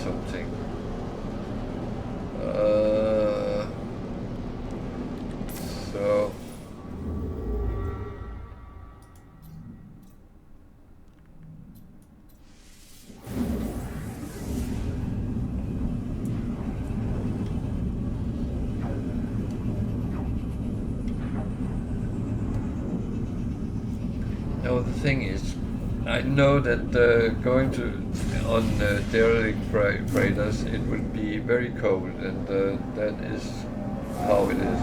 something. So now the thing is, I know that going to on derelict freighters, it would be very cold, and that is how it is.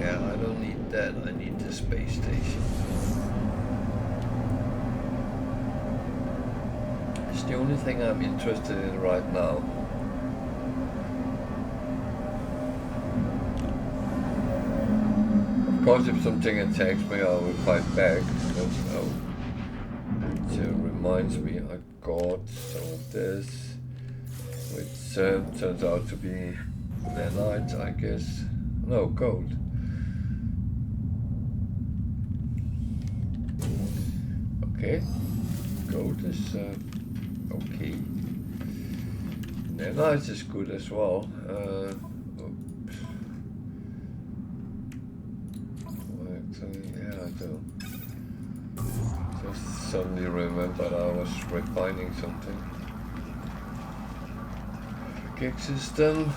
Yeah, I don't need that. I need the space station. It's the only thing I'm interested in right now. Of course, if something attacks me, I will fight back. It reminds me, I got some of this, which turns out to be nanite, I guess. No, gold. Okay, gold is okay. Nanite is good as well. Yeah, I do. Just suddenly remembered I was refining something. Gig system.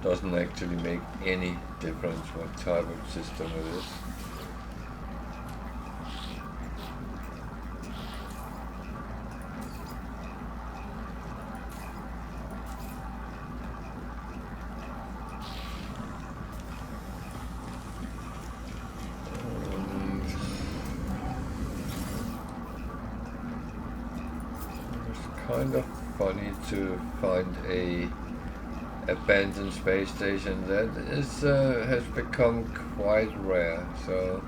Doesn't actually make any difference what type of system it is. Kind of funny to find a abandoned space station that is has become quite rare. So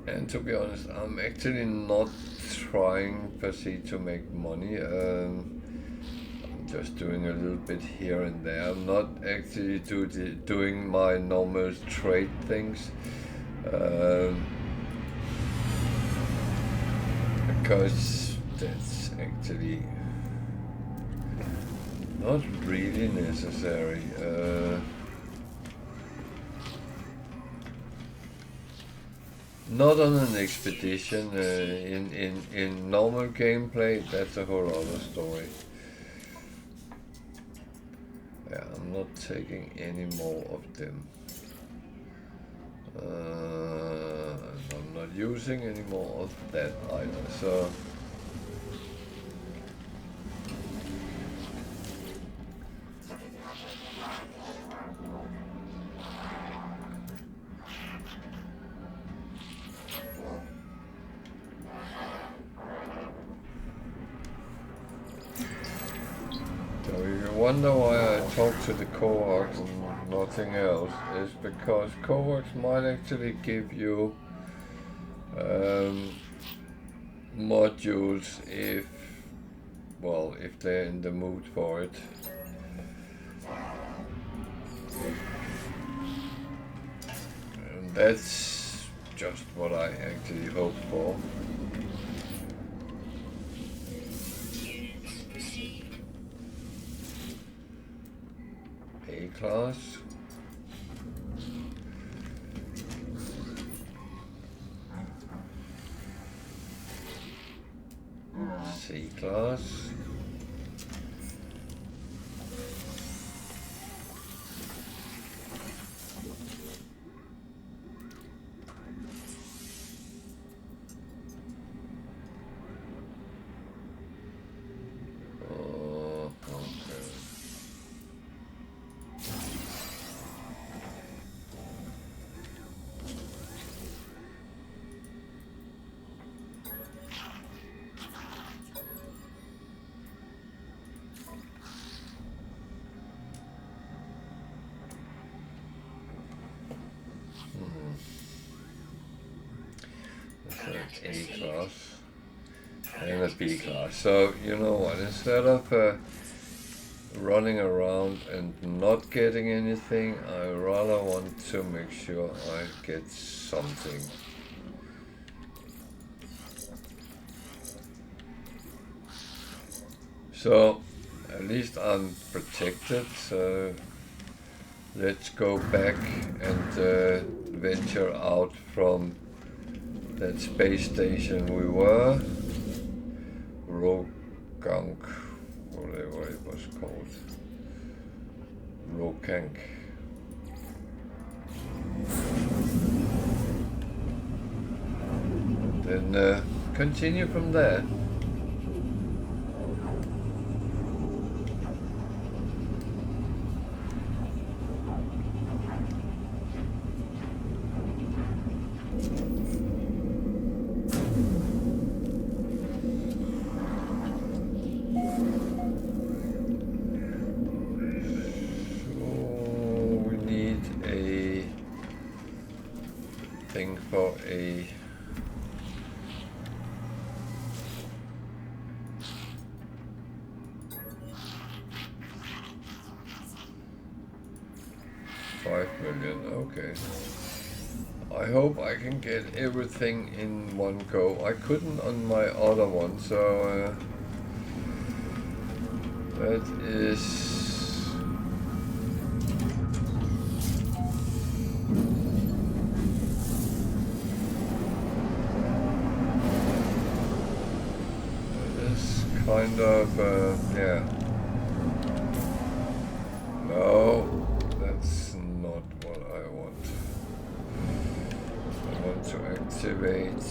and to be honest, I'm actually not trying per se to make money. Just doing a little bit here and there. I'm not actually doing my normal trade things because that's actually not really necessary. Not on an expedition. In normal gameplay, that's a whole other story. Yeah, I'm not taking any more of them. I'm not using any more of that either, so... So you wonder why I talk to the cohorts and nothing else, is because cohorts might actually give you modules if they're in the mood for it. And that's just what I actually hope for. A-class. C-class. A class and a B class. So you know what? Instead of running around and not getting anything, I rather want to make sure I get something. So at least I'm protected. So let's go back and venture out from that space station we were. Rogank, whatever it was called. Rogank. Then continue from there. For a $5 million, okay. I hope I can get everything in one go. I couldn't on my other one, so that is kind of, yeah. No, that's not what I want. I want to activate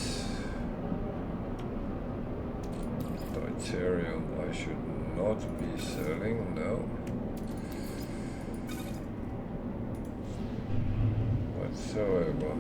deuterium. I should not be selling, no. Whatsoever.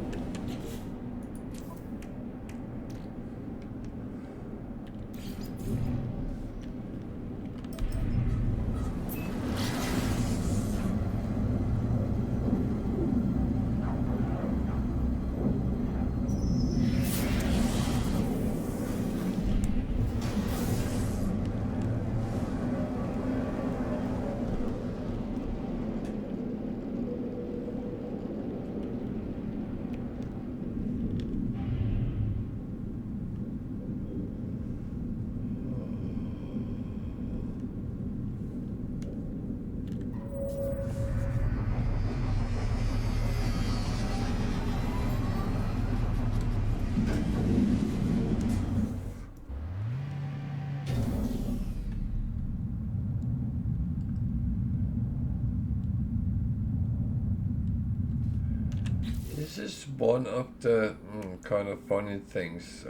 This is one of the kind of funny things.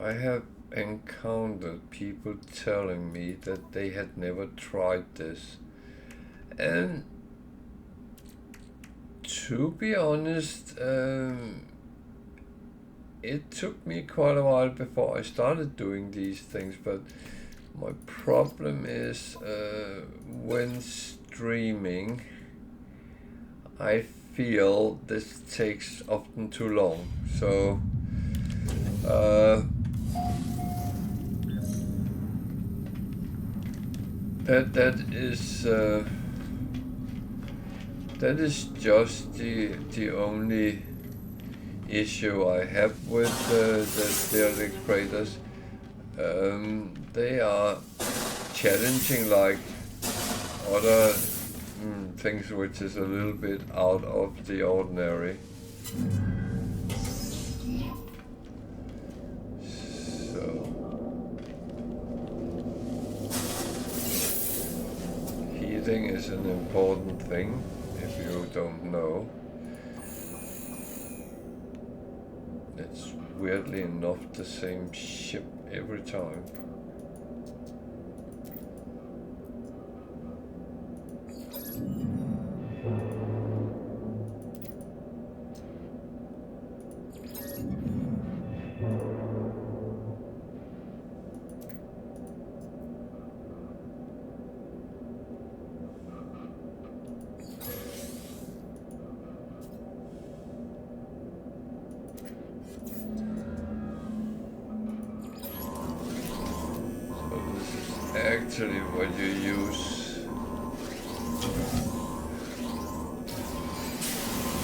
I have encountered people telling me that they had never tried this. And to be honest, it took me quite a while before I started doing these things, but my problem is when streaming, I feel this takes often too long. So that is just the only issue I have with the derelict freighters. They are challenging like other things which is a little bit out of the ordinary. So heating is an important thing if you don't know. It's weirdly enough the same ship every time. actually what you use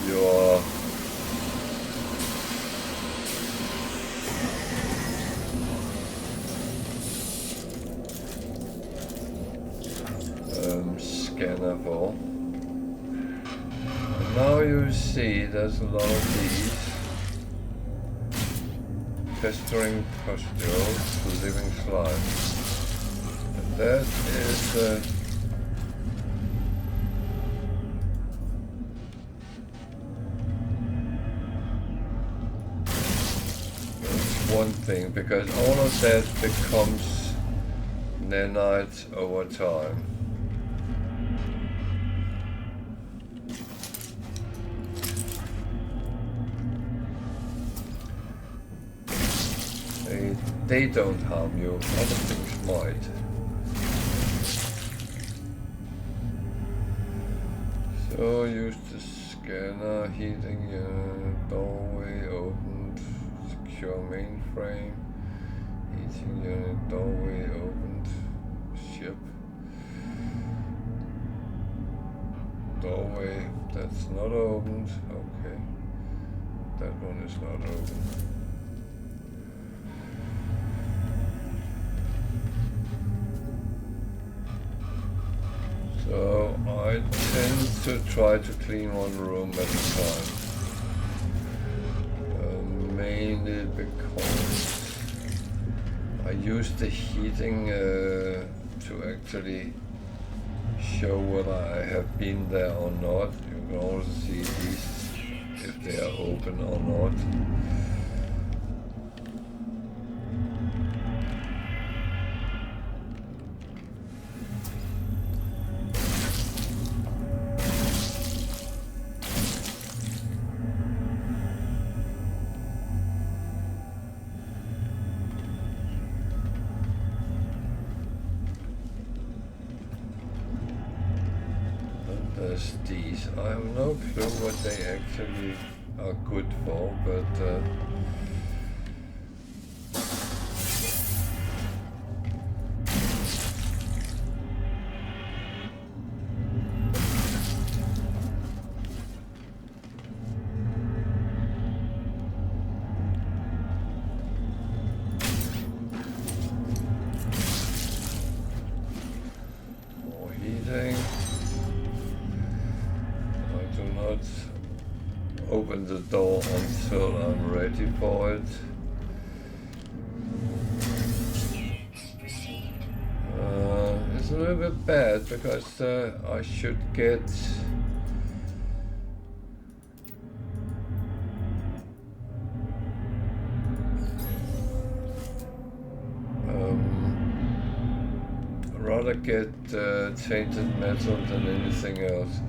your scanner for. And now you see there's a lot of these. Pestering pustules, living slime. And that is one thing, because all of that becomes nanite over time. They don't harm you, other things might. So use the scanner, heating unit, doorway opened, secure mainframe, heating unit, doorway opened, ship. Doorway, that's not opened, okay. That one is not open. So I tend to try to clean one room at a time, mainly because I use the heating to actually show whether I have been there or not. You can also see these, if they are open or not. There's these. I have no clue what they actually are good for, but more heating. Open the door until I'm ready for it. It's a little bit bad because I should get I'd rather get tainted metal than anything else.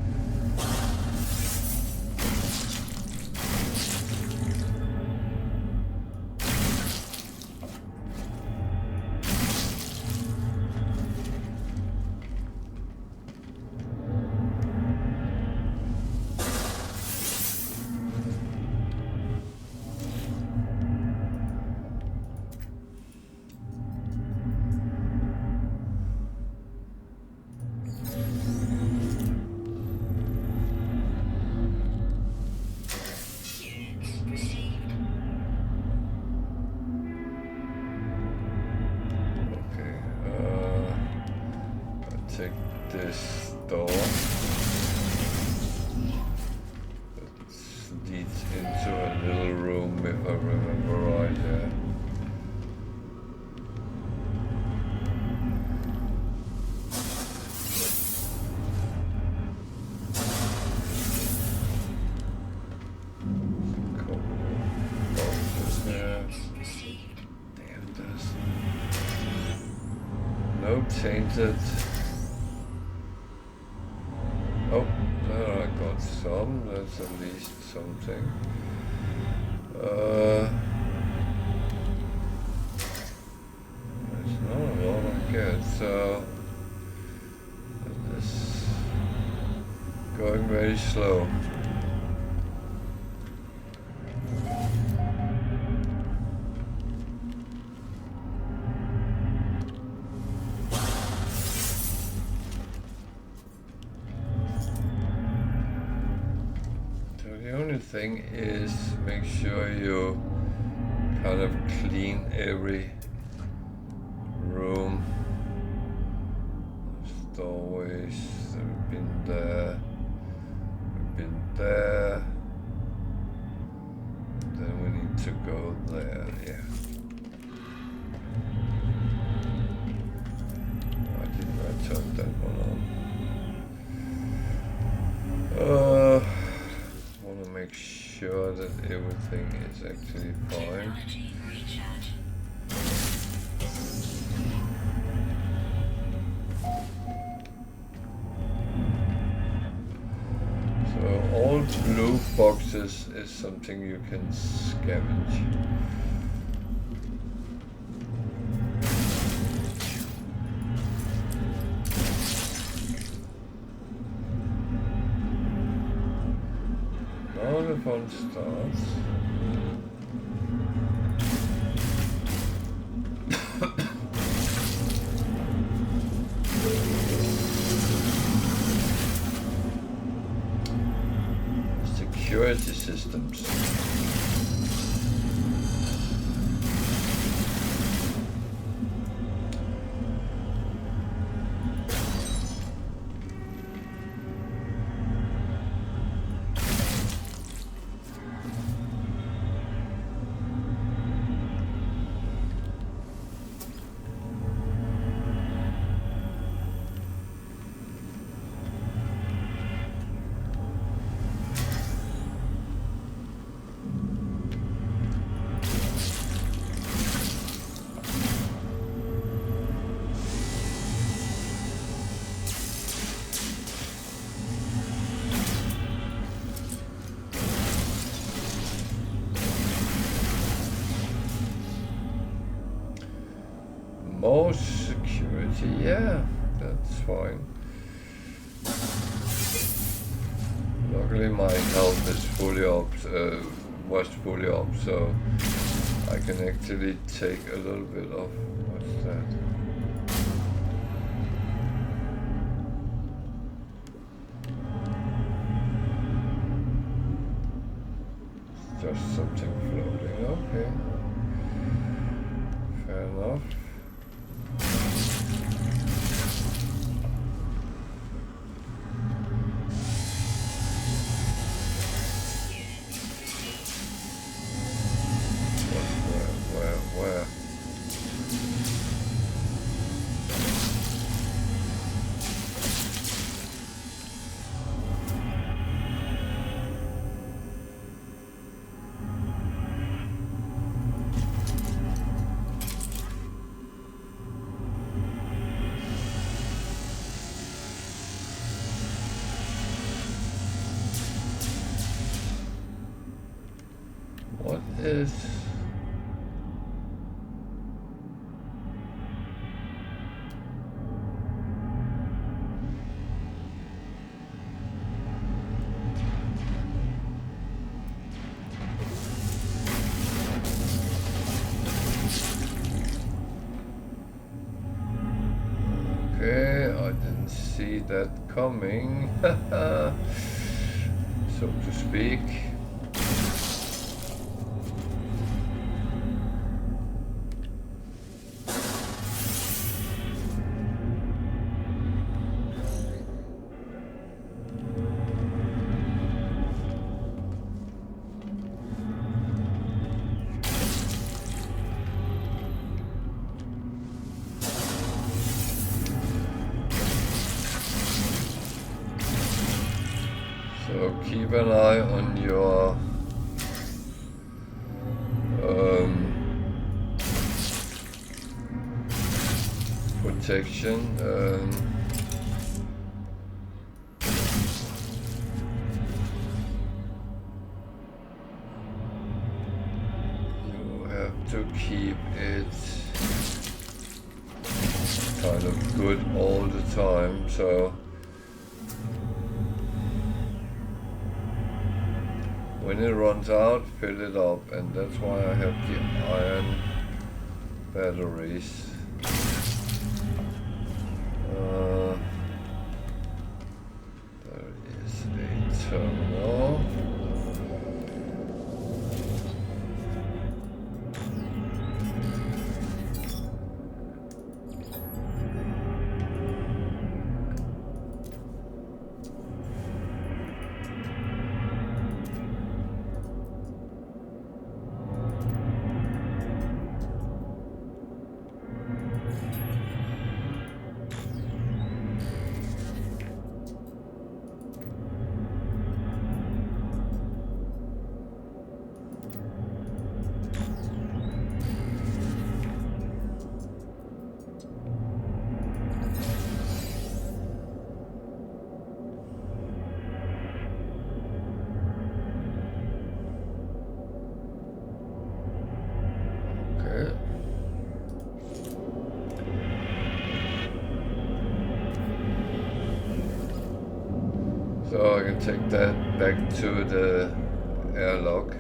Take this door. It leads into a little room, if I remember right. Yeah. Damn, there's no tainted. Oh, there I got some. That's at least something. There's not a lot I get, so this is going very slow. only thing is make sure you kind of clean every room. Doorways, we've been there, we've been there, then we need to go there, yeah. Why didn't I turn that one on? Want to make sure that everything is actually fine. So all blue boxes is something you can scavenge. Now the fun starts. Security systems. More security, yeah, that's fine. Luckily my health is fully up, was fully up, so I can actually take a little bit of, what's that? It's just something floating, okay. Fair enough. Where? What is... Okay, I didn't see that coming, so to speak. So keep an eye on your protection. You have to keep it kind of good all the time, so when it runs out, fill it up, and that's why I have the iron batteries. There is a terminal. so I can take that back to the airlock.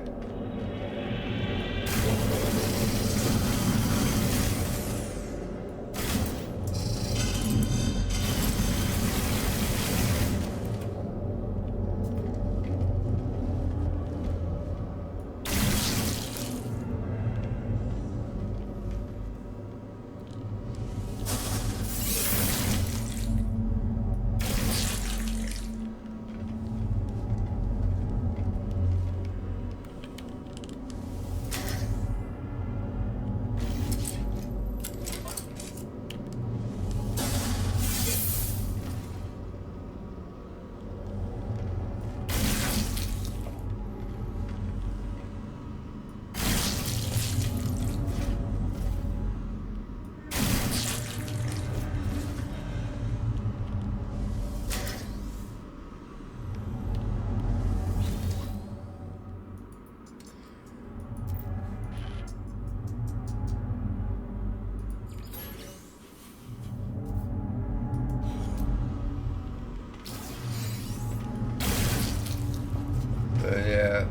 Yeah,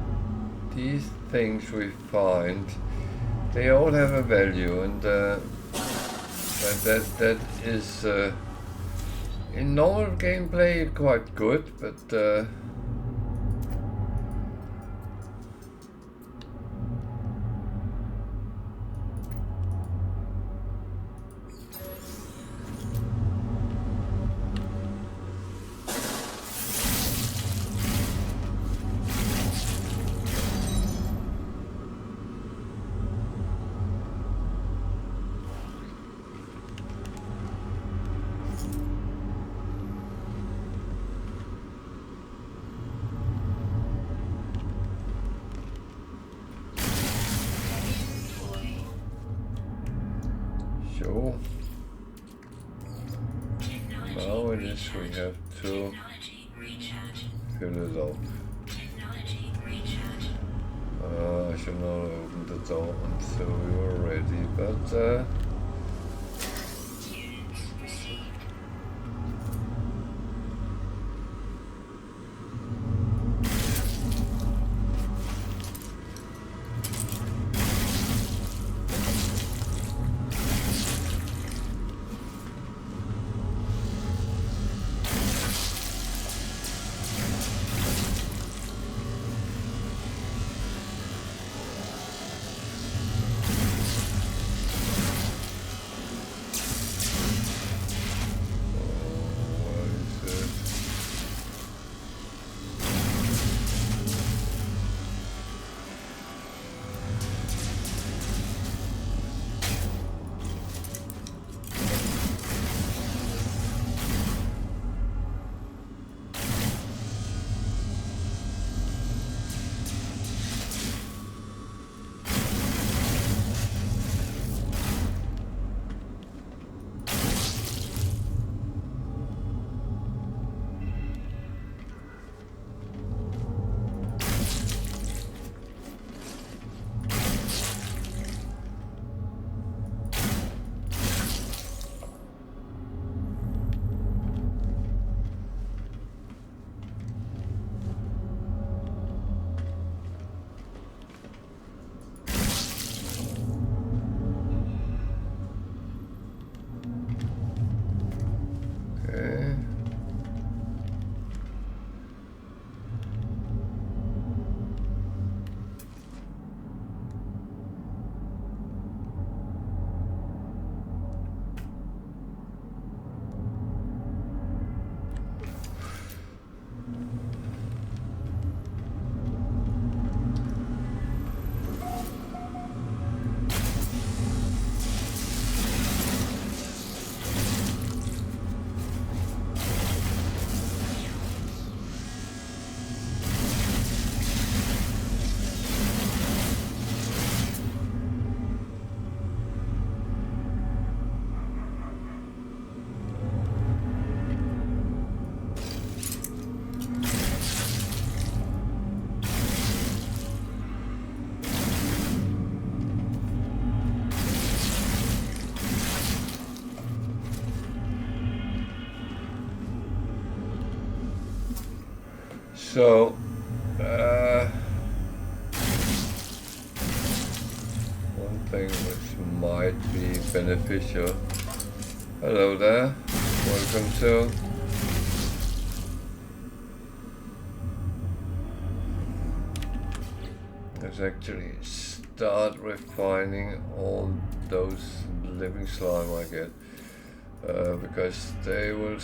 these things we find, they all have a value, and that is in normal gameplay quite good, but sure. Now it is we have to fill it up. I should not open the door until we were ready, but So one thing which might be beneficial. Hello there, welcome to. Let's actually start refining all those living slime I get, because they will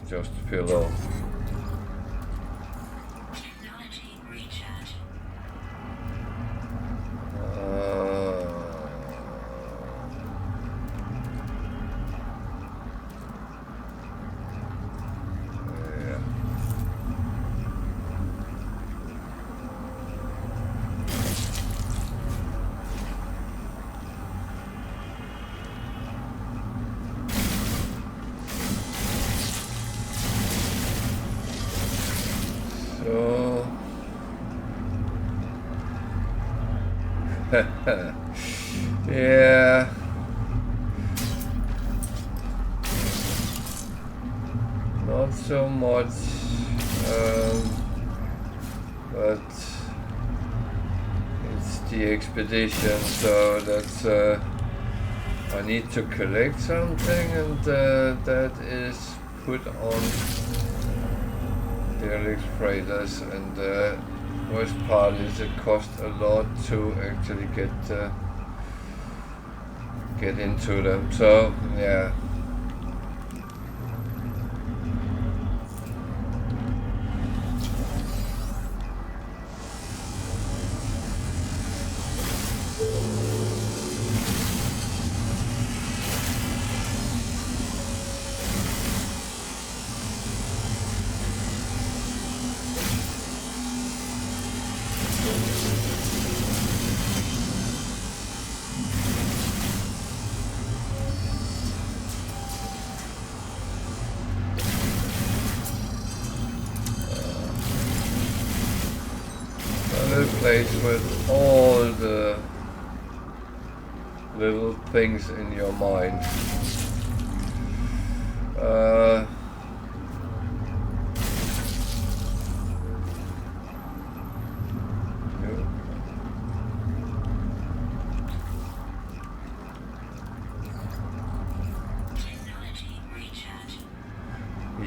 just fill off. Yeah. Not so much, but it's the expedition, so that's I need to collect something, and that is put on the Alex freighters, and worst part is it costs a lot to actually get into them. So yeah. Place with all the little things in your mind.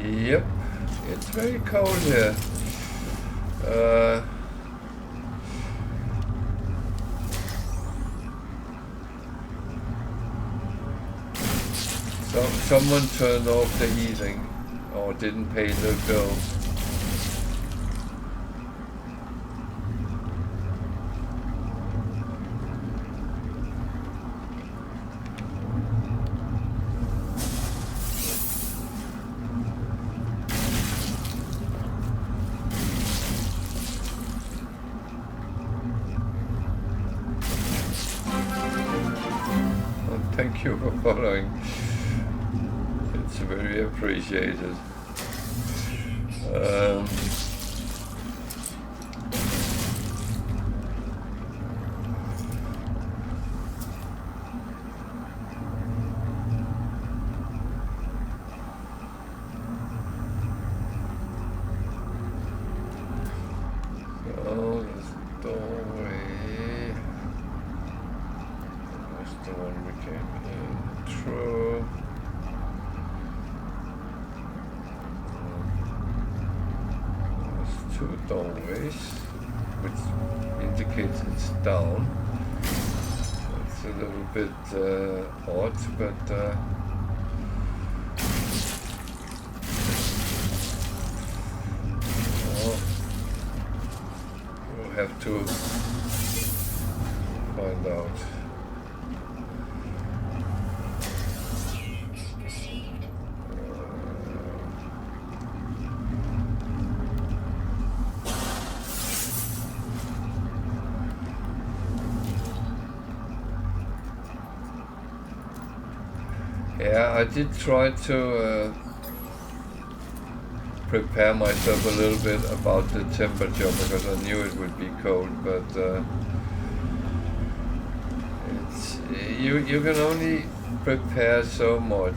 Yep, it's very cold here. Someone turned off the heating or didn't pay the bill. Well, thank you for following. It's very appreciated. So this doorway was the one we came in through. Two doorways, which indicates it's down. It's a little bit odd, but we'll have to find out. Yeah, I did try to prepare myself a little bit about the temperature because I knew it would be cold, but it's you can only prepare so much.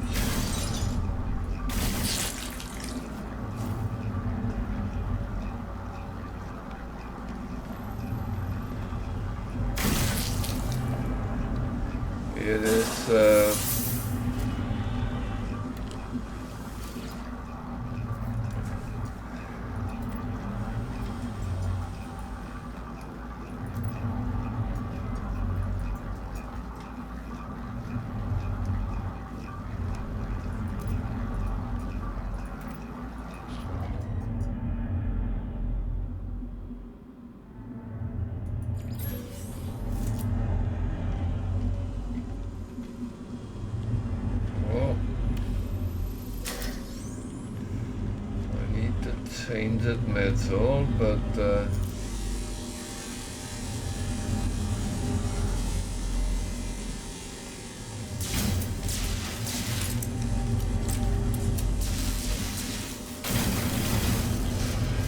tainted metal, but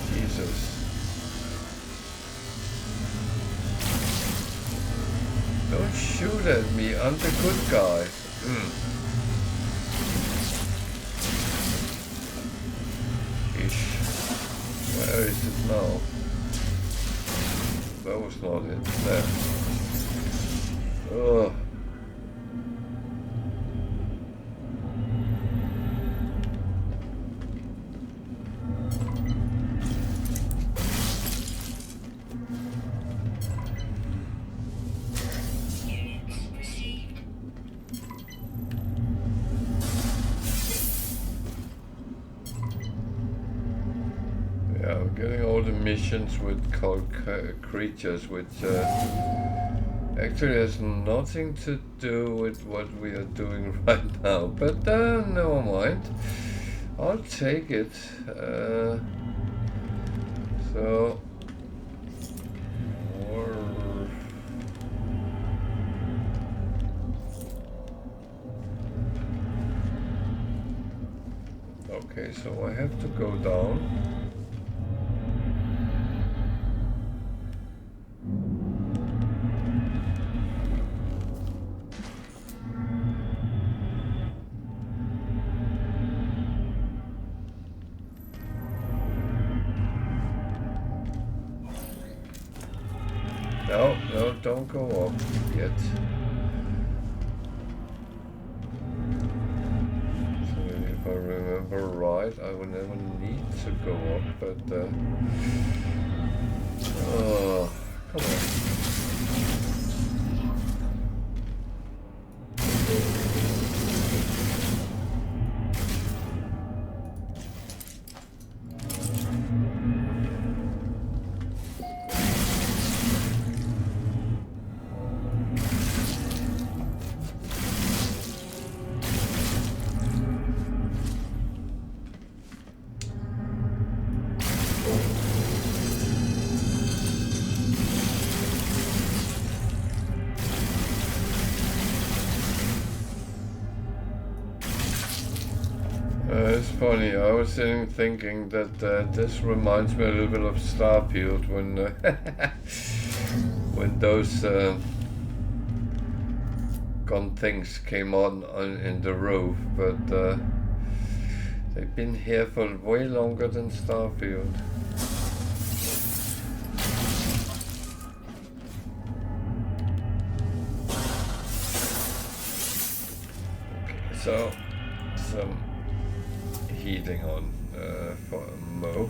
Jesus. Don't shoot at me, I'm the good guy. Ish. Where is it now? That was not it. There. Ugh. Yeah, I'm getting all the missions with called creatures, which actually has nothing to do with what we are doing right now. But never mind. I'll take it. So. Okay, so I have to go down. No, no, don't go up yet. So if I remember right, I will never need to go up, but oh, come on. It's funny, I was sitting thinking that this reminds me a little bit of Starfield when when those gun things came on in the roof, but they've been here for way longer than Starfield. Okay, so some heating on for Mo.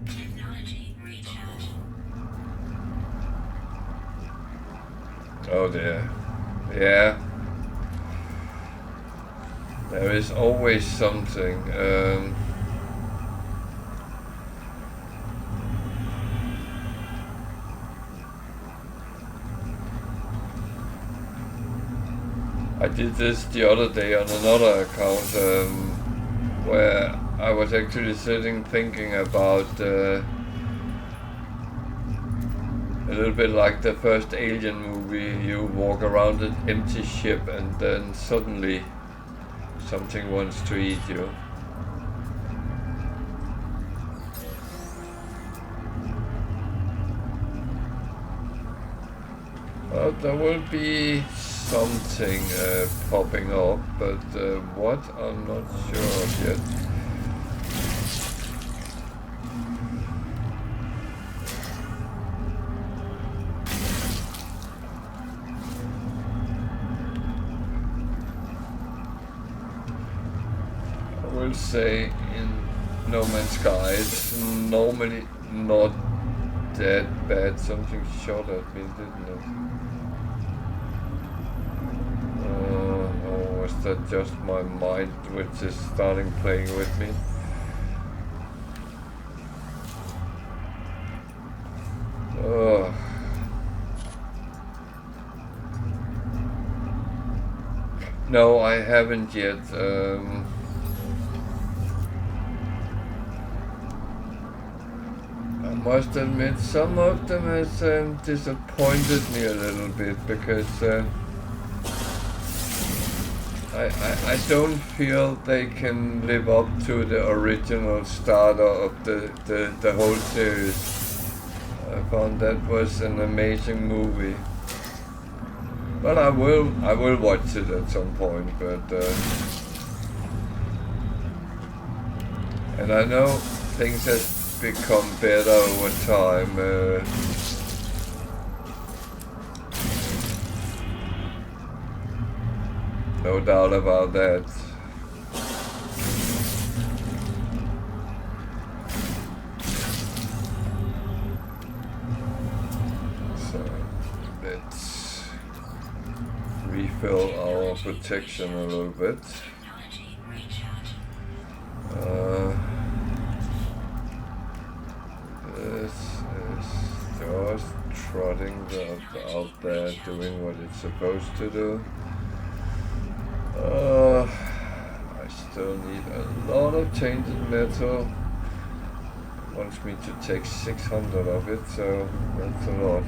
Technology recharge. Oh dear. Yeah. There is always something. I did this the other day on another account where I was actually sitting thinking about a little bit like the first Alien movie. You walk around an empty ship and then suddenly something wants to eat you. Well, there will be something popping up, but what, I'm not sure of yet. I will say in No Man's Sky it's normally not that bad. Something shot at me, didn't it? Or was that just my mind which is starting playing with me? No, I haven't yet. I must admit, some of them has disappointed me a little bit because I don't feel they can live up to the original starter of the whole series. I found that was an amazing movie. But I will watch it at some point, but and I know things have become better over time. No doubt about that. So let's refill our protection a little bit. Technology recharge. This is just trotting out there doing what it's supposed to do. I still need a lot of tainted metal. It wants me to take 600 of it, so that's a lot.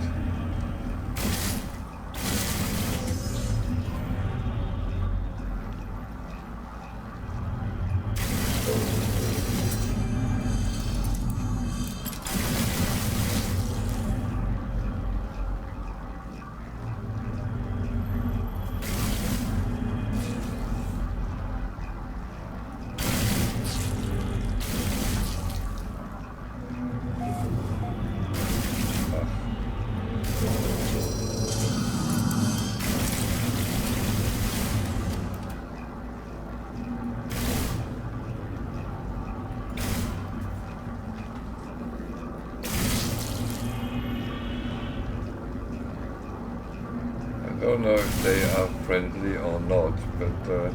I don't know if they are friendly or not, but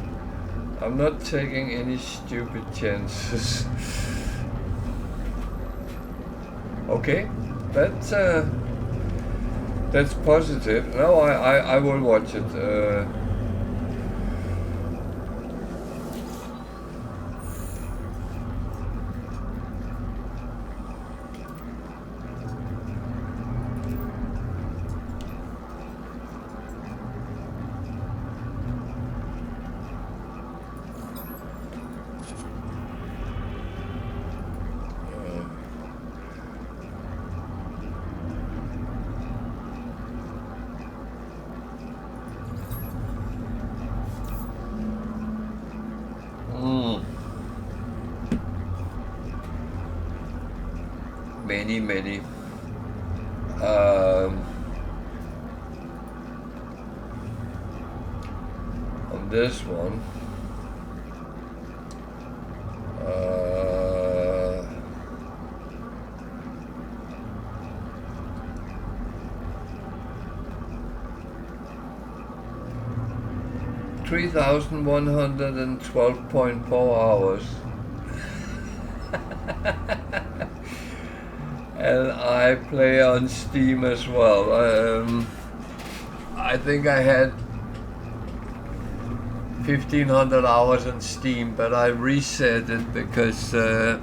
I'm not taking any stupid chances. Okay, that's positive. No, I will watch it. Many. On this one, 3,112.4 hours. And I play on Steam as well. I think I had 1,500 hours on Steam, but I reset it because that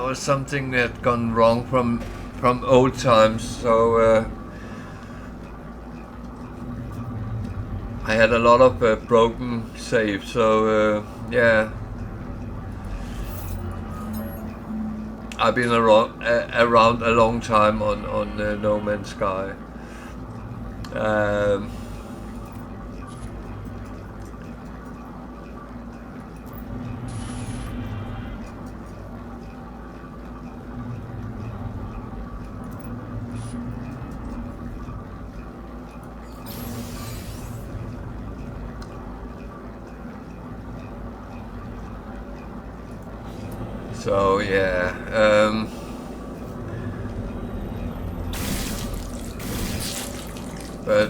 was something that had gone wrong from old times. So I had a lot of broken saves. So yeah. I've been around a long time on No Man's Sky. So yeah, but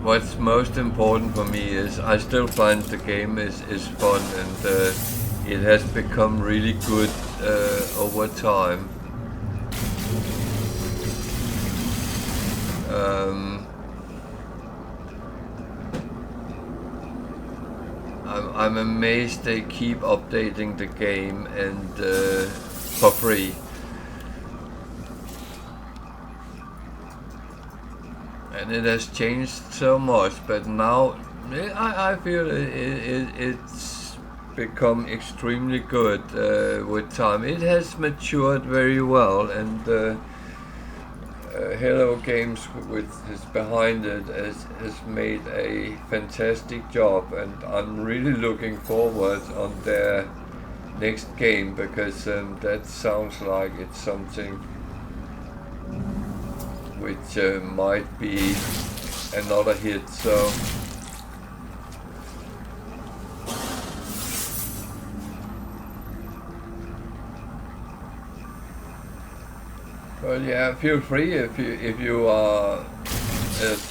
what's most important for me is I still find the game is fun, and it has become really good over time. I'm amazed they keep updating the game and for free. And it has changed so much, but now I feel it's become extremely good with time. It has matured very well, and Hello Games with is behind it has made a fantastic job, and I'm really looking forward on their next game because that sounds like it's something which might be another hit. So well, yeah, feel free if you are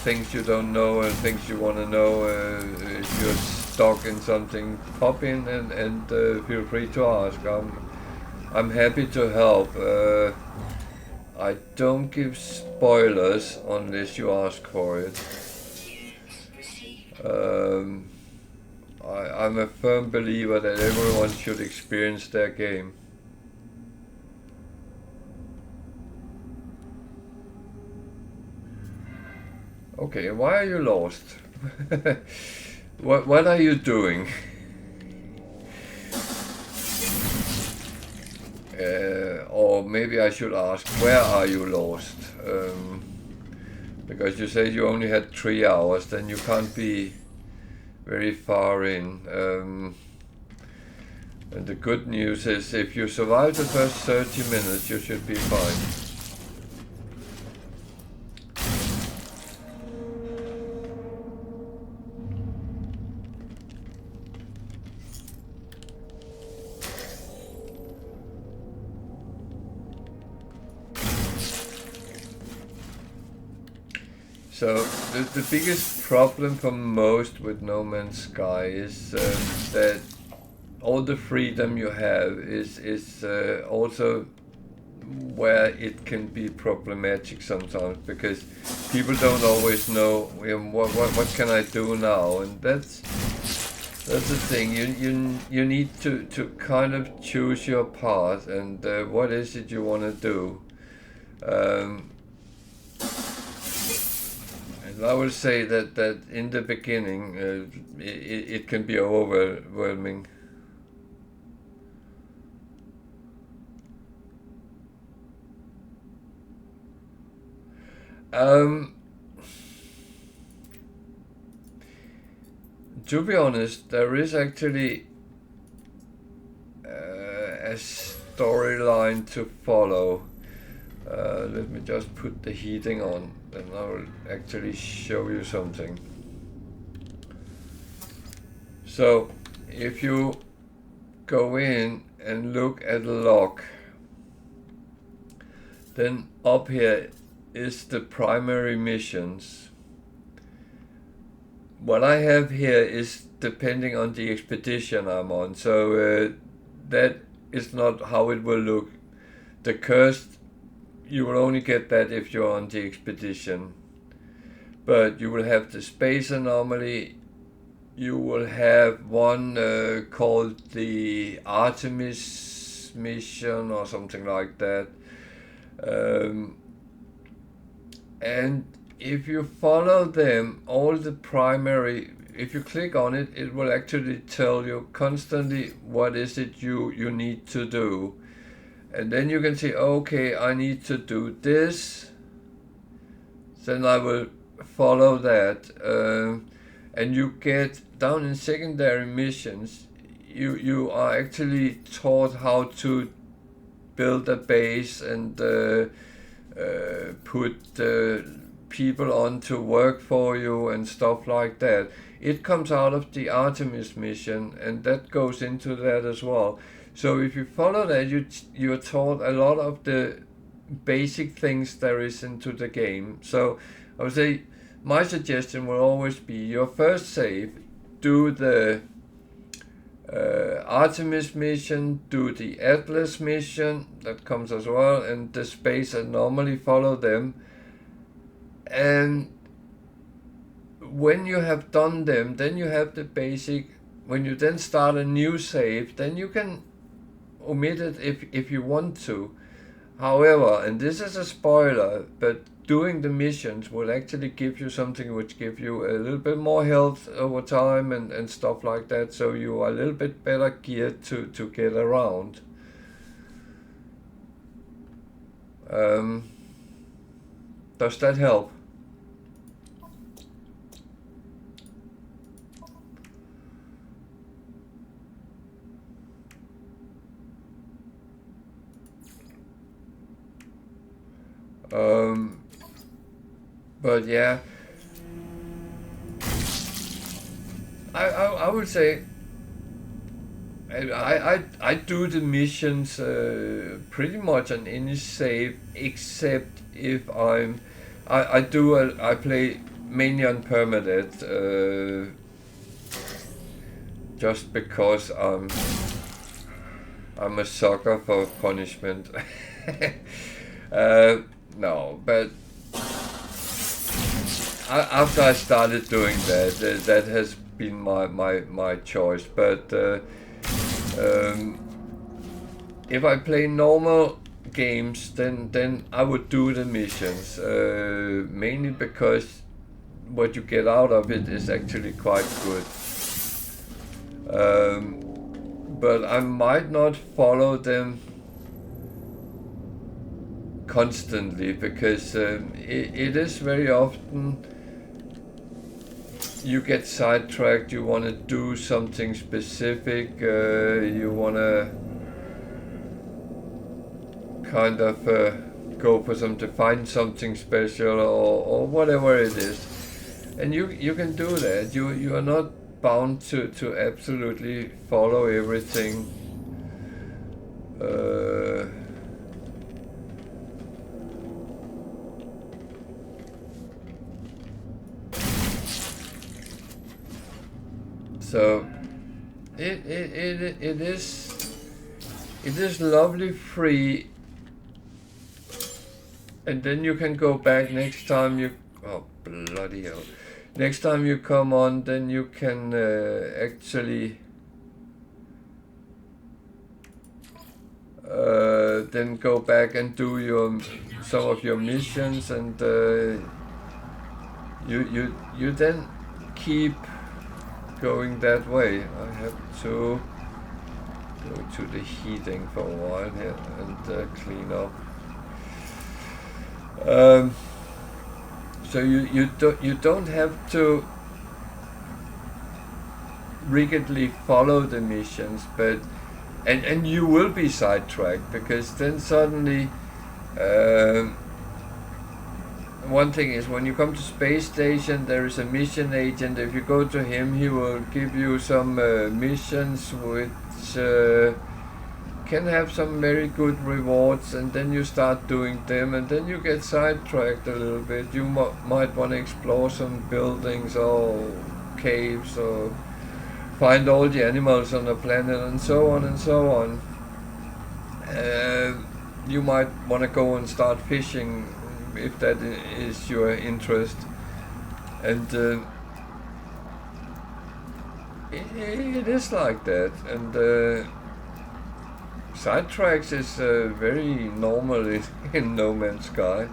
things you don't know and things you want to know. If you're stuck in something, pop in and feel free to ask. I'm happy to help. I don't give spoilers unless you ask for it. I'm a firm believer that everyone should experience their game. Okay, why are you lost? What are you doing? Or maybe I should ask, where are you lost? Because you said you only had 3 hours, then you can't be very far in. And the good news is if you survive the first 30 minutes, you should be fine. So the biggest problem for most with No Man's Sky is that all the freedom you have is also where it can be problematic sometimes because people don't always know what can I do now, and that's the thing. You need to kind of choose your path and what is it you want to do. I would say that in the beginning it can be overwhelming. To be honest, there is actually a storyline to follow. Let me just put the heating on, then I will actually show you something. So, if you go in and look at log, then up here is the primary missions. What I have here is depending on the expedition I'm on, so that is not how it will look. The cursed, you will only get that if you're on the expedition. But you will have the space anomaly, you will have one called the Artemis mission or something like that. And if you follow them, all the primary, if you click on it, it will actually tell you constantly what is it you need to do. And then you can say, okay, I need to do this, then I will follow that. And you get down in secondary missions, you are actually taught how to build a base and put people on to work for you and stuff like that. It comes out of the Artemis mission, and that goes into that as well. So if you follow that, you're taught a lot of the basic things there is into the game. So I would say my suggestion will always be your first save, do the Artemis mission, do the Atlas mission, that comes as well, and the space anomaly, follow them. And when you have done them, then you have the basic when you then start a new save, then you can omit it if you want to. However, and this is a spoiler, but doing the missions will actually give you something which give you a little bit more health over time and stuff like that, so you are a little bit better geared to get around. Does that help? But yeah, I would say I do the missions pretty much on any save, except if I play mainly on permadeath, just because I'm a sucker for punishment. No, but after I started doing that, that has been my choice. But if I play normal games, then I would do the missions, mainly because what you get out of it is actually quite good. But I might not follow them constantly, because it is very often you get sidetracked, you want to do something specific, you want to kind of go for to find something special or whatever it is, and you can do that. You are not bound to absolutely follow everything. So it is lovely free, and then you can go back next time you, oh bloody hell, next time you come on, then you can actually then go back and do some of your missions, and you then keep going that way. I have to go to the heating for a while here and clean up. So you don't have to rigidly follow the missions, but and you will be sidetracked, because then suddenly one thing is, when you come to space station, there is a mission agent. If you go to him, he will give you some missions which can have some very good rewards, and then you start doing them, and then you get sidetracked a little bit. You might want to explore some buildings or caves, or find all the animals on the planet, and so on and so on. You might want to go and start fishing, if that is your interest, and it is like that, and sidetracks is very normal in No Man's Sky.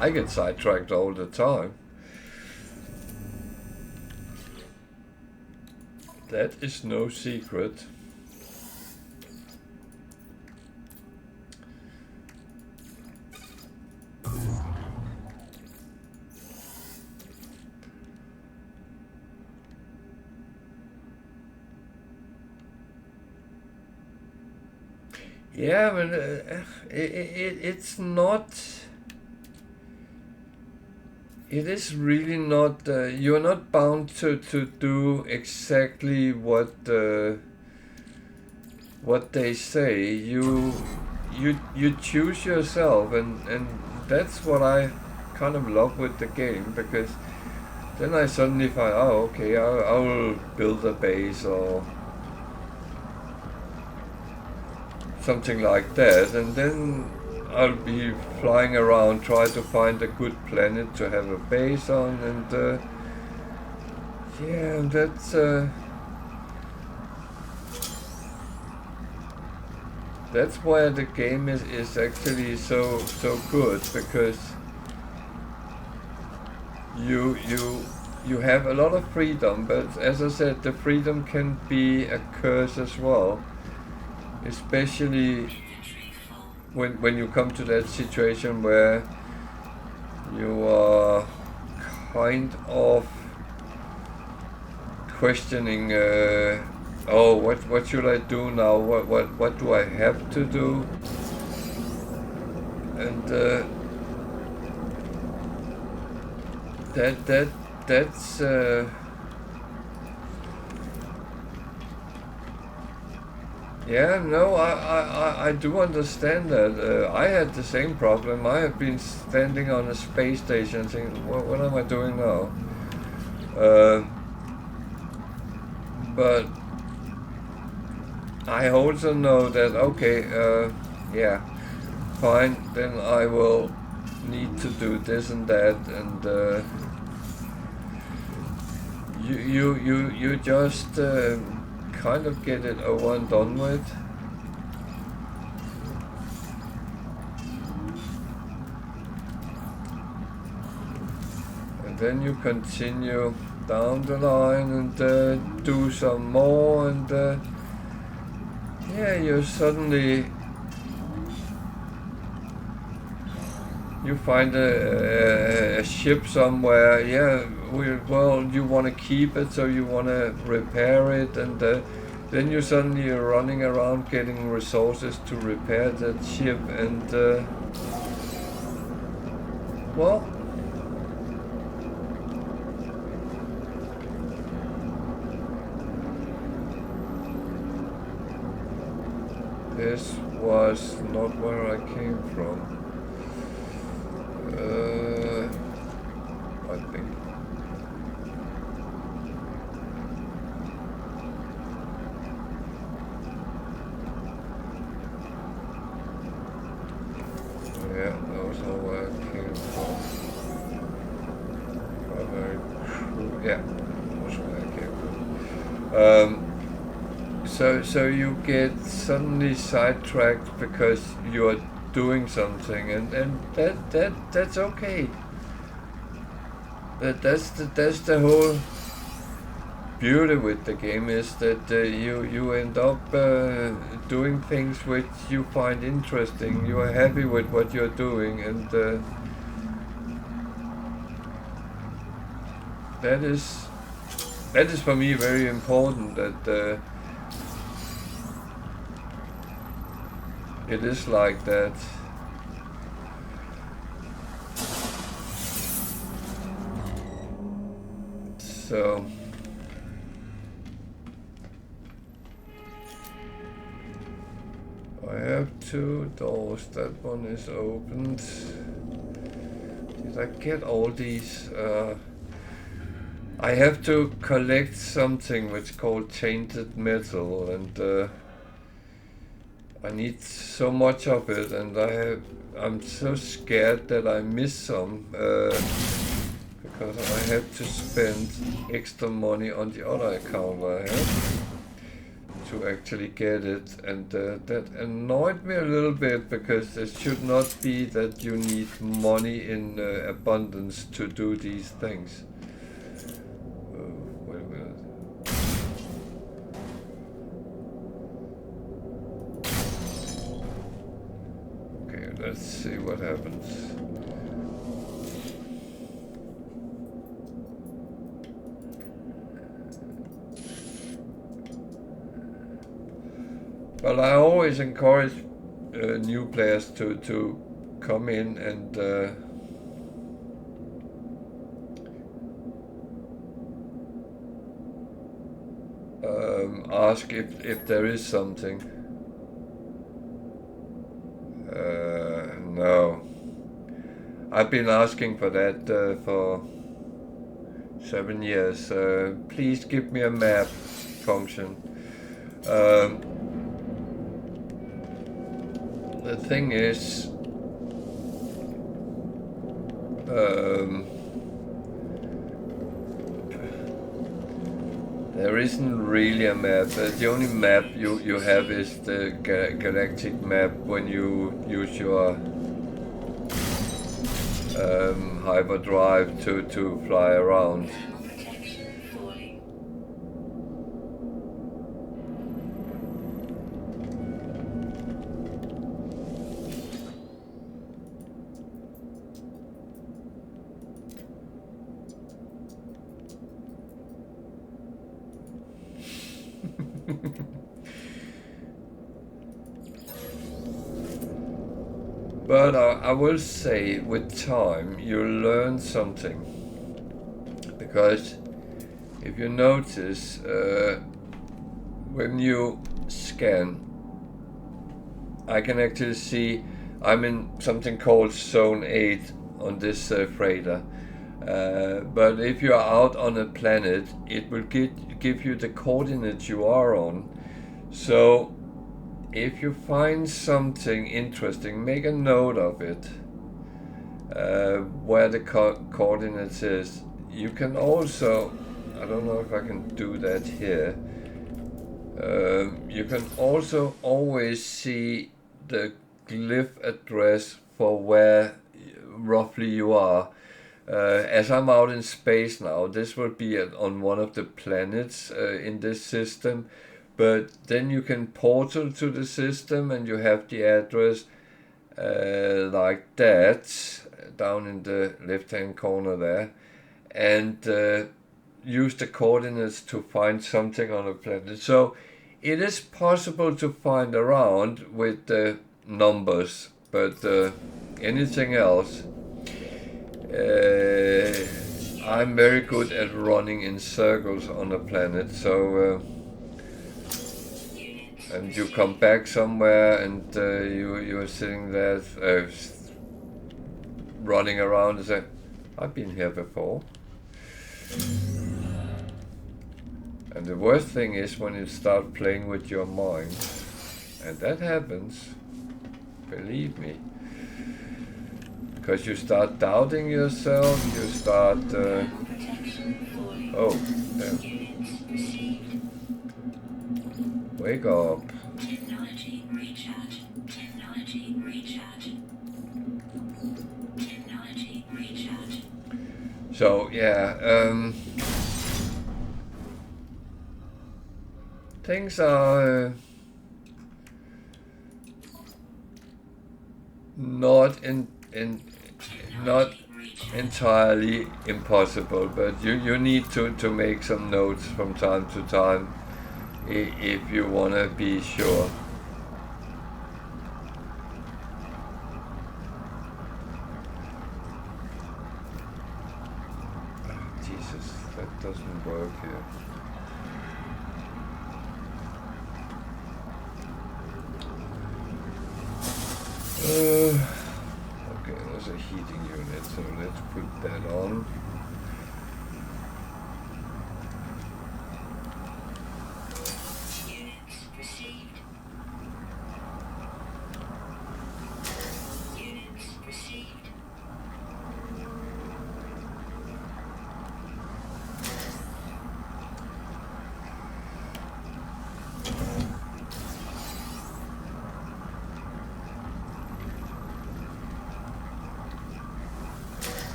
I get sidetracked all the time. That is no secret. Yeah, but it's not. It is really not. You're not bound to do exactly what they say. You choose yourself, and that's what I kind of love with the game, because then I suddenly find, oh, okay, I will build a base or something like that, and then I'll be flying around, try to find a good planet to have a base on, and yeah, that's where the game is actually so good, because you have a lot of freedom, but as I said, the freedom can be a curse as well, especially when you come to that situation where you are kind of questioning, oh, what should I do now? What do I have to do? And that's yeah, no, I do understand that. I had the same problem. I have been standing on a space station thinking, what am I doing now? But I also know that, okay, yeah, fine, then I will need to do this and that, and you just kind of get it over and done with. And then you continue down the line and do some more, and yeah, you suddenly you find a ship somewhere. Yeah, well, you want to keep it, so you want to repair it, and then you suddenly are running around getting resources to repair that ship, and well, this was not where I came from. I think. Yeah, that was not where I came from. Yeah, that was where I came from. So you get suddenly sidetracked because you are doing something, and that's okay. That's the whole beauty with the game, is that you end up doing things which you find interesting. You are happy with what you're doing, and that is for me very important. That it is like that. So I have 2 doors. That one is opened. Did I get all these? I have to collect something which is called tainted metal, and I need so much of it, and I'm so scared that I miss some, because I have to spend extra money on the other account I have to actually get it, and that annoyed me a little bit, because it should not be that you need money in abundance to do these things. Wait a minute. Okay, let's see what happens. Well, I always encourage new players to come in and ask if there is something. No. I've been asking for that for 7 years. Please give me a map function. The thing is, Um, there isn't really a map. The only map you have is the galactic map when you use your hyperdrive to fly around. Thermal protection falling. But I will say, with time, you learn something. Because if you notice, when you scan, I can actually see I'm in something called Zone 8 on this freighter. But if you're out on a planet, it will give you the coordinates you are on. So if you find something interesting, make a note of it, where the coordinates is. You can also, I don't know if I can do that here, you can also always see the glyph address for where roughly you are. As I'm out in space now, this will be on one of the planets in this system. But then you can portal to the system and you have the address like that, down in the left-hand corner there, and use the coordinates to find something on a planet. So it is possible to find around with the numbers, but anything else, I'm very good at running in circles on a planet, so and you come back somewhere and you're sitting there running around and say, I've been here before. And the worst thing is when you start playing with your mind, and that happens, believe me, because you start doubting yourself, you start oh, damn. Wake up. Technology recharge. Technology recharge. Technology recharge. So yeah, things are not not entirely impossible, but you need to make some notes from time to time if you want to be sure. Jesus, that doesn't work here. Okay, there's a heating unit, so let's put that on. Units received. Units received.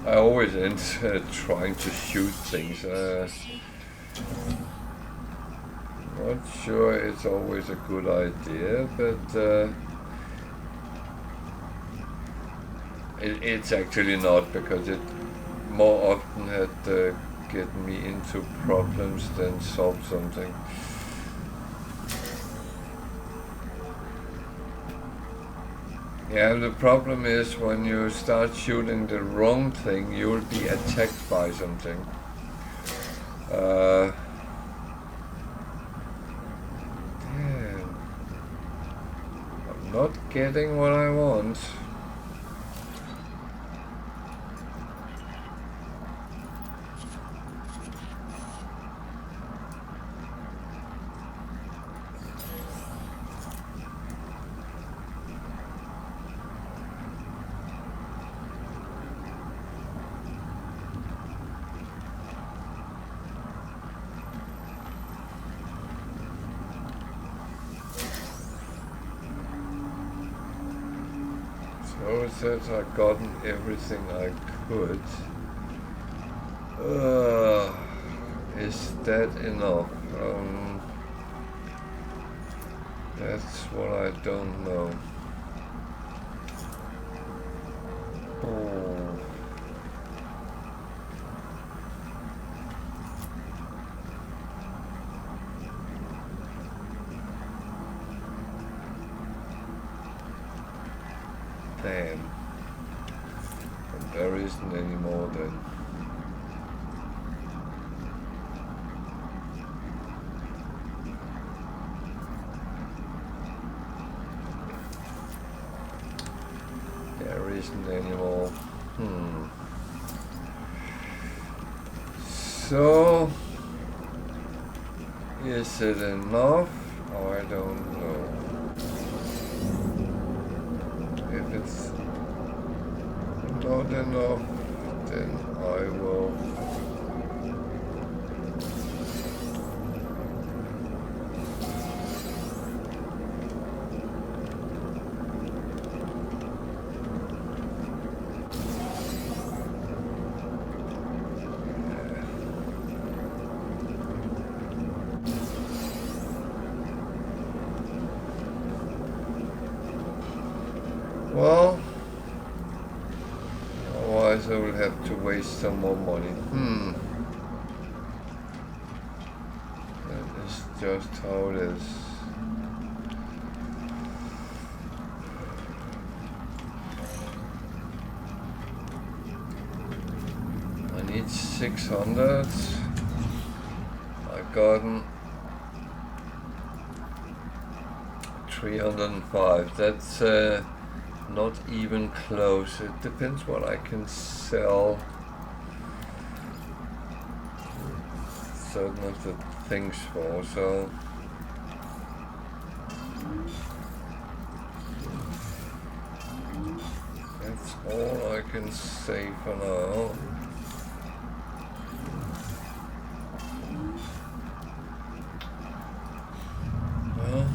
I always end trying to shoot things. Not sure it's always a good idea, but it's actually not, because it more often had get me into problems than solve something. Yeah, the problem is when you start shooting the wrong thing, you'll be attacked by something. Damn. I'm not getting what I want. So it says I've gotten everything I could. Is that enough? That's what I don't know. Oh. Damn. And there isn't any more then. There isn't any more. So, is it enough? Oh, I don't know. If it's not enough, then I will well, otherwise I will have to waste some more money. That is just how it is. I need 600. I've gotten 305. That's not even close. It depends what I can sell certain of the things for. So that's all I can say for now. Well,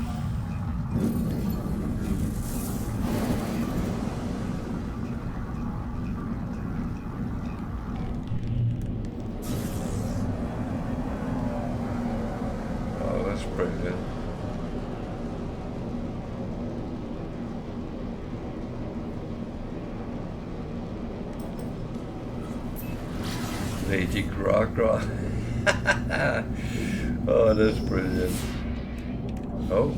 oh, that's brilliant. Lady Gragra. Oh, that's brilliant. Oh.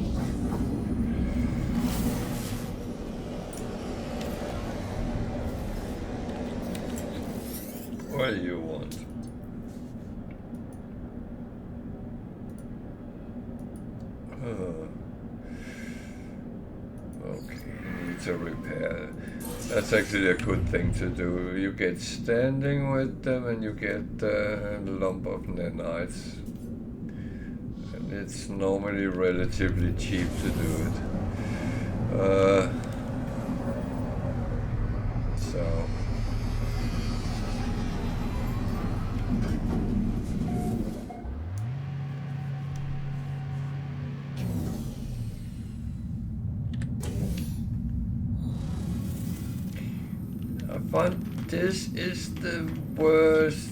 What do you want? Okay, needs a repair. That's actually a good thing to do. You get standing with them and you get a lump of nanites. And it's normally relatively cheap to do it. So I find this is the worst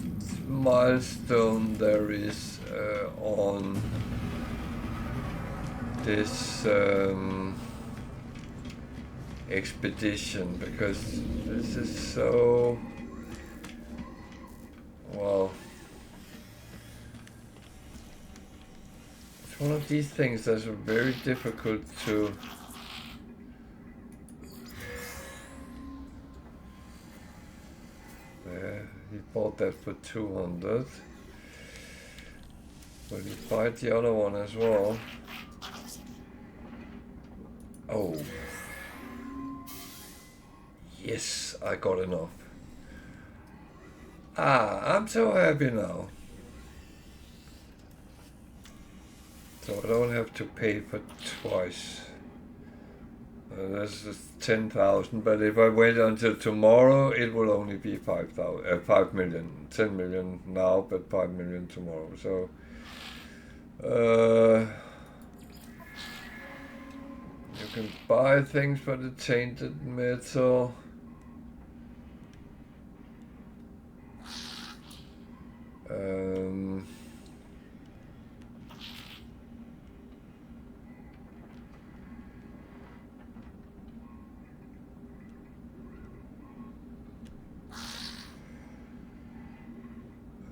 milestone there is on this expedition, because this is so, well, it's one of these things that's very difficult to he bought that for 200. Will he buy the other one as well? Oh. Yes, I got enough. Ah, I'm so happy now. So I don't have to pay for twice. That's just 10,000, but if I wait until tomorrow, it will only be 5 million. 10 million now, but 5 million tomorrow. So, you can buy things for the tainted metal.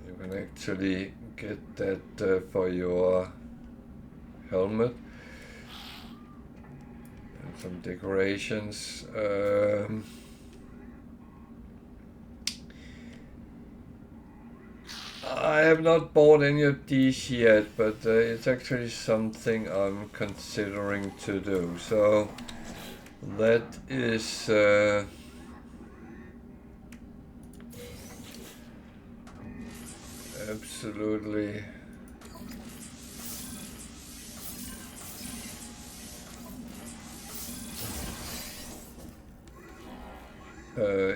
You can actually get that for your helmet. And some decorations. I have not bought any of these yet, but it's actually something I'm considering to do. So that is absolutely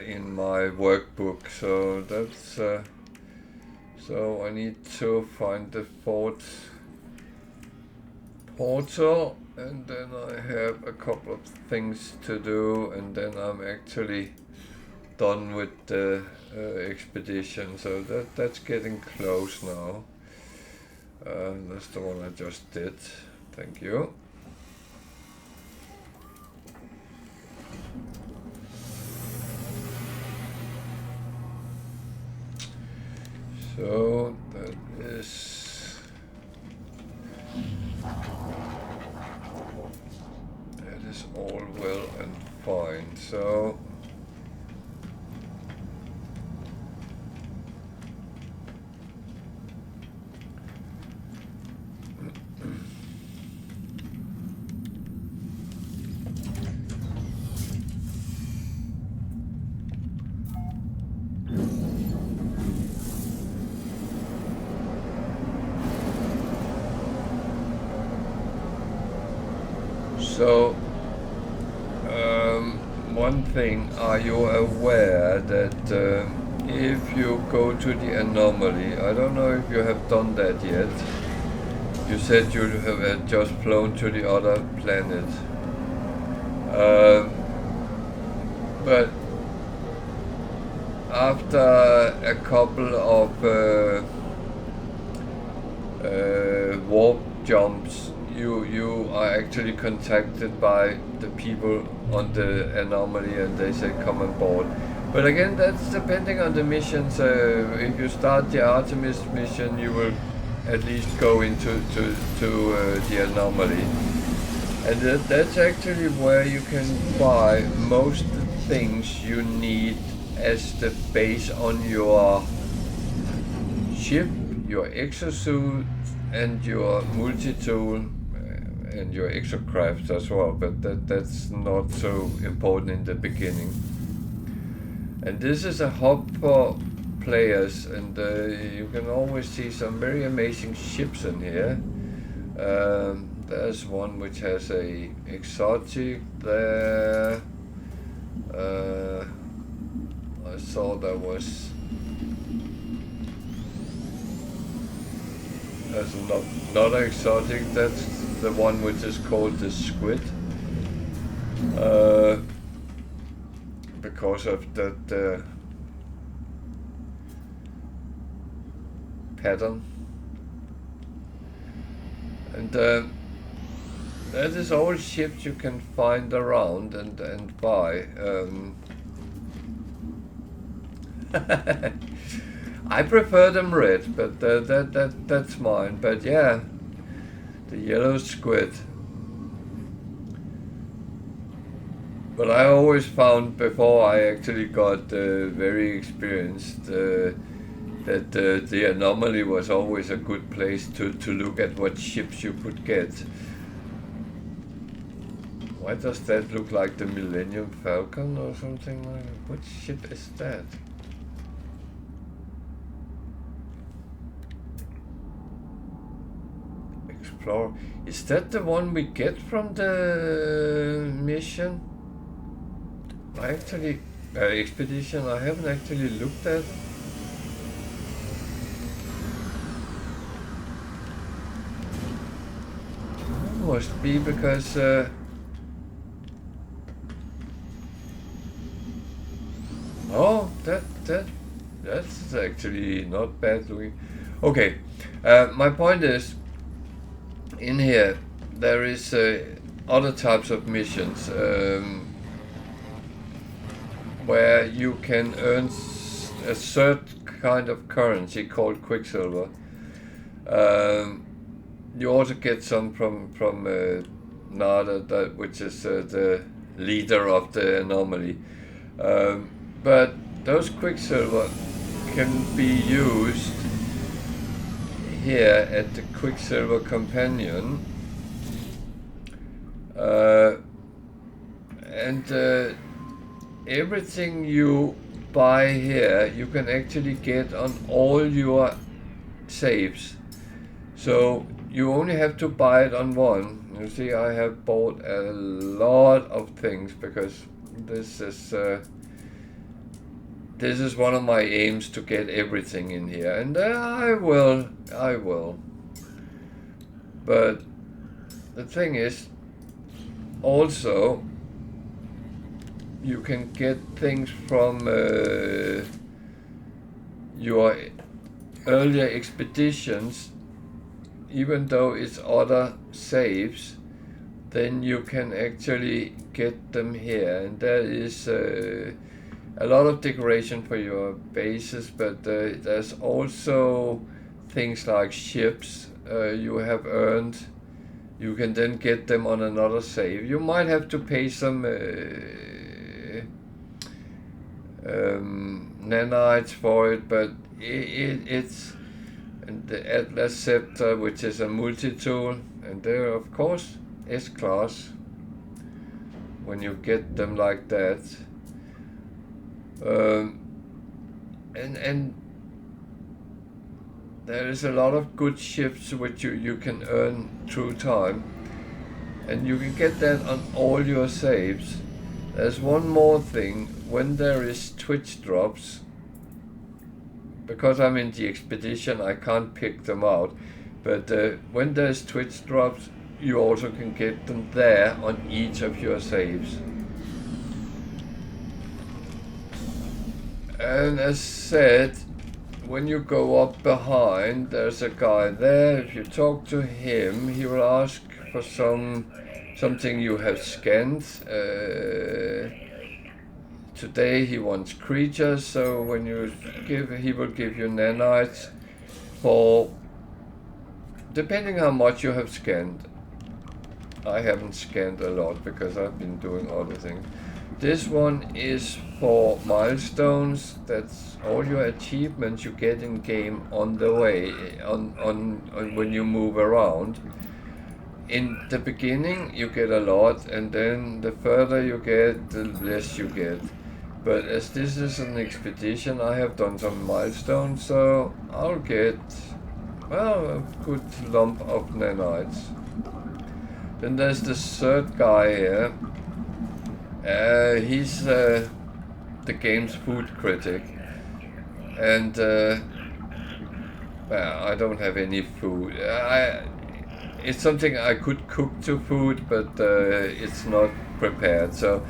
in my workbook. So that's so I need to find the fourth portal, and then I have a couple of things to do, and then I'm actually done with the expedition. So that's getting close now. That's the one I just did. Thank you. So that is all well and fine. So So, one thing, are you aware that if you go to the anomaly, I don't know if you have done that yet, you said you have just flown to the other planet, but after a couple of warp jumps, you are actually contacted by the people on the anomaly, and they say come on board. But again, that's depending on the missions. If you start the Artemis mission, you will at least go into the anomaly, and that's actually where you can buy most things you need as the base on your ship, your exosuit, and your multi-tool, and your exocraft as well, but that's not so important in the beginning. And this is a hub for players, and you can always see some very amazing ships in here. There's one which has a exotic there. I saw there was there's another exotic. That's the one which is called the squid, because of that pattern. And that is all ships you can find around and buy. I prefer them red, but that's mine. But yeah, the yellow squid. But I always found, before I actually got very experienced, that the anomaly was always a good place to look at what ships you could get. Why does that look like the Millennium Falcon or something like that? What ship is that? Explorer. Is that the one we get from the mission? I actually, expedition, I haven't actually looked at. Must be because Oh, that's actually not bad looking. Okay, my point is, in here there is other types of missions where you can earn a certain kind of currency called Quicksilver. You also get some from Nada, which is the leader of the anomaly. But those Quicksilver can be used here at the Quicksilver Companion, and everything you buy here you can actually get on all your saves. So you only have to buy it on one. You see, I have bought a lot of things because this is one of my aims, to get everything in here, and I will. But the thing is, also, you can get things from your earlier expeditions, even though it's other saves, then you can actually get them here. And there is a lot of decoration for your bases, but there's also things like ships you have earned. You can then get them on another save. You might have to pay some nanites for it, but it's the Atlas Scepter, which is a multi-tool, and they're of course S-class when you get them like that. And there is a lot of good ships which you can earn through time, and you can get that on all your saves. There's one more thing: when there is Twitch drops, because I'm in the expedition I can't pick them out, but when there's Twitch drops you also can get them there on each of your saves. And as said, when you go up behind, there's a guy there. If you talk to him, he will ask for something you have scanned. Today he wants creatures, so when you he will give you nanites for, depending how much you have scanned. I haven't scanned a lot because I've been doing other things. This one is for milestones. That's all your achievements you get in game on the way, on when you move around. In the beginning you get a lot, and then the further you get, the less you get. But as this is an expedition, I have done some milestones, so I'll get, well, a good lump of nanites. Then there's the third guy here. He's the game's food critic, and well, I don't have any food. It's something I could cook to food, but it's not prepared. So,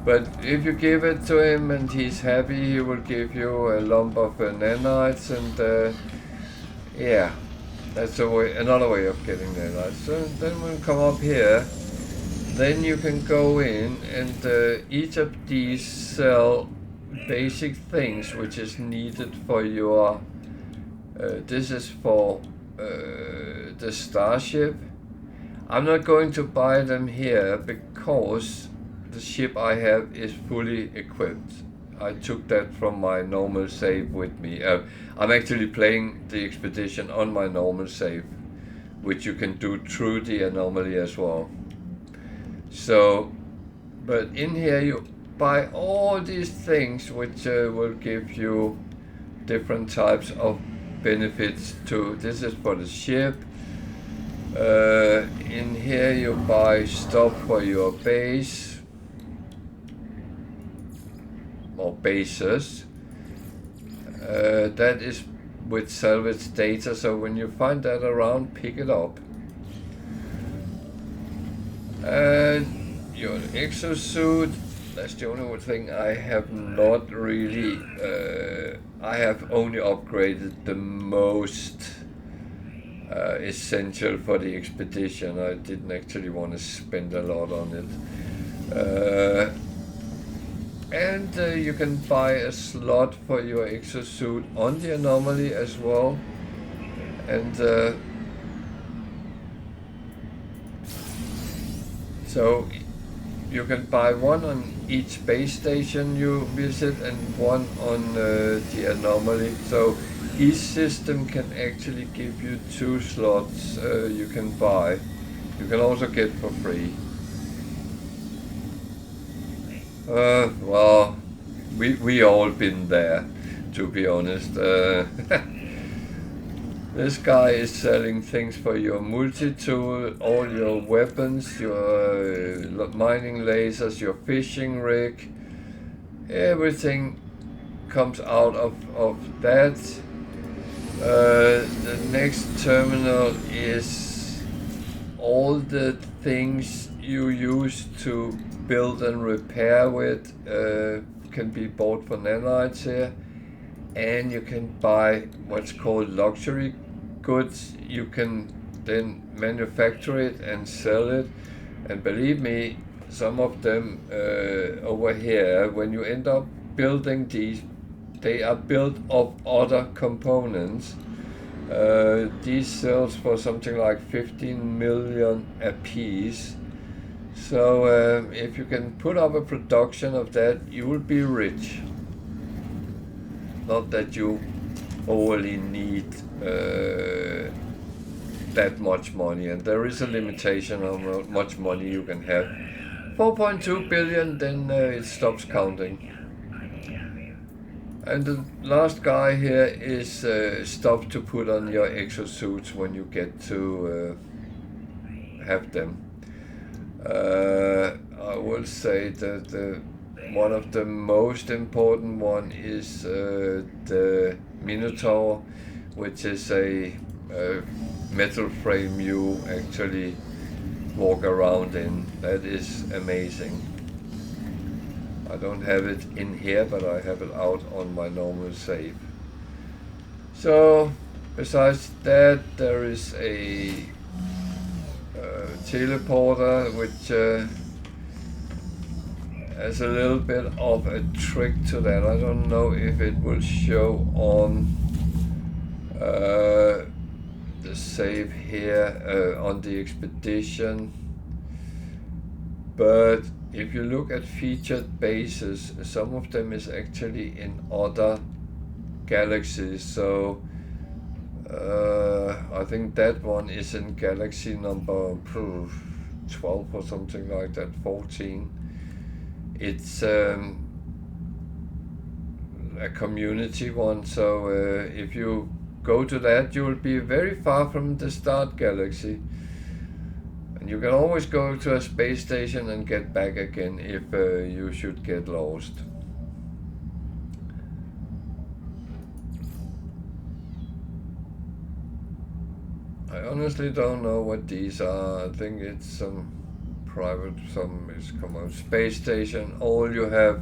but if you give it to him and he's happy, he will give you a lump of nanites, and yeah, that's another way of getting nanites. So then we'll come up here. Then you can go in, and each of these sell basic things which is needed for your, this is for the starship. I'm not going to buy them here because the ship I have is fully equipped. I took that from my normal save with me. I'm actually playing the expedition on my normal save, which you can do through the anomaly as well. So, but in here you buy all these things which will give you different types of benefits too. This is for the ship. In here you buy stuff for your base or bases. That is with salvage data, so when you find that around, pick it up. And your exosuit, That's the only thing I have not really. I have only upgraded the most essential for the expedition. I didn't actually want to spend a lot on it. And you can buy a slot for your exosuit on the anomaly as well. And so you can buy one on each space station you visit and one on the anomaly. So each system can actually give you 2 slots you can buy. You can also get for free. Well, we all been there, to be honest. This guy is selling things for your multi-tool, all your weapons, your mining lasers, your fishing rig. Everything comes out of that. The next terminal is all the things you use to build and repair with can be bought for nanites here. And you can buy what's called luxury goods. You can then manufacture it and sell it. And believe me, some of them over here, when you end up building these, they are built of other components. These sells for something like 15 million a piece. So if you can put up a production of that, you will be rich. Not that you overly need that much money, and there is a limitation on how much money you can have. 4.2 billion, then it stops counting. And the last guy here is stuff to put on your exosuits when you get to have them. I will say that one of the most important one is the Minotaur, which is a metal frame you actually walk around in. That is amazing. I don't have it in here, but I have it out on my normal save. So besides that, there is a teleporter which has a little bit of a trick to that. I don't know if it will show on the save here on the expedition, but if you look at featured bases, some of them is actually in other galaxies. So I think that one is in galaxy number 12 or something like that, 14. It's a community one, so if you go to that, you will be very far from the start galaxy. And you can always go to a space station and get back again if you should get lost. I honestly don't know what these are. I think it's some private, some is common space station. All you have,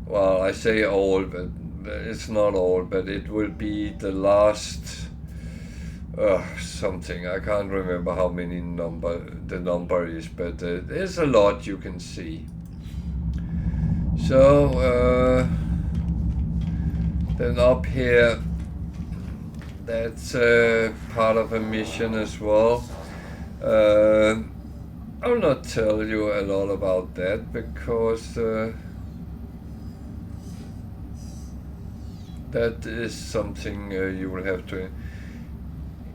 well, I say all, but it's not all, but it will be the last something. I can't remember how many the number is, but there's a lot you can see. So then up here, that's part of a mission as well. I'll not tell you a lot about that because that is something you will have to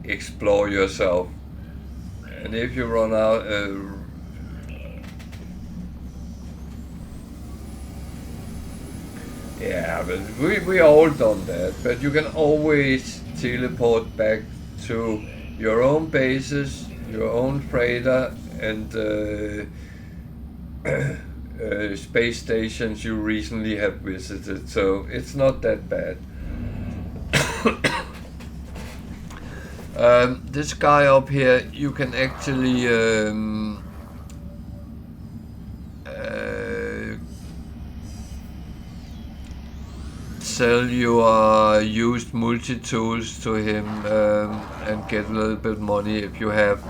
explore yourself. And if you run out, yeah, but we all done that. But you can always teleport back to your own bases, your own freighter, and space stations you recently have visited. So it's not that bad. This guy up here, you can actually sell your used multi-tools to him and get a little bit money if you have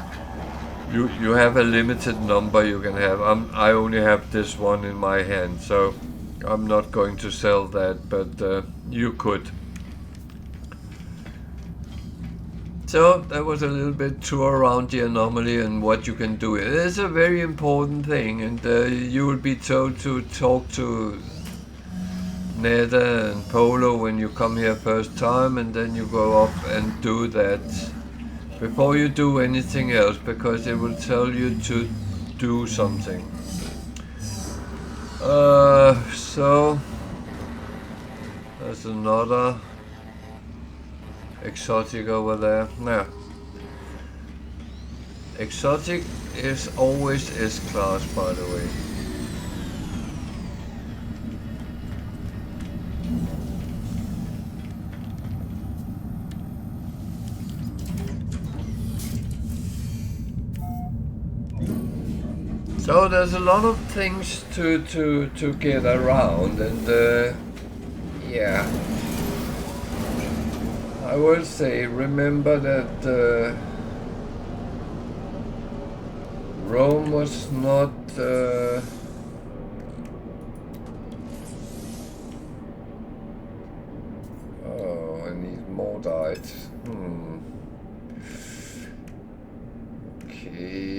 you have a limited number you can have. I only have this one in my hand, so I'm not going to sell that, but you could. So that was a little bit tour around the anomaly and what you can do. It is a very important thing, and you will be told to talk to Neda and Polo when you come here first time, and then you go up and do that before you do anything else, because it will tell you to do something. So there's another exotic over there. Now, exotic is always S-class, by the way. So there's a lot of things to get around, and yeah, I will say, remember that Rome was not oh, I need more diet. Okay.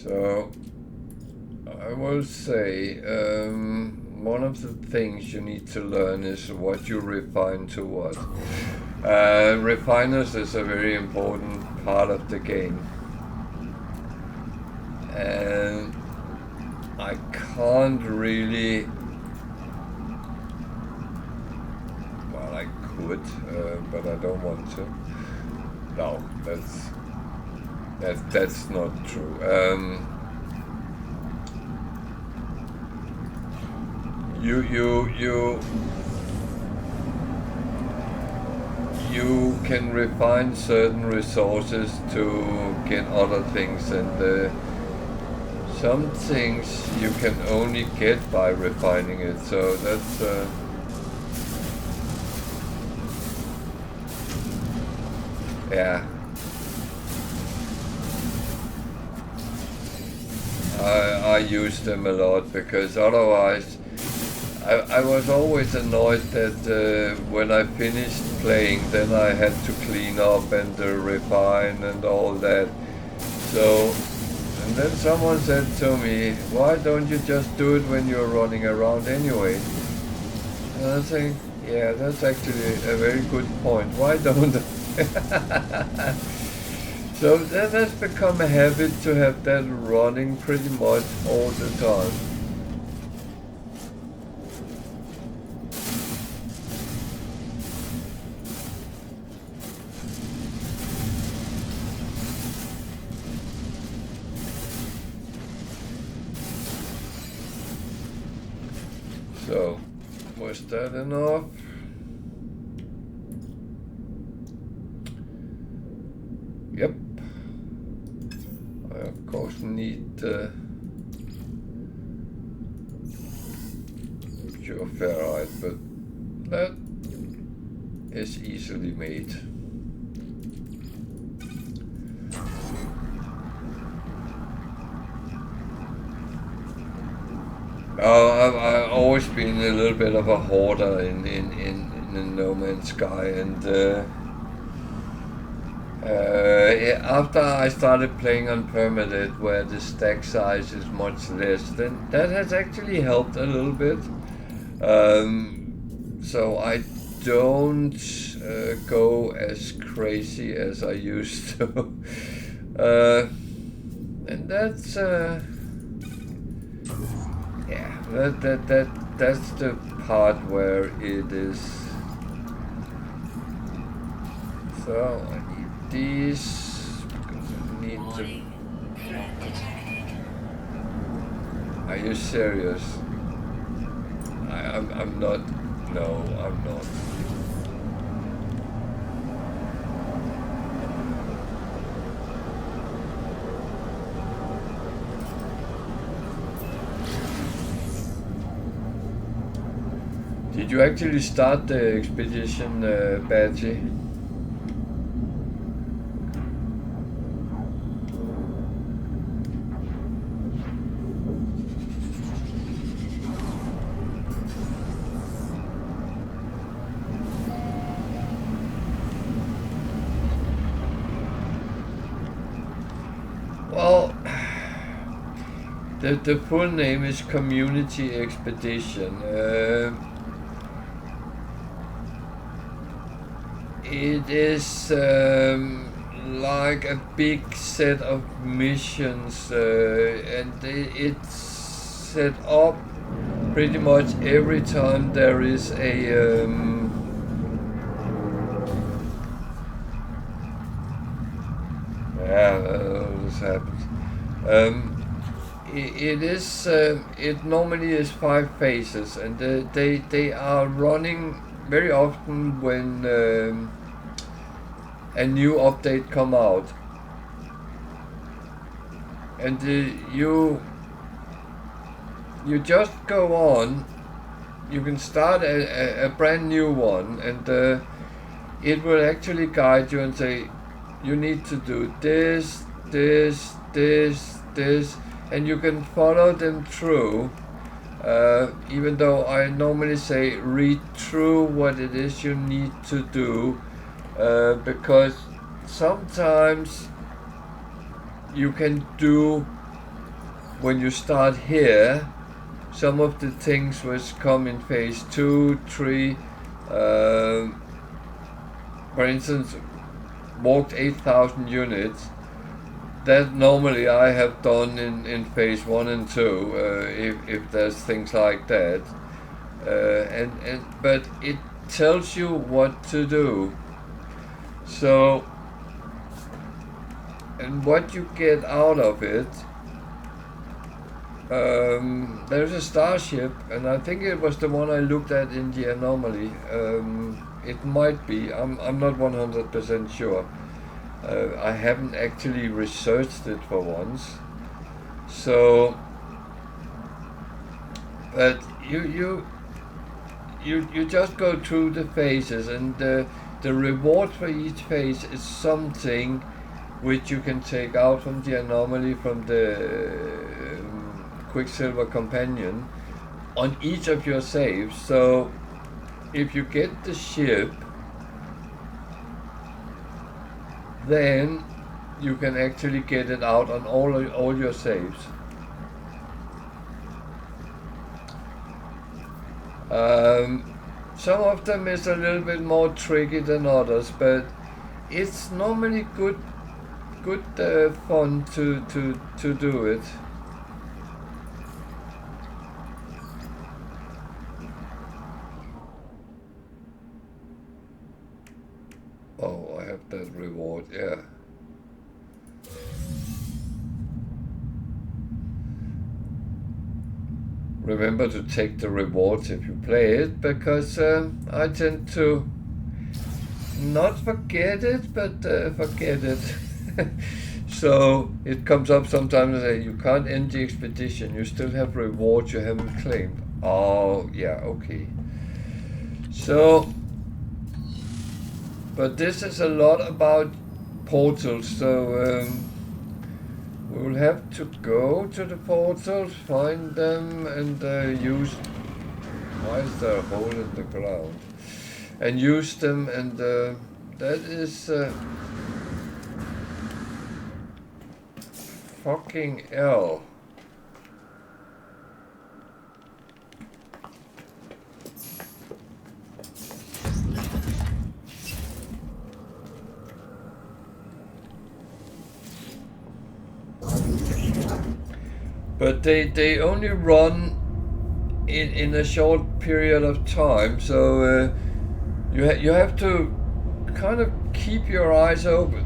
So I will say one of the things you need to learn is what you refine to what. Refiners is a very important part of the game, and I can't really, well, I could, but I don't want to. No, that's not true. You can refine certain resources to get other things, and some things you can only get by refining it. So that's yeah. I use them a lot, because otherwise I was always annoyed that when I finished playing, then I had to clean up and refine and all that. So, and then someone said to me, why don't you just do it when you're running around anyway? And I think, yeah, that's actually a very good point. Why don't I? So that has become a habit to have that running pretty much all the time. So, was that enough? Yep. I of course need pure ferrite, but that is easily made. I've always been a little bit of a hoarder in No Man's Sky, and after I started playing on permadeath, where the stack size is much less, then that has actually helped a little bit. So I don't go as crazy as I used to, and that's yeah, that's the part where it is. So I need these because I need to. Are you serious? I'm not. No, I'm not. Did you actually start the expedition, Batty? Well, the full name is Community Expedition. It is like a big set of missions, and it's set up pretty much every time there is a this happens. It normally is 5 phases, and they are running very often when a new update come out, and you just go on. You can start a brand new one, and it will actually guide you and say you need to do this, and you can follow them through. Even though I normally say read through what it is you need to do, because sometimes you can do, when you start here, some of the things which come in phase 2, 3, for instance, walked 8,000 units. That normally I have done in phase 1 and 2, if there's things like that, but it tells you what to do. So, and what you get out of it, there's a starship, and I think it was the one I looked at in the anomaly. It might be, I'm not 100% sure. I haven't actually researched it for once. So, but you just go through the phases, and the reward for each phase is something which you can take out from the anomaly, from the Quicksilver Companion, on each of your saves. So if you get the ship, then you can actually get it out on all your saves. Some of them is a little bit more tricky than others, but it's normally good fun to do it. Oh, I have that reward, yeah. Remember to take the rewards if you play it, because I tend to not forget it, but forget it. So it comes up sometimes and say, you can't end the expedition, you still have rewards you haven't claimed. Oh, yeah, okay. So, but this is a lot about portals, so we will have to go to the portals, find them, and use... Why is there a hole in the ground? And use them, and that is... fucking hell. But they only run in a short period of time, so you have to kind of keep your eyes open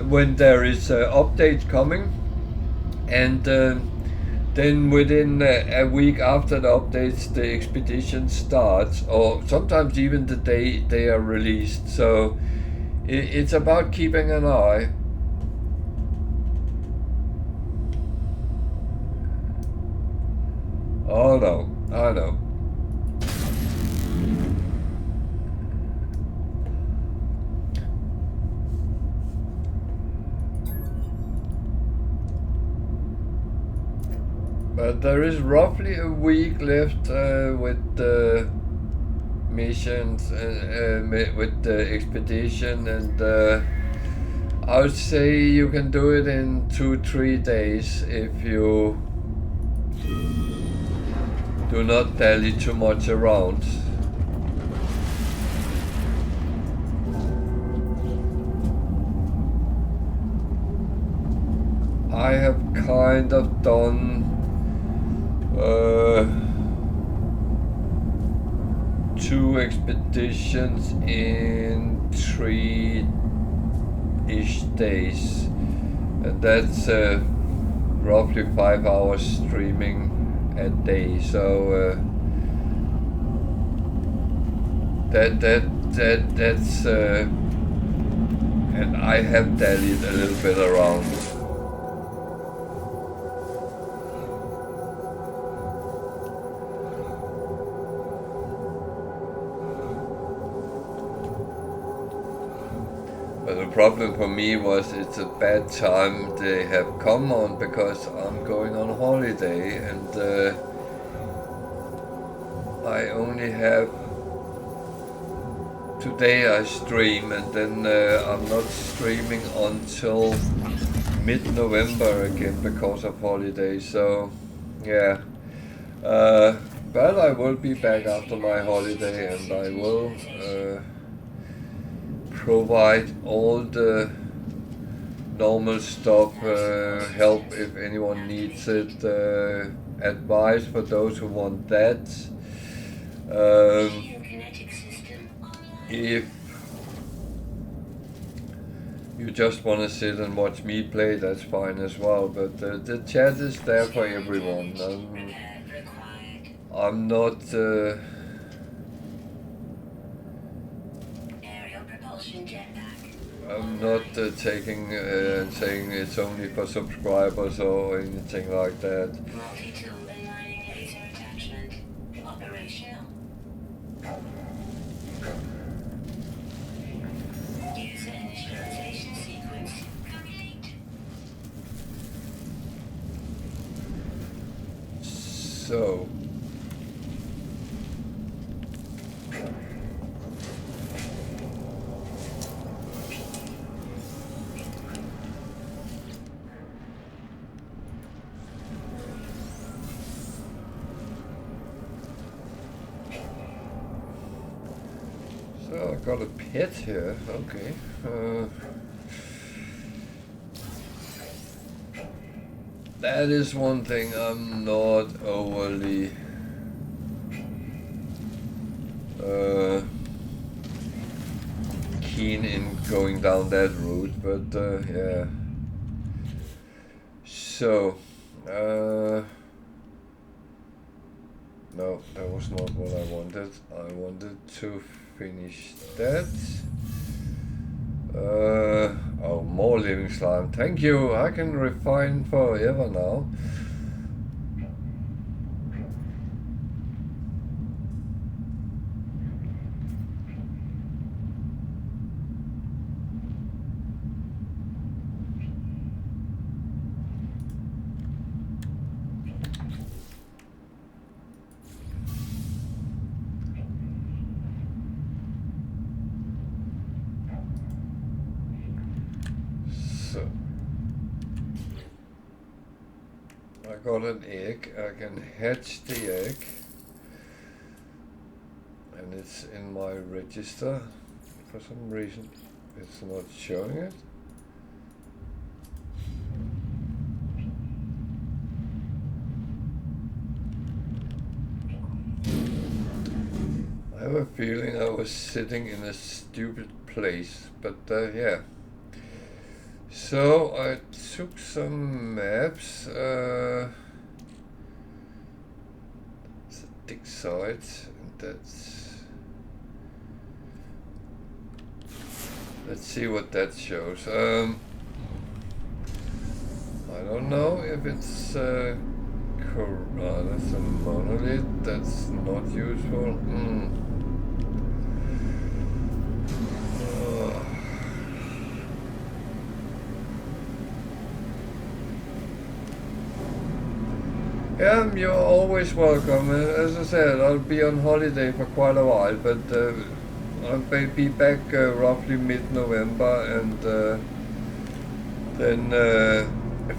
when there is updates coming, and then within a week after the updates, the expedition starts, or sometimes even the day they are released. So it's about keeping an eye. Oh no, I know. But there is roughly a week left with the missions and with the expedition, and I would say you can do it in 2-3 days if you do not dally too much around. I have kind of done 2 expeditions in 3-ish days, and that's roughly 5 hours streaming a day. So that's and I have dallied a little bit around. But the problem for me was it's a bad time they have come on because I'm going on holiday, and I only have today I stream, and then I'm not streaming until mid-November again because of holidays. So yeah, but I will be back after my holiday, and I will provide all the normal stuff, help if anyone needs it, advice for those who want that. If you just want to sit and watch me play, that's fine as well, but the chat is there for everyone. I'm not taking and saying it's only for subscribers or anything like that. Multi-tool aligning laser attachment. Operational. User initialization sequence complete. So I got a pit here, okay. That is one thing I'm not overly keen in going down that route, but yeah. So, no, that was not what I wanted. I wanted to finish that. Oh, more living slime. Thank you. I can refine forever now. I got an egg. I can hatch the egg, and it's in my register. For some reason it's not showing it. I have a feeling I was sitting in a stupid place, but yeah. So I took some maps. It's a dig site, and that's. Let's see what that shows. I don't know if it's That's a monolith. That's not useful. Yeah, you're always welcome. As I said, I'll be on holiday for quite a while, but I'll be back roughly mid-November, and then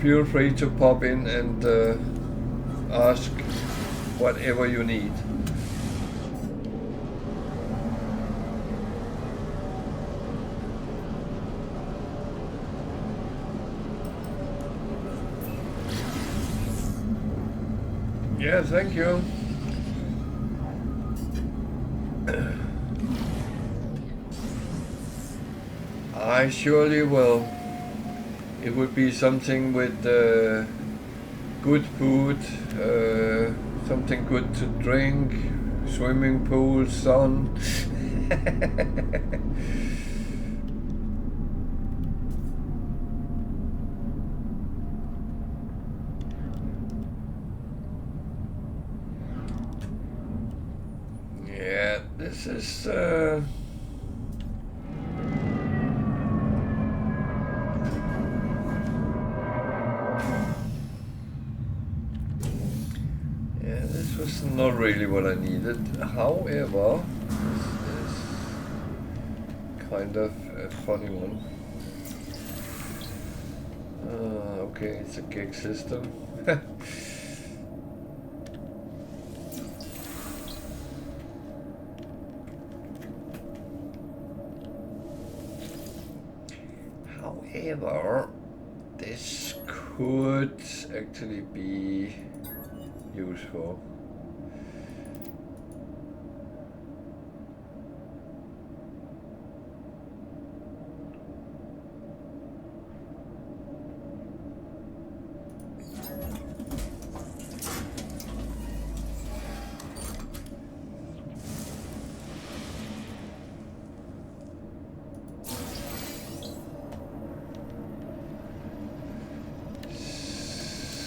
feel free to pop in and ask whatever you need. Yeah, thank you. I surely will. It would be something with good food, something good to drink, swimming pool, sun. Yeah, this is this was not really what I needed. However, this is kind of a funny one. Okay, it's a gig system. However, this could actually be useful.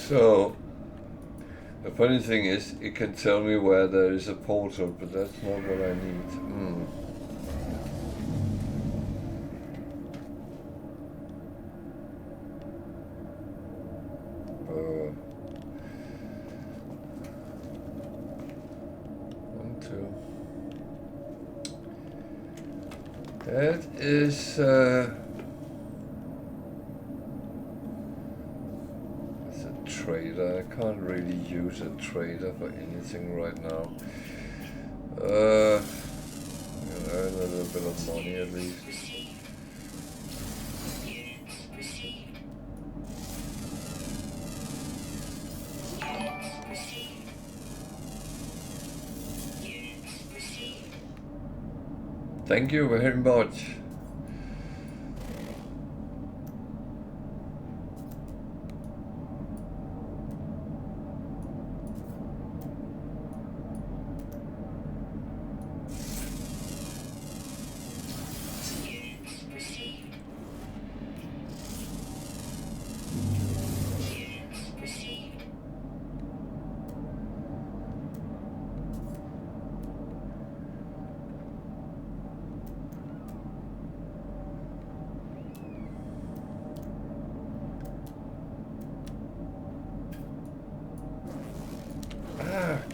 So, the funny thing is, it can tell me where there is a portal, but that's not what I need. One, two. That is trader. I can't really use a trader for anything right now. Earn a little bit of money at least. Thank you very much.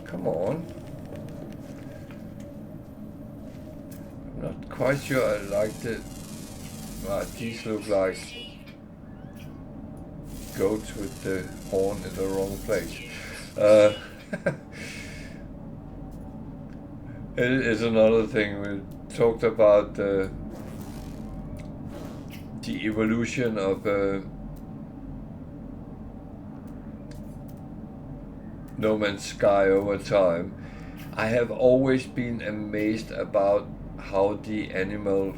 Come on. I'm not quite sure I liked it. These look like goats with the horn in the wrong place. It is another thing. We talked about the evolution of No Man's Sky over time. I have always been amazed about how the animals,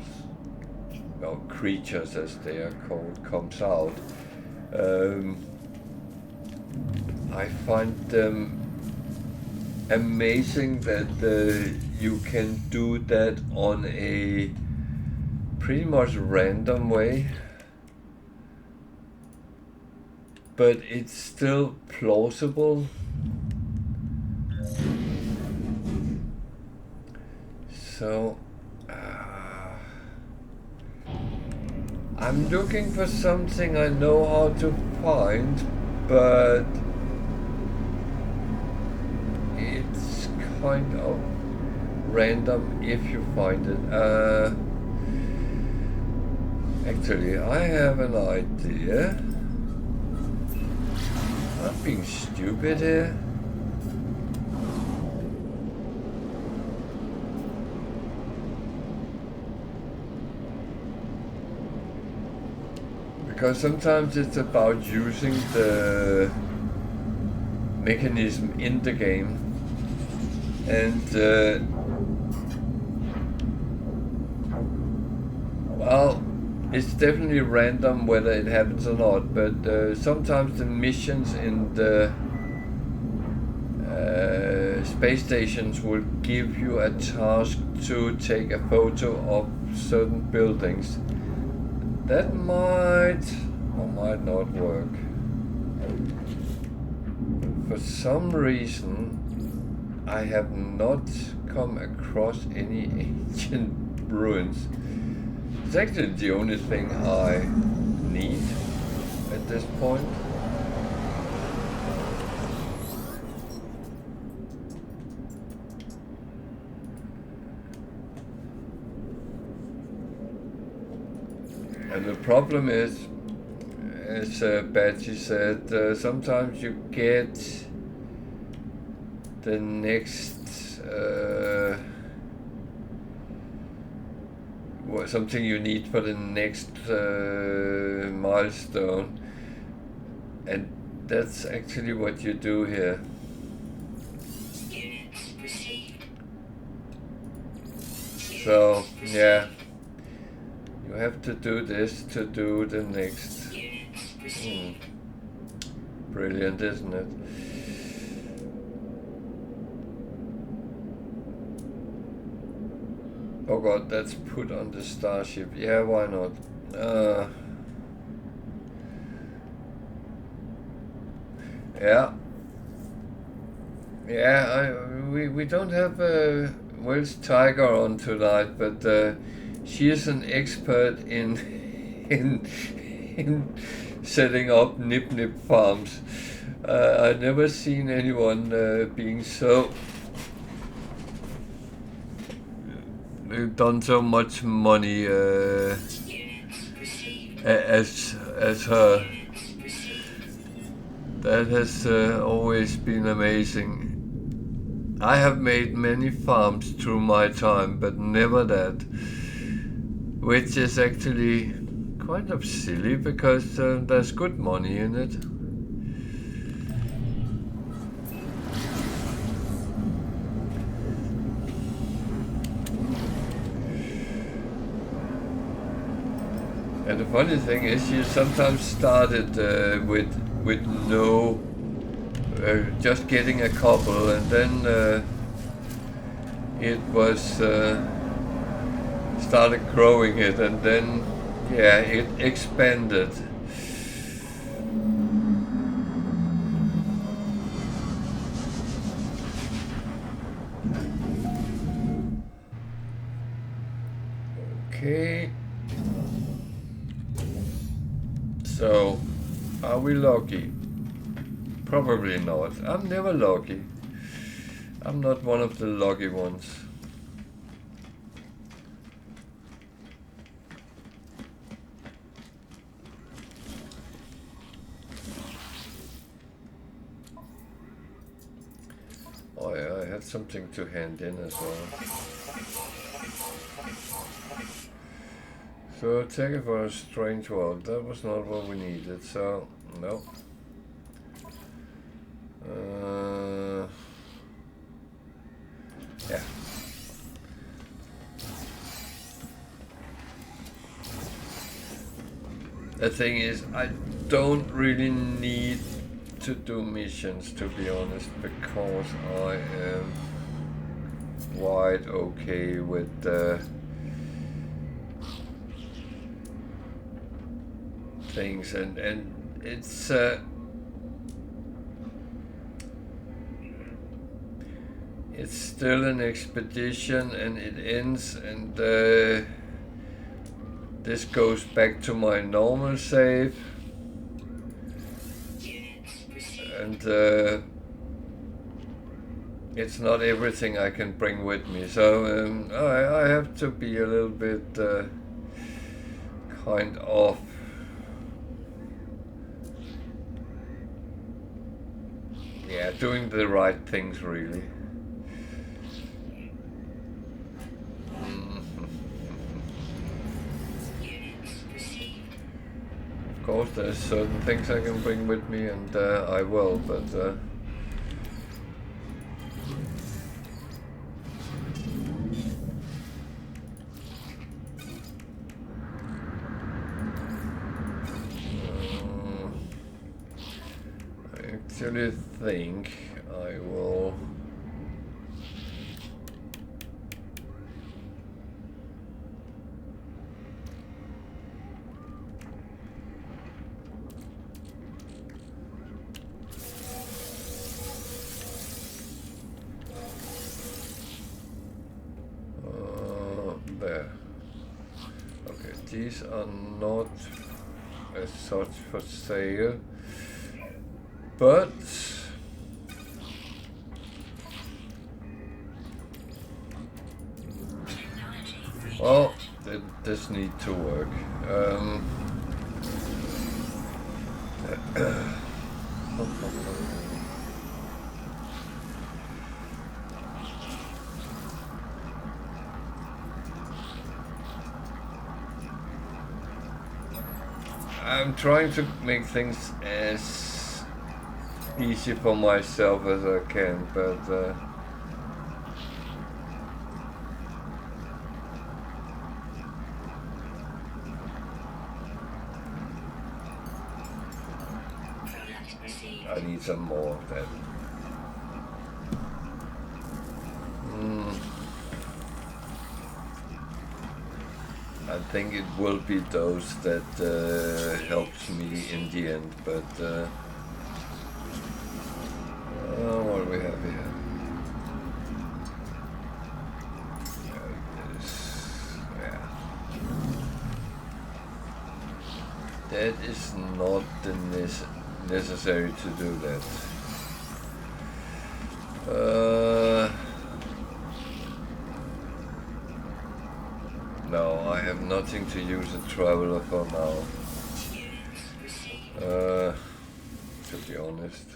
or creatures as they are called, comes out. I find them amazing that you can do that on a pretty much random way, but it's still plausible. So I'm looking for something I know how to find, but it's kind of random if you find it. Actually, I have an idea. I'm being stupid here. Because sometimes it's about using the mechanism in the game, and well, it's definitely random whether it happens or not, but sometimes the missions in the space stations will give you a task to take a photo of certain buildings. That might or might not work. For some reason, I have not come across any ancient ruins. It's actually the only thing I need at this point. And the problem is, as Batchy said, sometimes you get the next something you need for the next milestone, and that's actually what you do here. Units received. So yeah, you have to do this to do the next. Units received. Brilliant, isn't it? Oh god, that's put on the starship. Yeah, why not? Yeah. Yeah, we don't have Welsh Tiger on tonight, but she is an expert in in setting up nip farms. I've never seen anyone being so done so much money as her. That has always been amazing. I have made many farms through my time, but never that, which is actually kind of silly because there's good money in it. And the funny thing is, you sometimes started with no, just getting a couple, and then it was started growing it, and then yeah, it expanded. Okay. So, are we lucky? Probably not. I'm never lucky. I'm not one of the lucky ones. Oh yeah, I had something to hand in as well. So take it for a strange world. That was not what we needed, so no. Yeah. The thing is, I don't really need to do missions, to be honest, because I am quite okay with things, and it's still an expedition and it ends, and this goes back to my normal save, and it's not everything I can bring with me, so I have to be a little bit kind of doing the right things, really. Of course, there's certain things I can bring with me, and I will, but I actually think I will. There. Okay, these are not as such for sale, but well, this need to work. I'm trying to make things as easy for myself as I can, but I need some more of that. I think it will be those that helps me in the end, but what do we have here? That is not the necessary to do that. No, I have nothing to use a traveler for now. To be honest.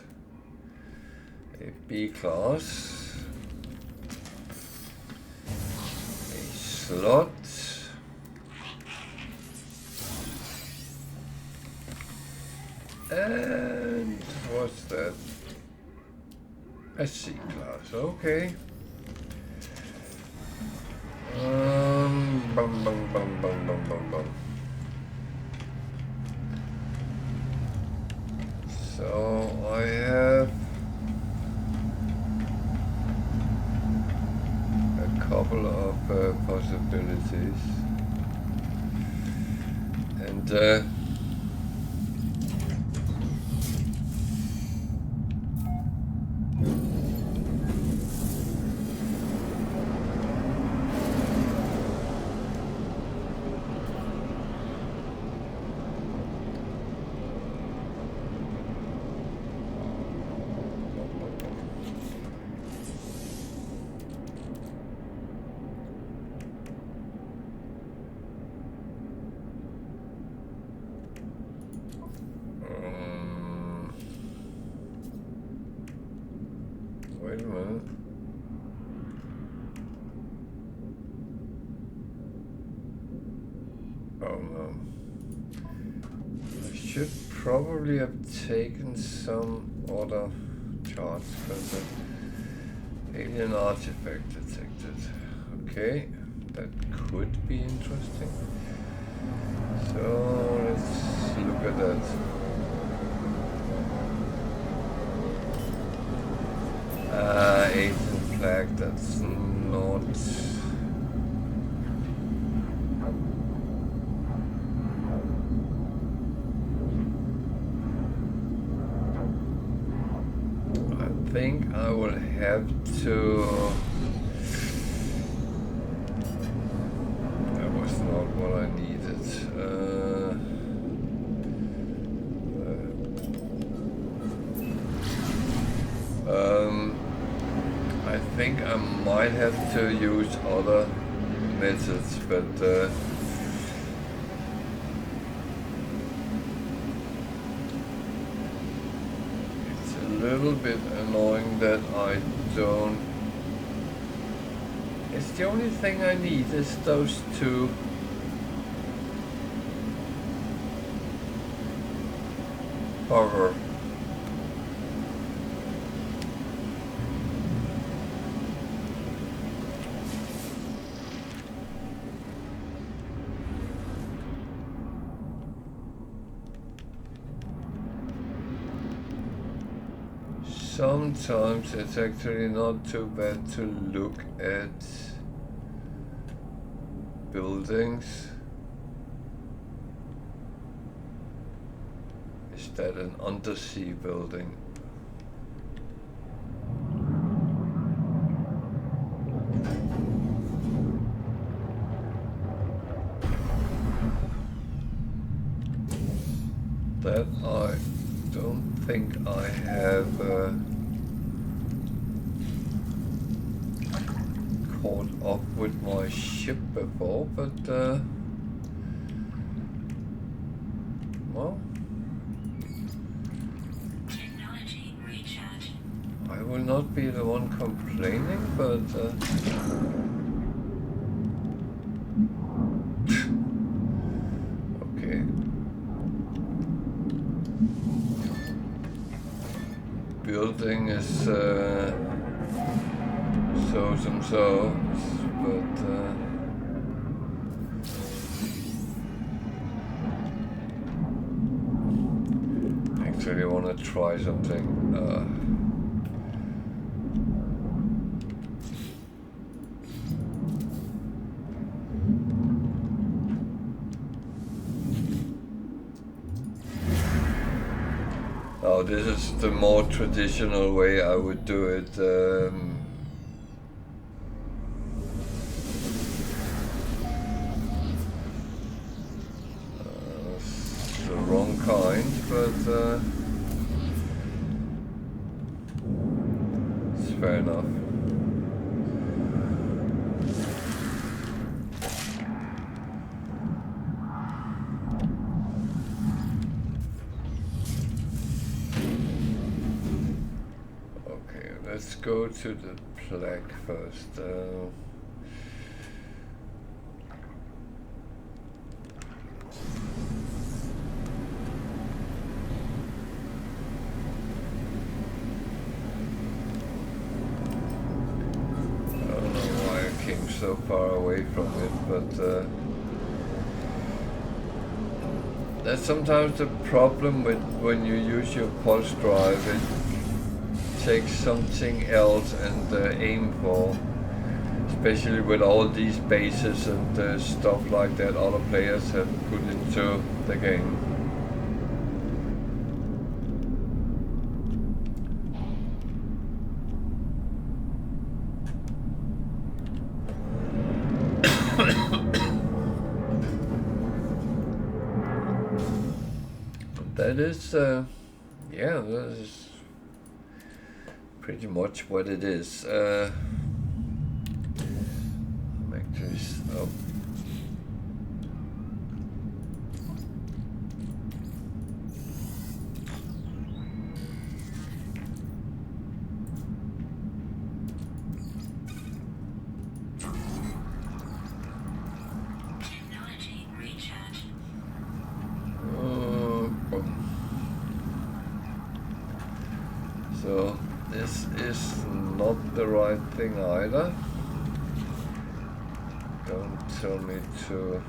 A B class. A slot. And what's that? A C class, okay. Bum, bum, bum, bum, bum, bum, bum. So I have a couple of possibilities, and wait a minute. Oh no. I should probably have taken some other charts, because alien artifact detected. Okay, that could be interesting. So let's look at that. Alien flag, that's not. I think I I will have to... That was not what I needed. I think I might have to use other methods, but it's a little bit annoying that I don't... It's the only thing I need is those two. Hover. Sometimes it's actually not too bad to look at buildings. Is that an undersea building? That I don't think I have caught up with my ship before, but well, Technology recharge. I will not be the one complaining, but okay. Building is so, but actually I want to try something. Oh, this is the more traditional way I would do it. It's the wrong kind, but it's fair enough. Let's go to the plaque first. I don't know why I came so far away from it, but that's sometimes the problem with when you use your pulse drive. It takes something else and aim for, especially with all these bases and stuff like that other players have put into the game. That is, yeah, that is pretty much what it is. Actually, oh. Technology recharge. So this is not the right thing either. Don't tell me to...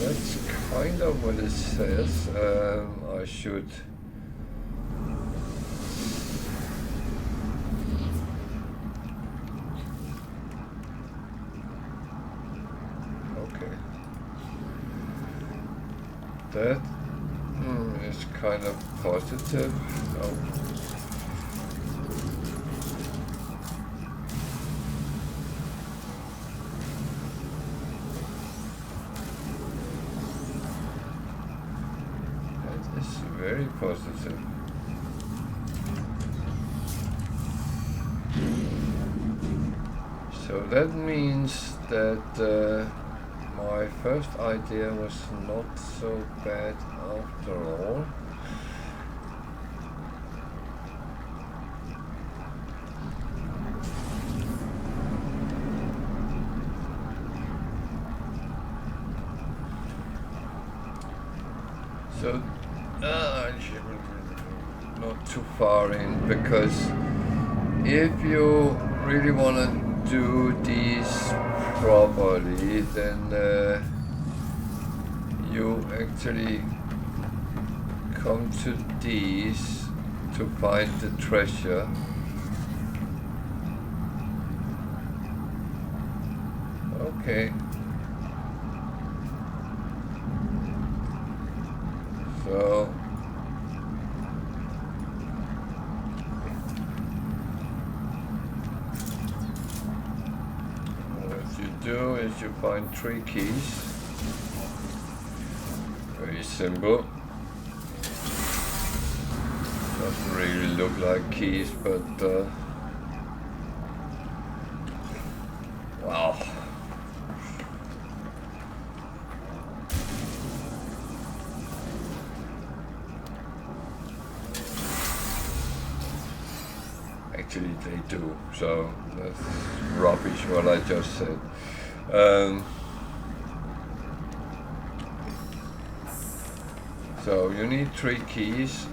That's kind of what it says. I should. Okay. That is kind of positive. Oh. Very positive. So that means that my first idea was not so bad after all. So not too far in, because if you really want to do these properly, then you actually come to these to find the treasure. Okay. So what you do is you find 3 keys. Very simple. Doesn't really look like keys, but wow. Actually they do, so that's rubbish what I just said. So you need 3 keys.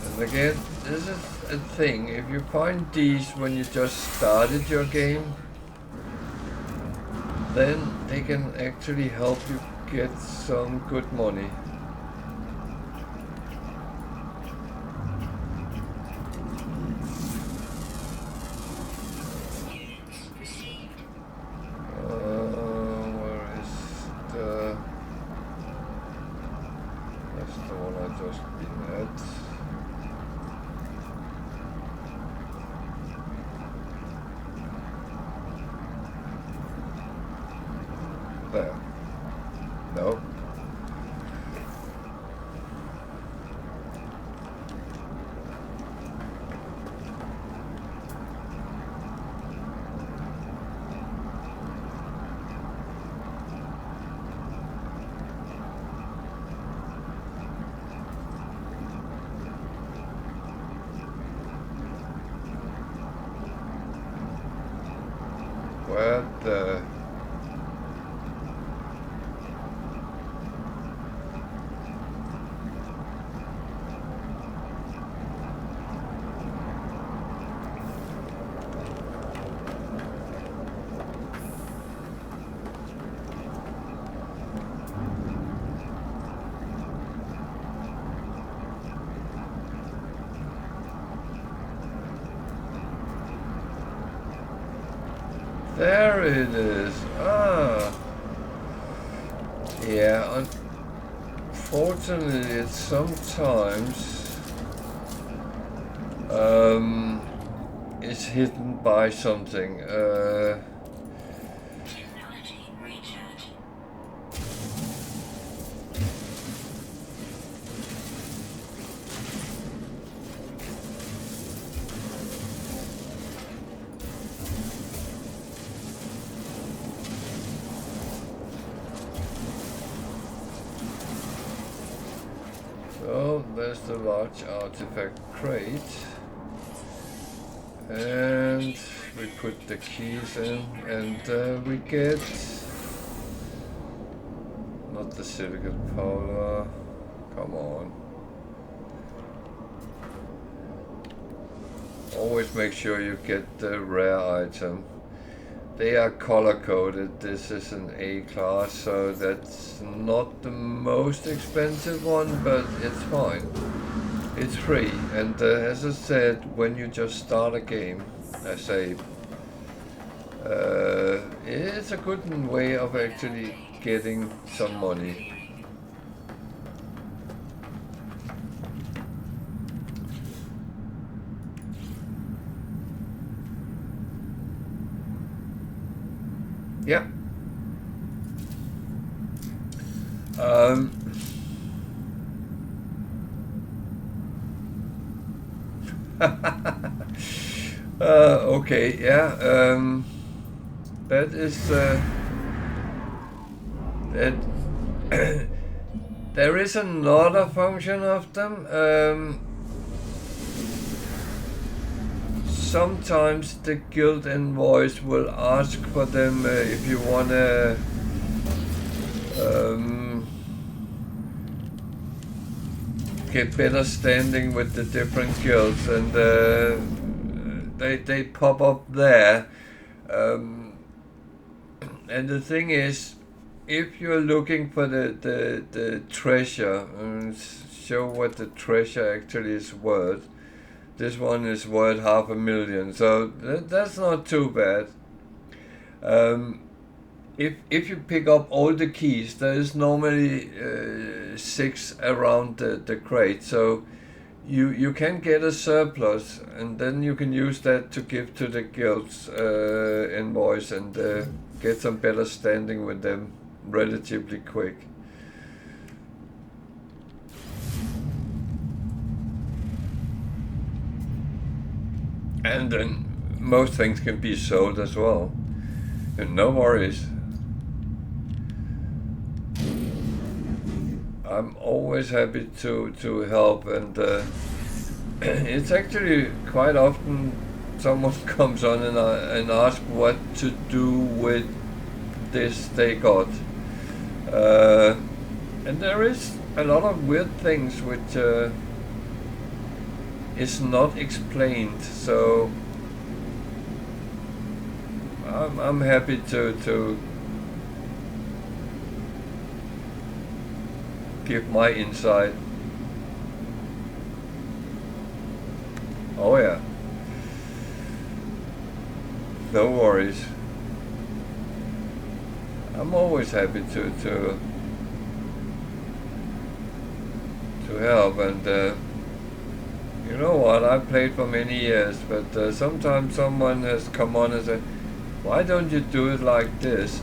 And again, this is a thing, if you find these when you just started your game, then they can actually help you get some good money. There. No. Where the... There it is. Ah. Yeah, unfortunately it's sometimes it's hidden by something. Technology recharge. So there's the large artifact crate, and we put the keys in, and we get not the silicate powder. Come on. Always make sure you get the rare item. they are color coded. This is an A class, so that's not the most expensive one, but it's fine. It's free, and as I said, when you just start a game, I say it's a good way of actually getting some money. Yeah. Okay, yeah. That is that. There is another function of them. Sometimes the guild invoice will ask for them if you wanna get better standing with the different guilds, and they pop up there. And the thing is, if you're looking for the treasure, show what the treasure actually is worth. This one is worth 500,000, so that's not too bad. If you pick up all the keys, there is normally 6 around the crate, so you can get a surplus, and then you can use that to give to the guild's invoice and get some better standing with them relatively quick. And then most things can be sold as well. And no worries. I'm always happy to help, and it's actually quite often someone comes on and asks what to do with this they got. And there is a lot of weird things which is not explained, so I'm happy to give my insight. Oh yeah, no worries. I'm always happy to help, and you know what, I've played for many years, but sometimes someone has come on and said, why don't you do it like this?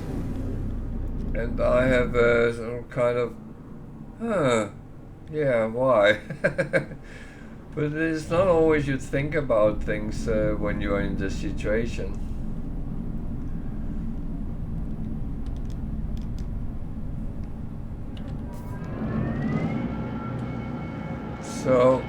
And I have some kind of, yeah, why? But it's not always you think about things when you're in this situation. So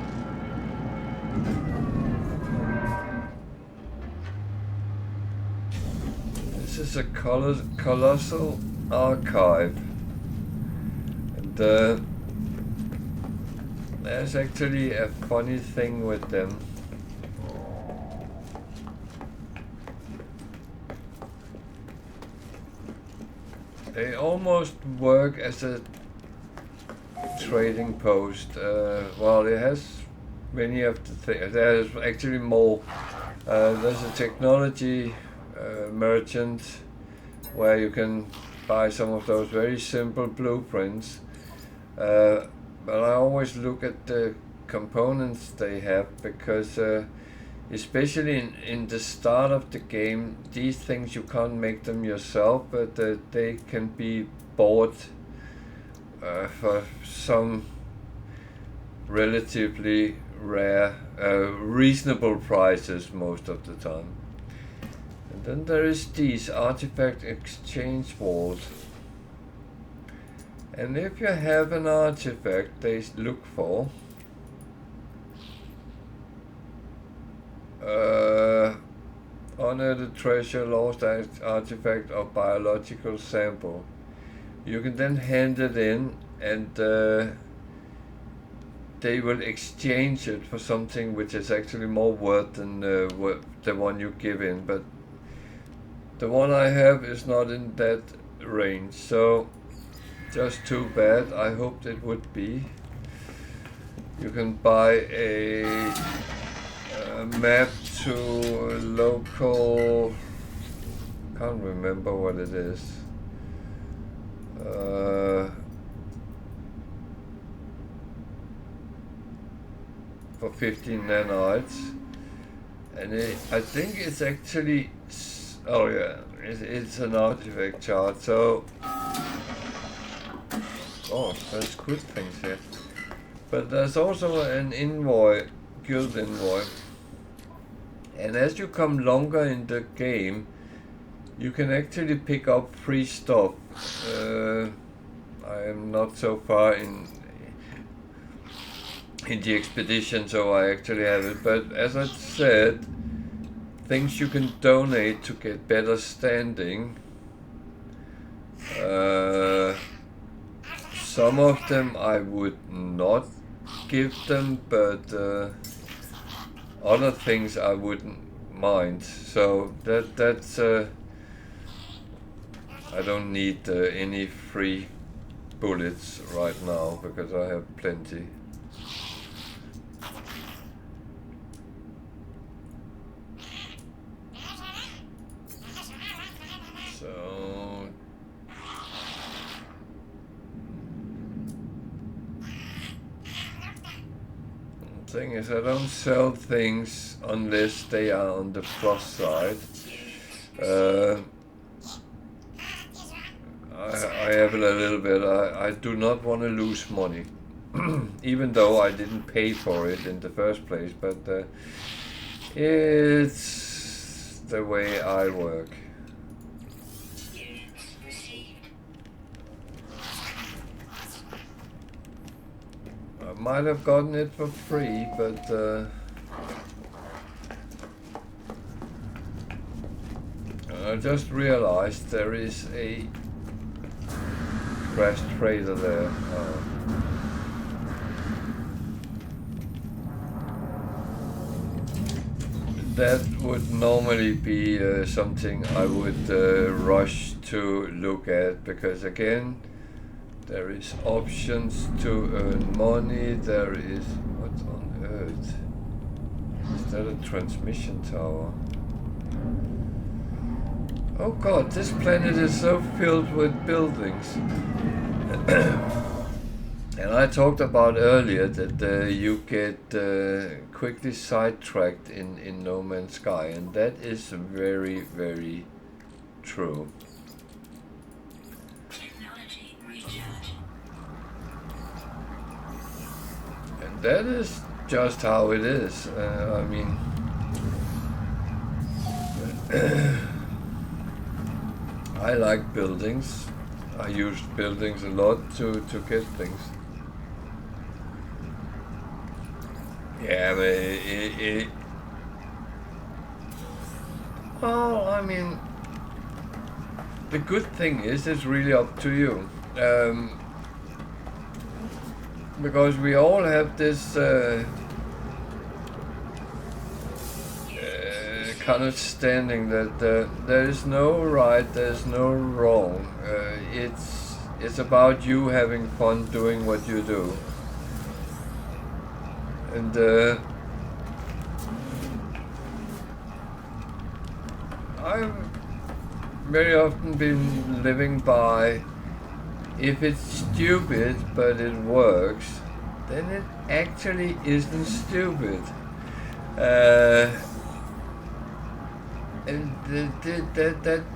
this is a colossal archive, and there's actually a funny thing with them. They almost work as a trading post. Well, it has many of the things. There's actually more. There's a technology merchant where you can buy some of those very simple blueprints. But I always look at the components they have, because especially in the start of the game, these things you can't make them yourself, but they can be bought for some relatively rare, reasonable prices most of the time. And then there is these artifact exchange walls. And if you have an artifact they look for, unearthed treasure, lost artifact, or biological sample, you can then hand it in, and they will exchange it for something which is actually more worth than the one you give in. But The one I have is not in that range, so just too bad. I hoped it would be. You can buy a map to local, can't remember what it is. For 15 nanites, and I think it's actually, oh yeah, it's an artifact chart. So, oh, there's good things here. But there's also an invoice, guild invoice, and as you come longer in the game, you can actually pick up free stuff. I am not so far in the expedition, so I actually have it. But as I said, things you can donate to get better standing. Some of them I would not give them, but other things I wouldn't mind. So that's I don't need any free bullets right now because I have plenty. So the thing is, I don't sell things unless they are on the plus side. I have it a little bit. I do not want to lose money, even though I didn't pay for it in the first place, but it's the way I work. Units received. I might have gotten it for free, but I just realized there is a crash trader there. That would normally be something I would rush to look at, because again, there is options to earn money. There is, what on earth? Is that a transmission tower? Oh god, this planet is so filled with buildings. And I talked about earlier that you get quickly sidetracked in No Man's Sky, and that is very, very true. Technology recharge. And that is just how it is. I mean, I like buildings. I use buildings a lot to get things. Yeah, but well, I mean, the good thing is it's really up to you. Because we all have this kind of standing that there is no right, there's no wrong. It's about you having fun doing what you do. And I've very often been living by, if it's stupid but it works, then it actually isn't stupid. And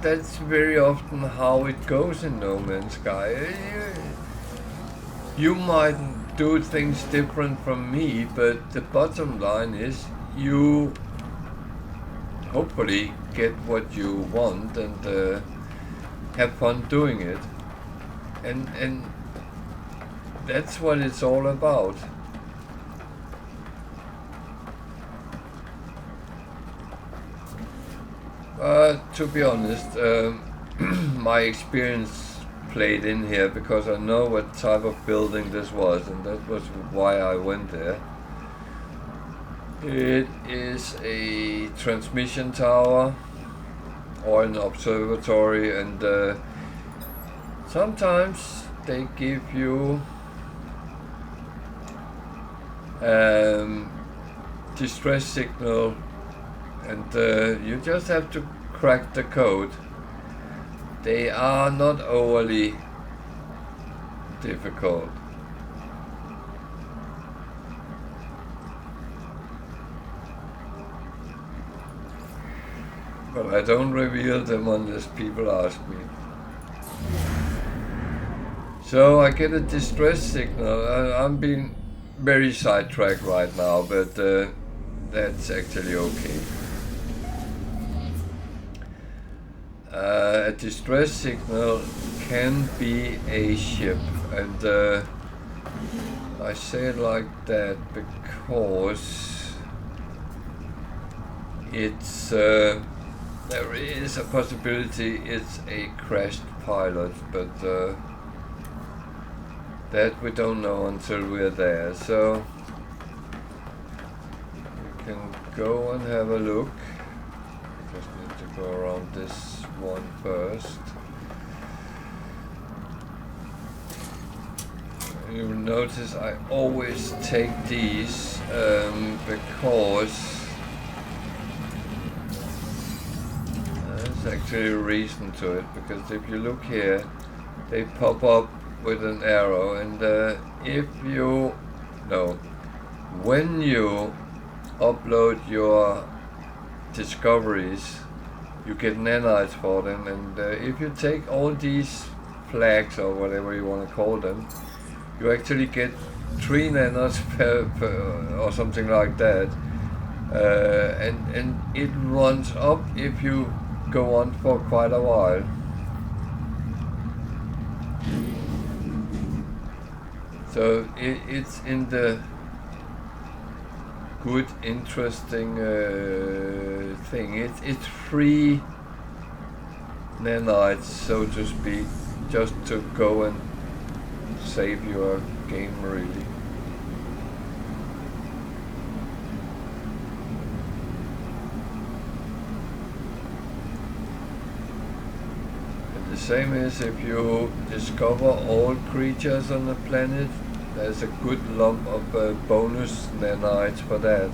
that's very often how it goes in No Man's Sky. You might do things different from me, but the bottom line is you hopefully get what you want and have fun doing it. And that's what it's all about. To be honest, my experience played in here because I know what type of building this was, and that was why I went there. It is a transmission tower. or an observatory, and sometimes they give you distress signal, and you just have to crack the code. They are not overly difficult. But I don't reveal them unless people ask me. So I get a distress signal. I'm being very sidetracked right now, but that's actually okay. A distress signal can be a ship, and I say it like that because it's there is a possibility it's a crashed pilot, but that we don't know until we're there. So we can go and have a look. I just need to go around this one first. You will notice I always take these because there's actually a reason to it. Because if you look here, they pop up with an arrow, and when you upload your discoveries, you get nanites for them, and if you take all these flags or whatever you want to call them, you actually get 3 nanites per or something like that, and it runs up if you go on for quite a while. So it's in the good, interesting thing. It's free nanites, so to speak, just to go and save your game, really. And the same is if you discover all creatures on the planet, there's a good lump of bonus nanites for that.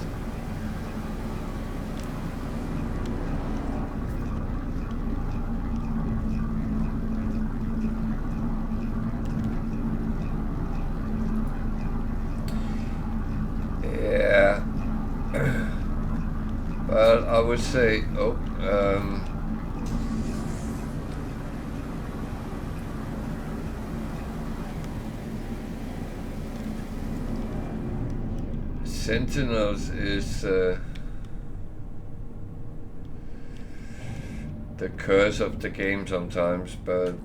Yeah. Well, I would say, Sentinels is the curse of the game sometimes, but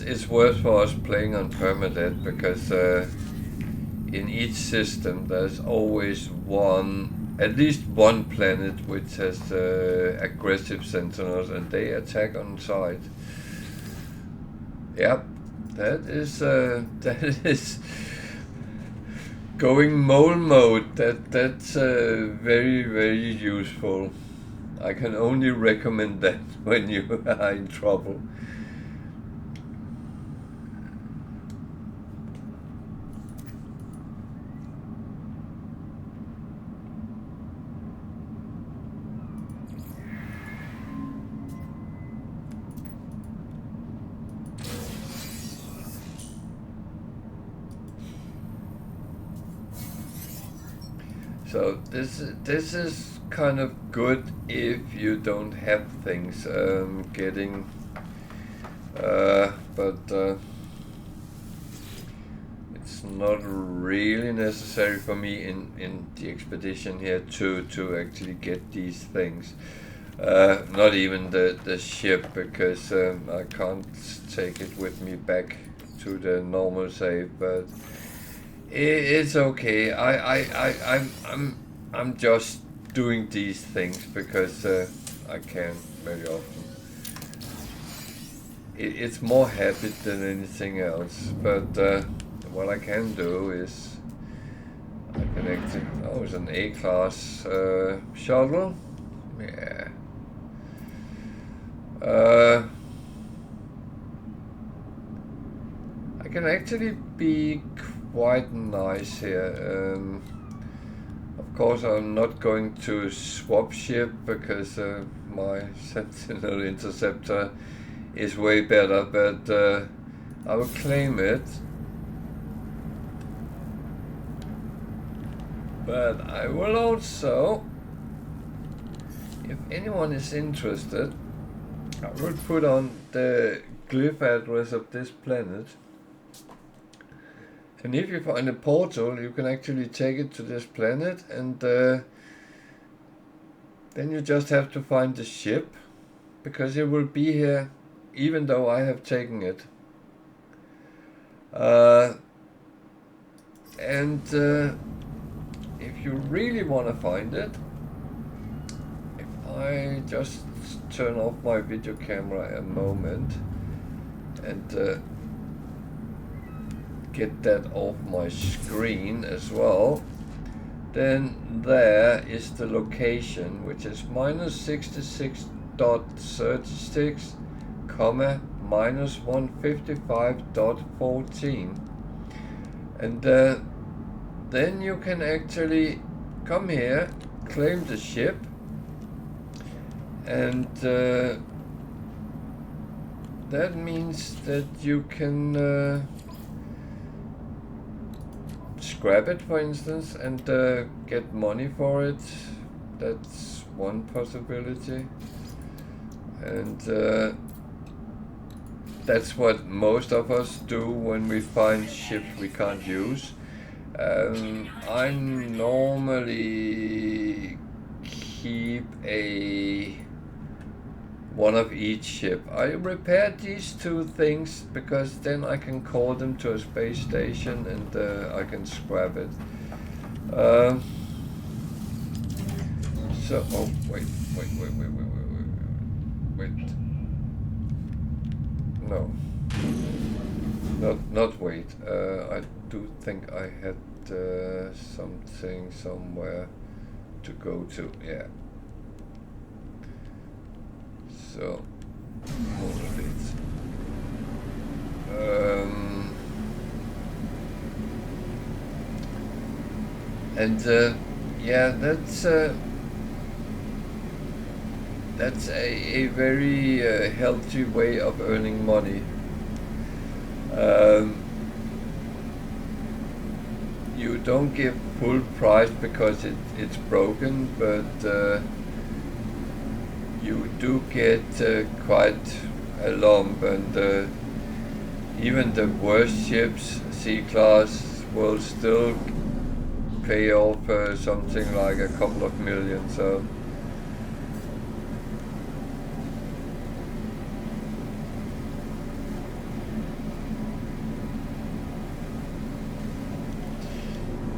it's worth for us playing on permadeath, because in each system there's always at least one planet which has aggressive sentinels, and they attack on sight. Yep, that is going mole mode. That's very, very useful. I can only recommend that when you are in trouble. So this is kind of good if you don't have things getting, but it's not really necessary for me in the expedition here to actually get these things. Not even the ship, because I can't take it with me back to the normal save, but it's okay. I'm just doing these things because I can very often. it's more habit than anything else. But what I can do is I can actually. Oh, it's an A-class shuttle. Yeah. I can actually be quite nice here. Of course, I'm not going to swap ship because my Sentinel Interceptor is way better, but I will claim it. But I will also, if anyone is interested, I will put on the glyph address of this planet. And if you find a portal, you can actually take it to this planet, and then you just have to find the ship, because it will be here even though I have taken it. And if you really want to find it, if I just turn off my video camera a moment and get that off my screen as well, then there is the location, which is -66.36, comma -155.14, and then you can actually come here, claim the ship, and that means that you can scrap it, for instance, and get money for it. That's one possibility, and that's what most of us do when we find ships we can't use. I normally keep one of each ship. I repaired these two things because then I can call them to a space station and I can scrap it. So, oh, wait. No. Not wait. I do think I had something somewhere to go to. Yeah. So, more of it. And yeah, that's a very healthy way of earning money. You don't give full price because it's broken, but you do get quite a lump, and even the worst ships, C-class, will still pay off something like a couple of million. So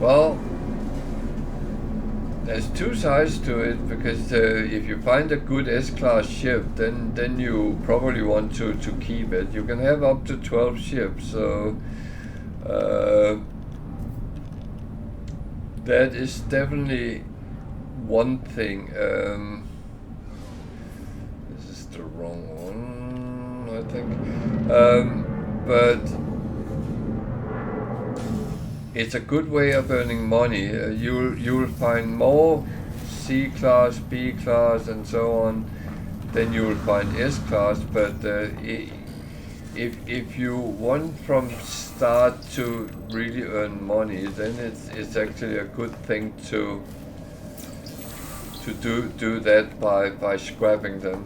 well, there's two sides to it, because if you find a good S-class ship, then you probably want to keep it. You can have up to 12 ships, so that is definitely one thing. This is the wrong one, I think. But it's a good way of earning money. You'll find more C-class, B-class, and so on than you will find S-class. But if you want from start to really earn money, then it's actually a good thing to do that by scrapping them.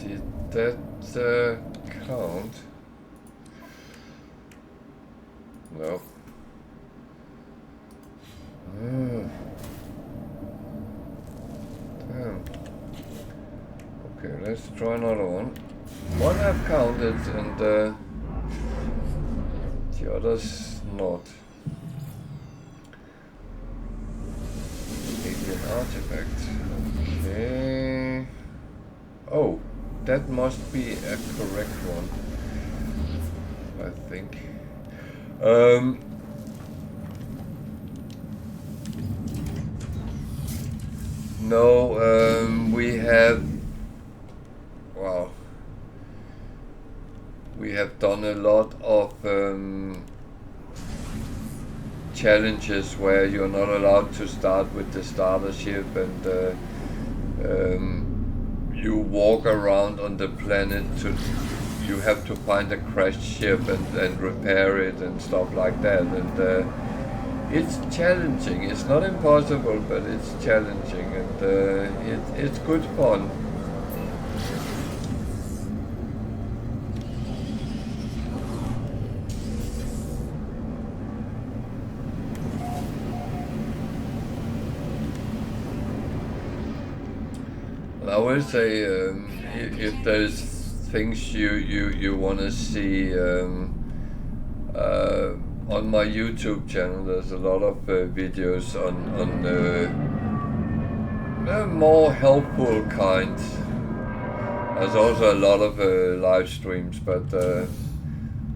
Did that count? No. Damn. Okay, let's try another one. One I've counted and the others not. Alien artifact. Okay. Oh, that must be a correct one, I think. No, we have, wow, we have done a lot of challenges where you're not allowed to start with the starter ship, and you walk around on the planet you have to find a crashed ship and repair it and stuff like that, and it's challenging. It's not impossible, but it's challenging, and it's good fun. I will say, if there's things you want to see on my YouTube channel, there's a lot of videos on more helpful kind. There's also a lot of live streams, but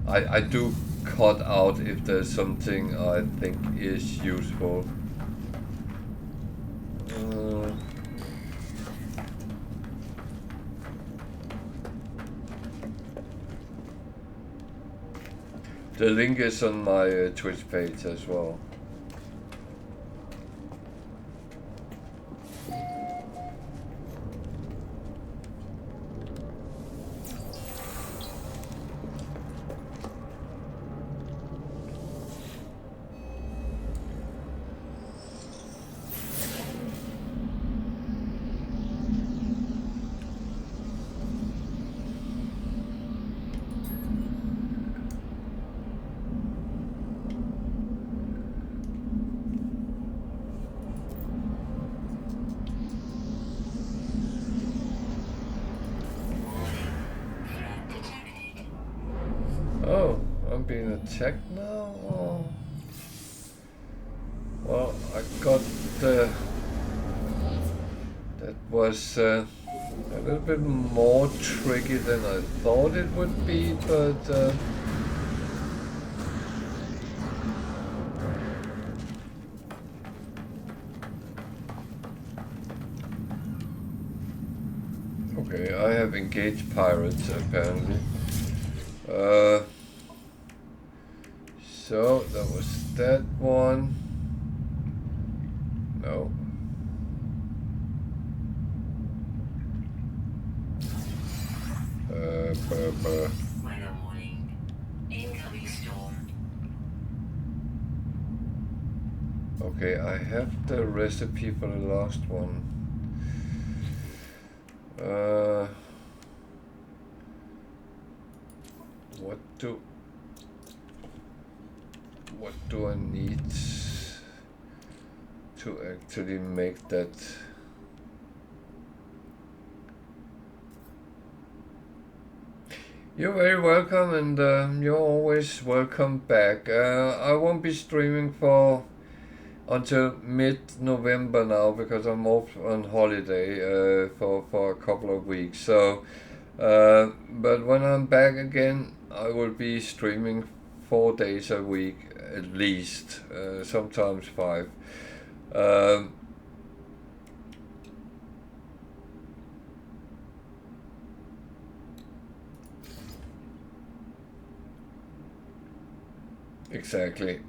I do cut out if there's something I think is useful. The link is on my Twitch page as well. Oh, I'm being attacked now? Oh. Well, I got that was a little bit more tricky than I thought it would be, but okay, I have engaged pirates apparently. So that was that one. No. Weather warning. Incoming storm. Okay, I have the recipe for the last one. What do I need to actually make that? You're very welcome, and you're always welcome back. I won't be streaming until mid-November now because I'm off on holiday for a couple of weeks. So, but when I'm back again, I will be streaming 4 days a week at least, sometimes 5. Exactly.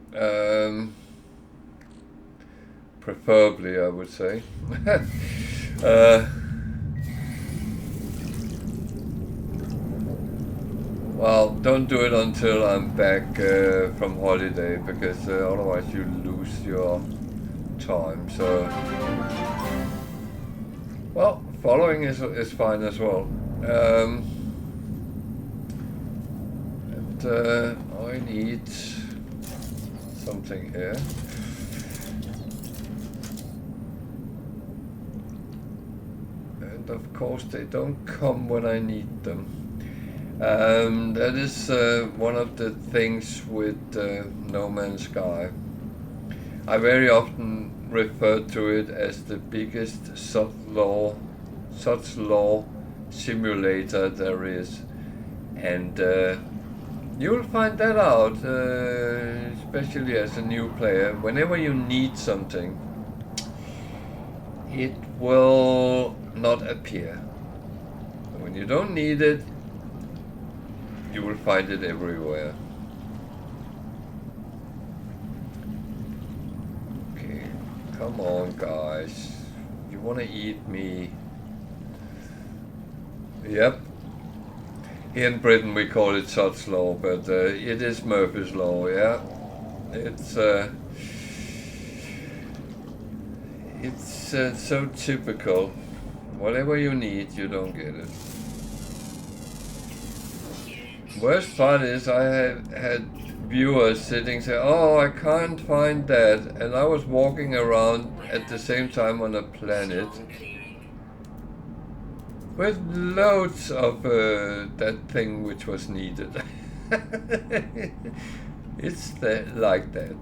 Preferably, I would say. Well, don't do it until I'm back from holiday, because otherwise you lose your time. So, well, following is fine as well. And I need something here. And of course they don't come when I need them. That is one of the things with No Man's Sky. I very often refer to it as the biggest such law simulator there is, and you'll find that out, especially as a new player. Whenever you need something, it will not appear. When you don't need it, you will find it everywhere. Okay, come on guys. You wanna eat me? Yep. Here in Britain we call it Sod's Law, but it is Murphy's Law, yeah. It's so typical. Whatever you need, you don't get it. Worst part is I had viewers sitting saying, "Oh, I can't find that," and I was walking around at the same time on a planet with loads of that thing which was needed. It's like that.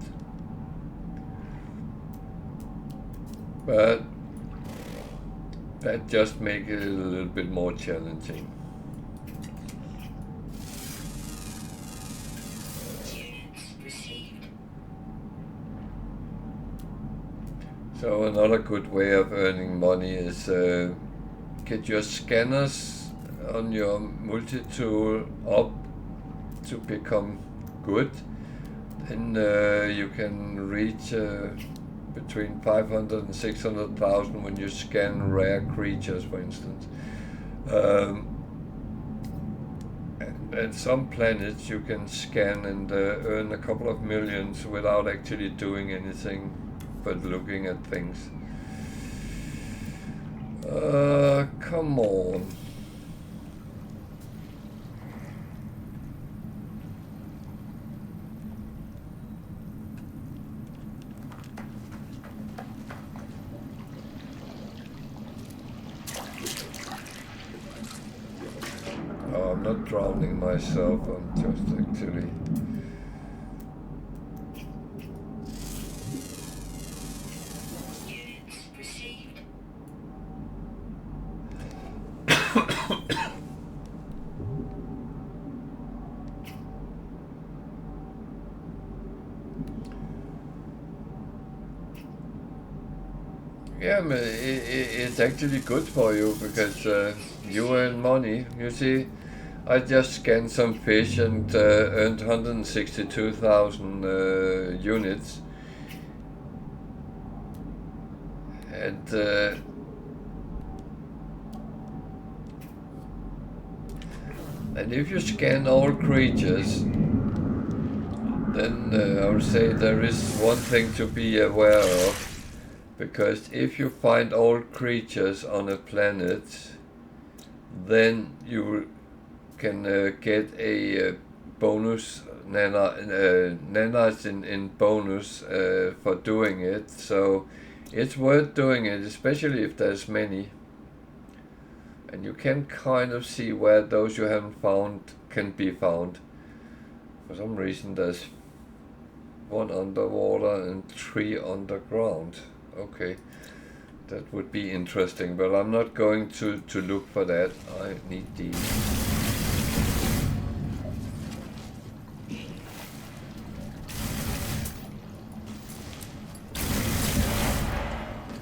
But that just makes it a little bit more challenging. So another good way of earning money is get your scanners on your multi-tool up to become good. Then you can reach between 500 and 600,000 when you scan rare creatures, for instance. And at some planets you can scan and earn a couple of millions without actually doing anything but looking at things. Come on. Oh, I'm not drowning myself, I'm just actually... Yeah, but it's actually good for you because you earn money. You see, I just scanned some fish and earned 162,000 units. And if you scan all creatures, then I would say there is one thing to be aware of. Because if you find all creatures on a planet, then you can get a bonus, nanas in bonus for doing it. So it's worth doing it, especially if there's many. And you can kind of see where those you haven't found can be found. For some reason there's 1 underwater and 3 underground. Okay, that would be interesting, but I'm not going to look for that. I need these.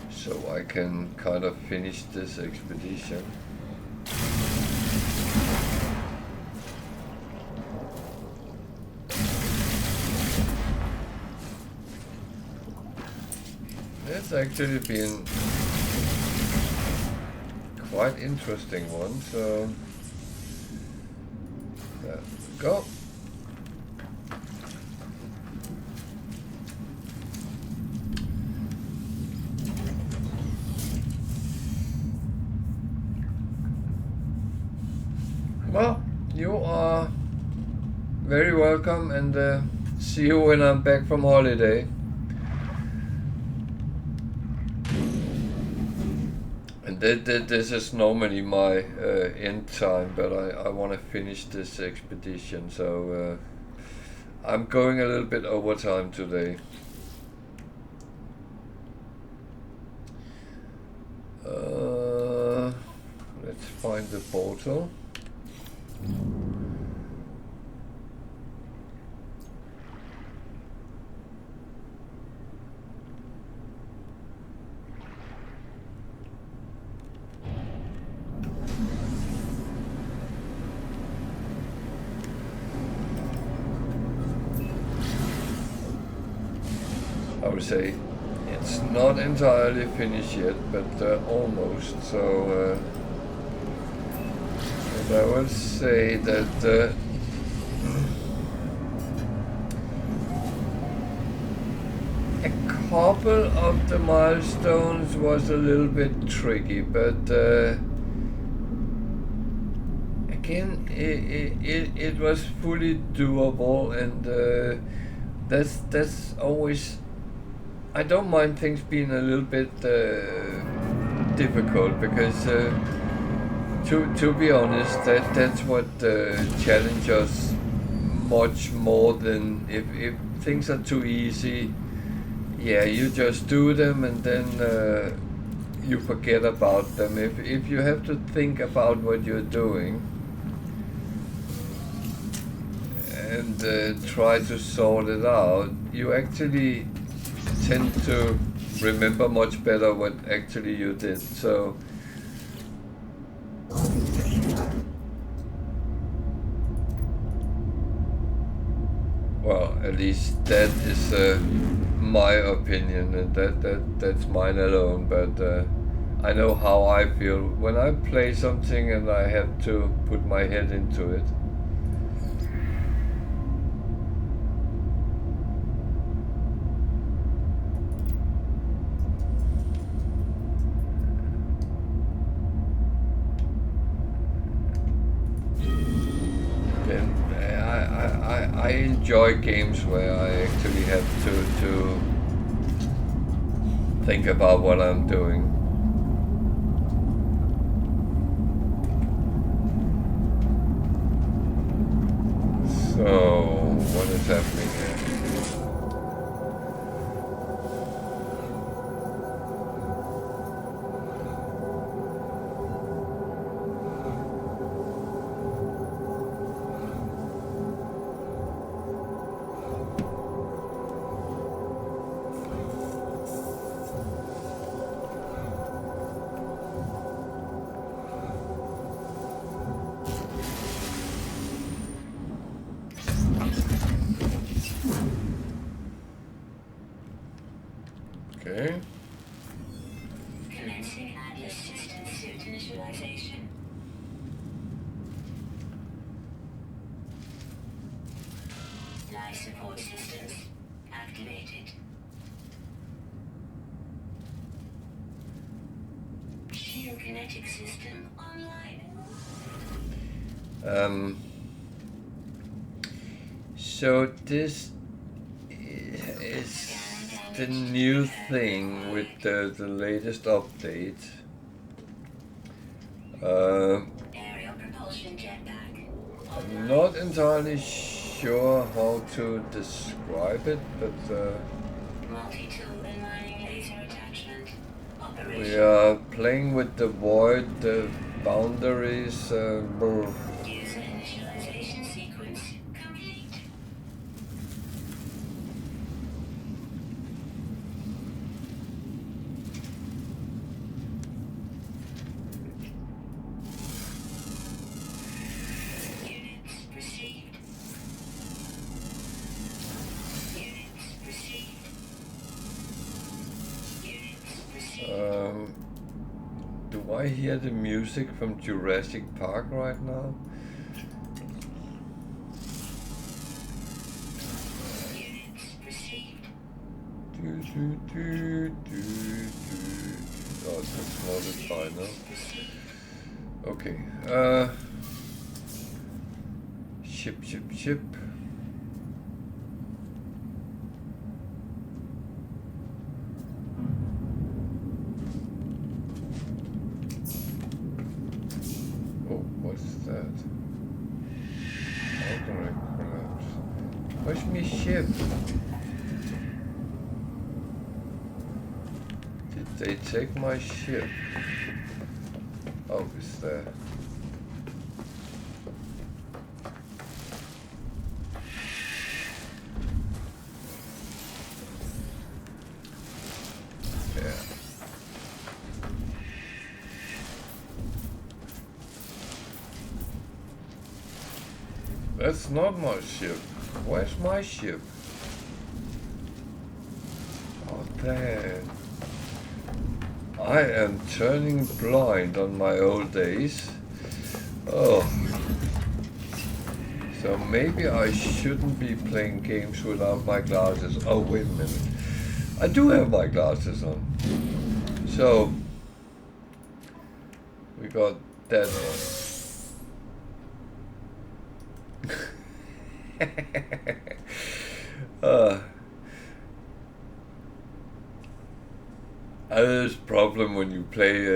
So I can kind of finish this expedition. It's actually been quite interesting one, so there we go. Well, you are very welcome, and see you when I'm back from holiday. And this is normally my end time, but I want to finish this expedition, so I'm going a little bit overtime today. Let's find the portal. I would say it's not entirely finished yet, but almost. So, and I will say that a couple of the milestones was a little bit tricky, but again, it was fully doable, and that's always. I don't mind things being a little bit difficult, because to be honest, that's what challenges us much more than if things are too easy. Yeah, you just do them, and then you forget about them. If you have to think about what you're doing and try to sort it out, you actually tend to remember much better what actually you did. So well, at least that is my opinion, and that's mine alone, but I know how I feel when I play something and I have to put my head into it. I enjoy games where I actually have to think about what I'm doing. So, what is happening here? Okay. Commencing Atlas system suit initialization. Life support systems activated. Geokinetic system online. So this is the new thing with the latest update. Aerial propulsion jetpack. I'm not entirely sure how to describe it, but Multi-tool and mining laser attachment. we Operation. are playing with the void, the boundaries. User initialization sequence complete. Units received. Units received. Units received. Do I hear the music from Jurassic Park right now? Units received. Oh, that's not the final. Received. Okay. Ship, ship, ship. Oh, what's that? How can I collapse? Where's my ship? Did they take my ship? Oh, it's there. Yeah. That's not my ship. Where's my ship? Oh, damn. I am turning blind on my old days. Oh. So maybe I shouldn't be playing games without my glasses. Oh, wait a minute. I do have my glasses on. So, we got that one. There's problem when you play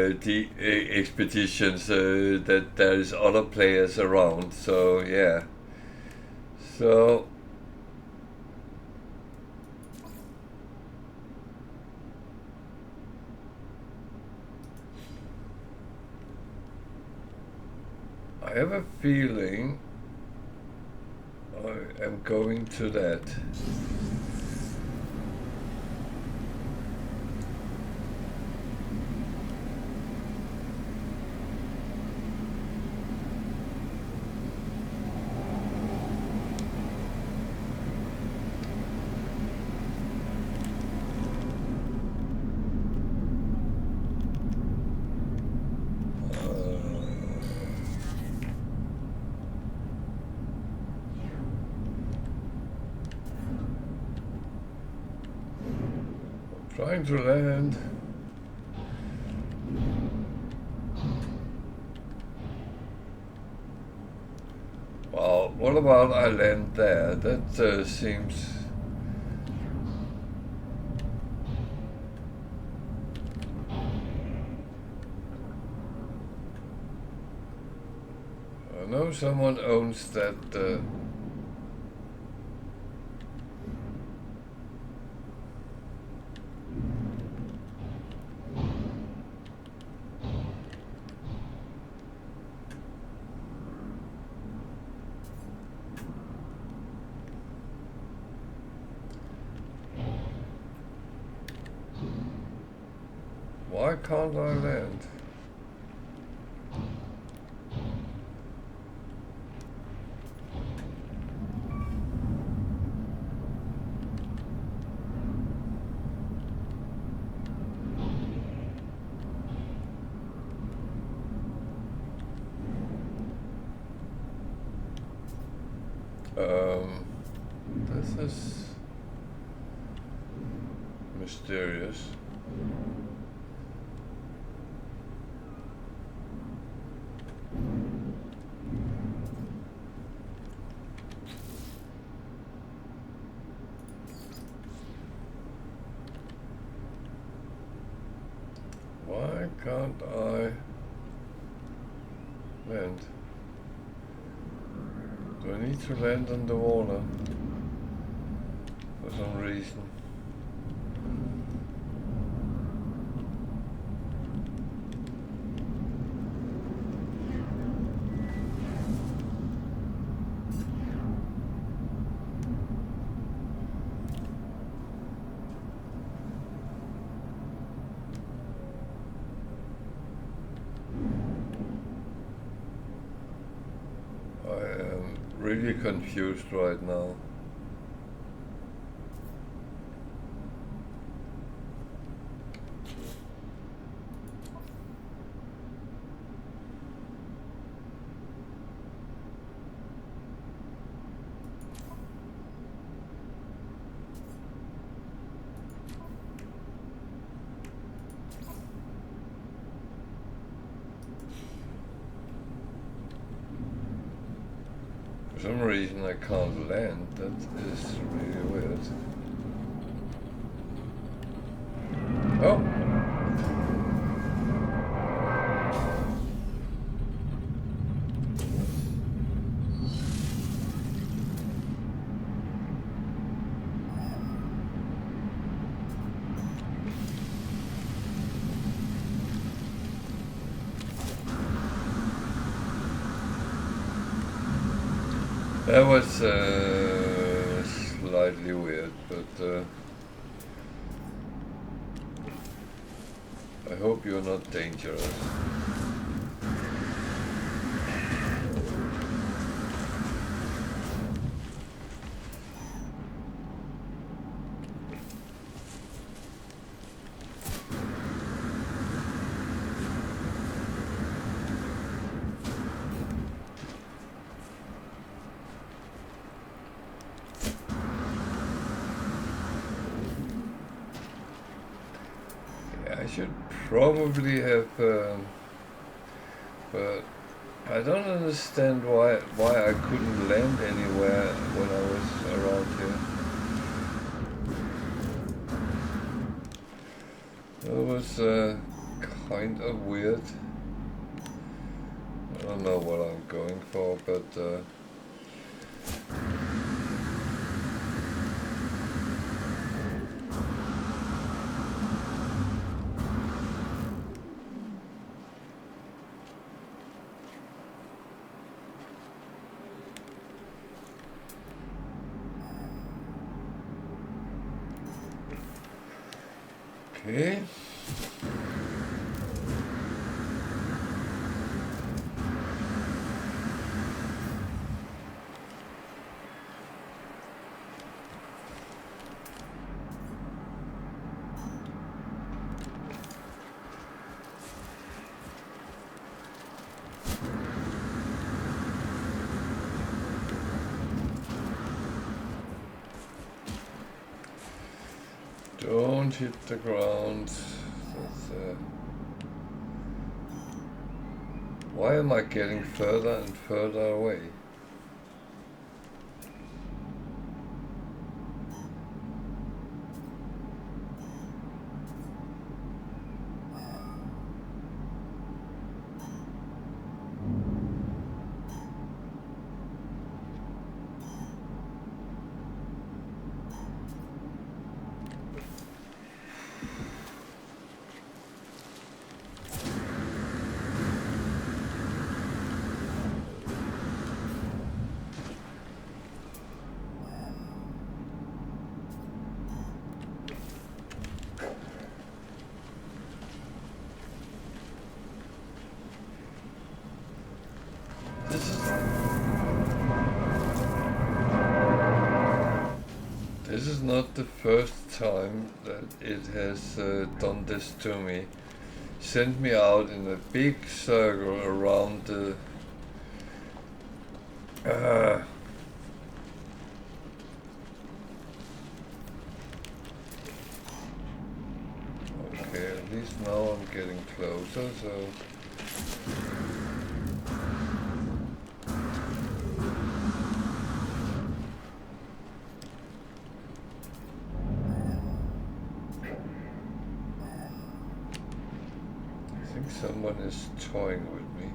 expeditions that there's other players around. So yeah. So I have a feeling I am going to that. Trying to land. Well, what about I land there? That seems... I know someone owns that... Why can't I land? This is mysterious. Why can't I land? Do I need to land on the water for some reason? I am really confused right now. For some reason I can't land. That is really weird. Oh! That was slightly weird, but I hope you're not dangerous. I should probably have, but I don't understand why I couldn't land anywhere when I was around here. It was kind of weird. I don't know what I'm going for, but okay. Don't hit the ground. That's, why am I getting further and further away? This is not the first time that it has done this to me. Sent me out in a big circle around the... Okay, at least now I'm getting closer, so... Someone is toying with me.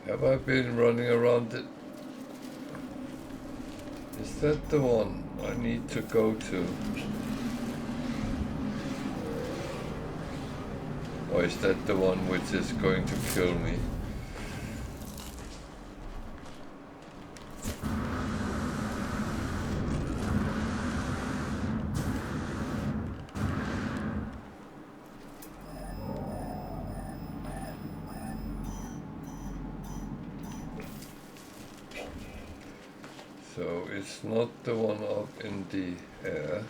Have I been running around it? Is that the one I need to go to? Or is that the one which is going to kill me? So it's not the one up in the air.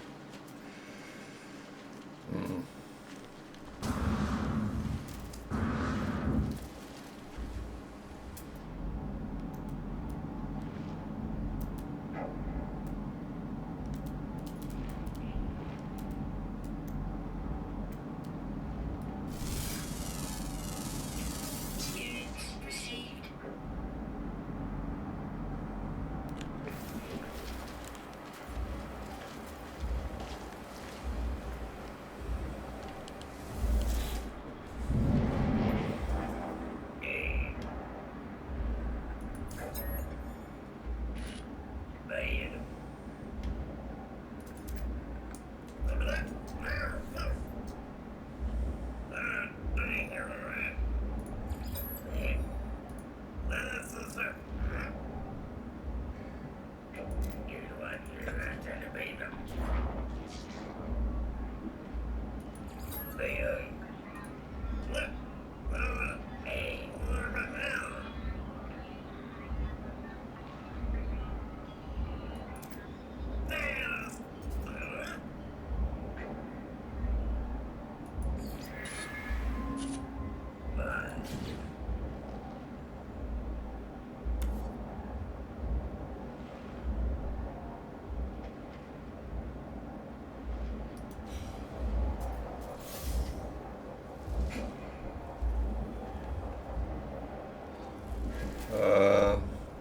Units received.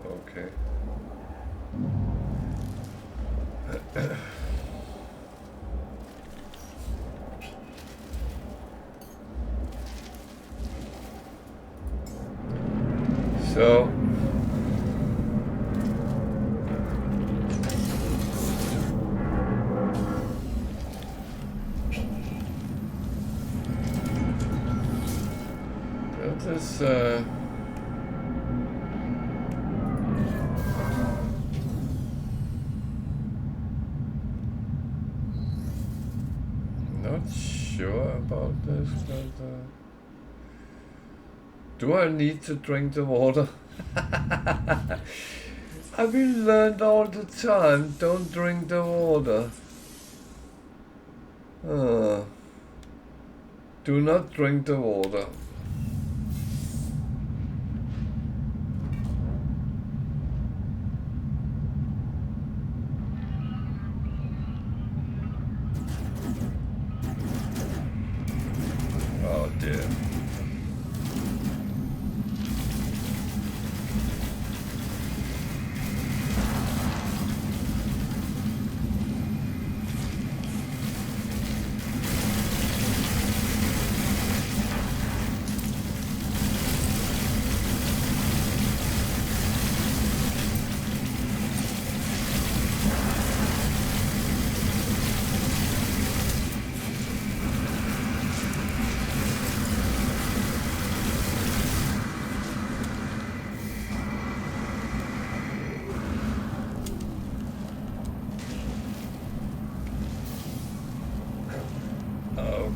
Okay. So that is not sure about this, but do I need to drink the water? I've been learned all the time, don't drink the water. Do not drink the water. Oh dear.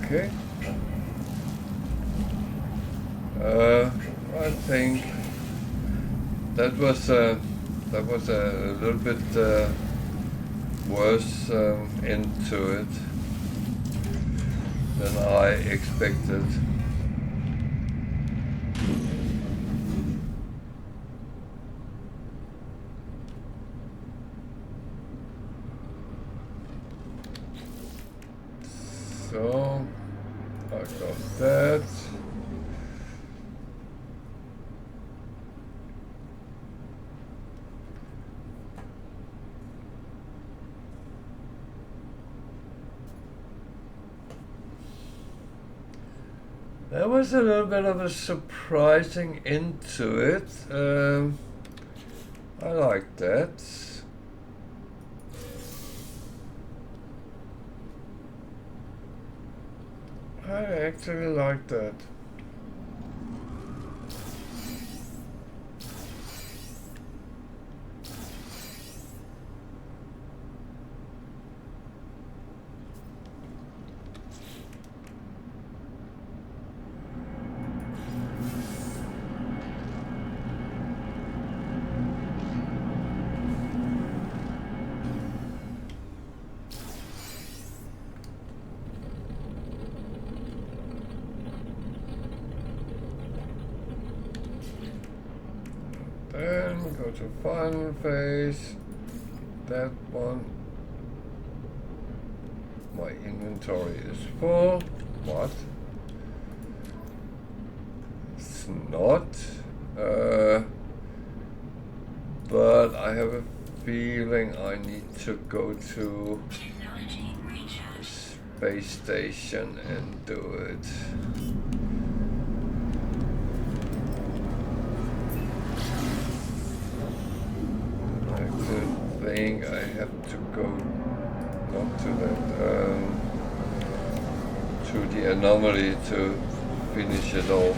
Okay. I think that was a little bit worse into it than I expected. So I got that. There was a little bit of a surprising into it. I like that. I actually like that. go to final phase. That one. My inventory is full. What? It's not. But I have a feeling I need to go to Technology recharge. space station and do it. I think I have to go not to that to the anomaly to finish it off.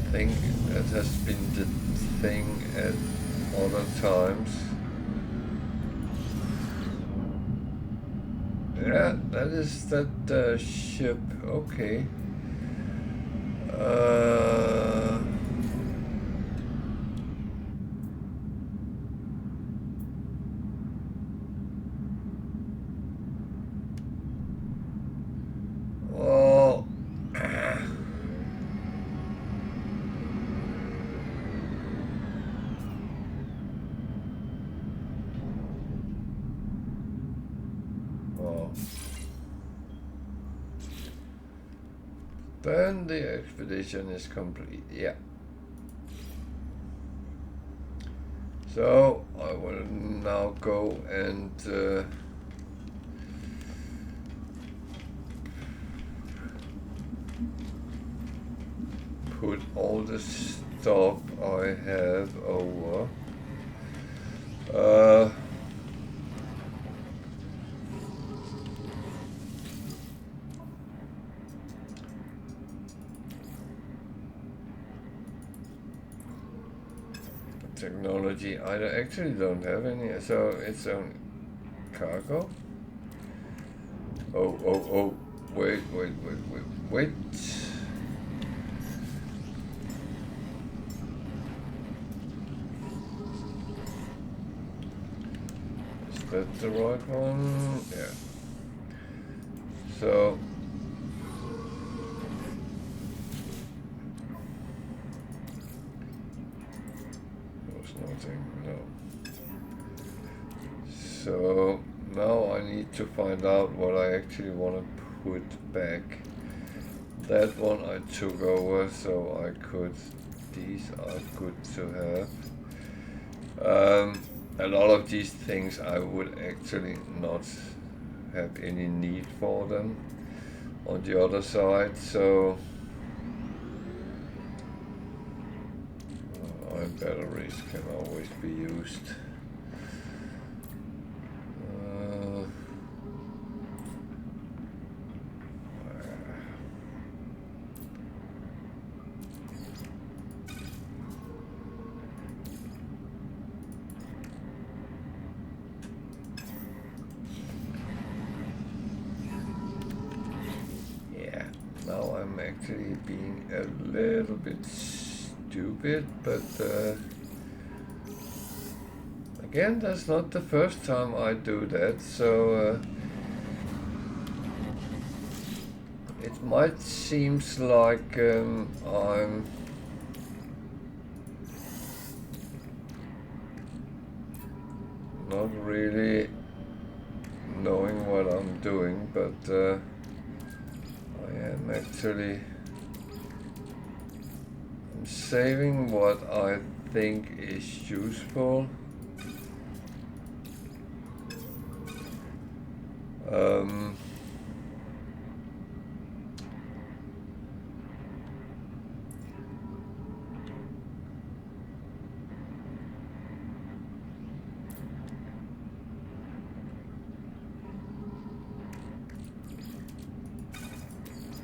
I think that has been the thing at other times. Yeah, that is that ship. Okay. Well. Well. Then the expedition is complete. Yeah. So I will now go and put all the stuff I have over. Technology, I actually don't have any, so it's on cargo. Oh, wait. Is that the right one? Yeah. So nothing, no. So now I need to find out what I actually want to put back. That one I took over, so I could, these are good to have. A lot of these things I would actually not have any need for them on the other side, so ion batteries can always be used. Yeah, now I'm actually being a little bit stupid, but again, that's not the first time I do that, so it might seems like I'm not really knowing what I'm doing, but I am actually saving what I think is useful.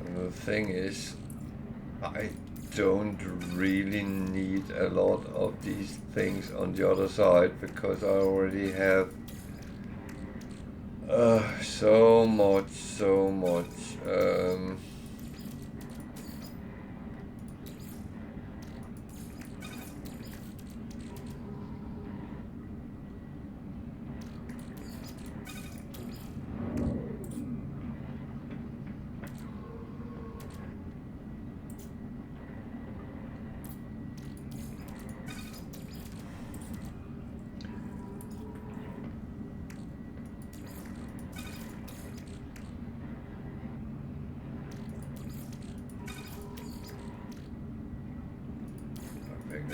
And the thing is, I don't really need a lot of these things on the other side because I already have so much.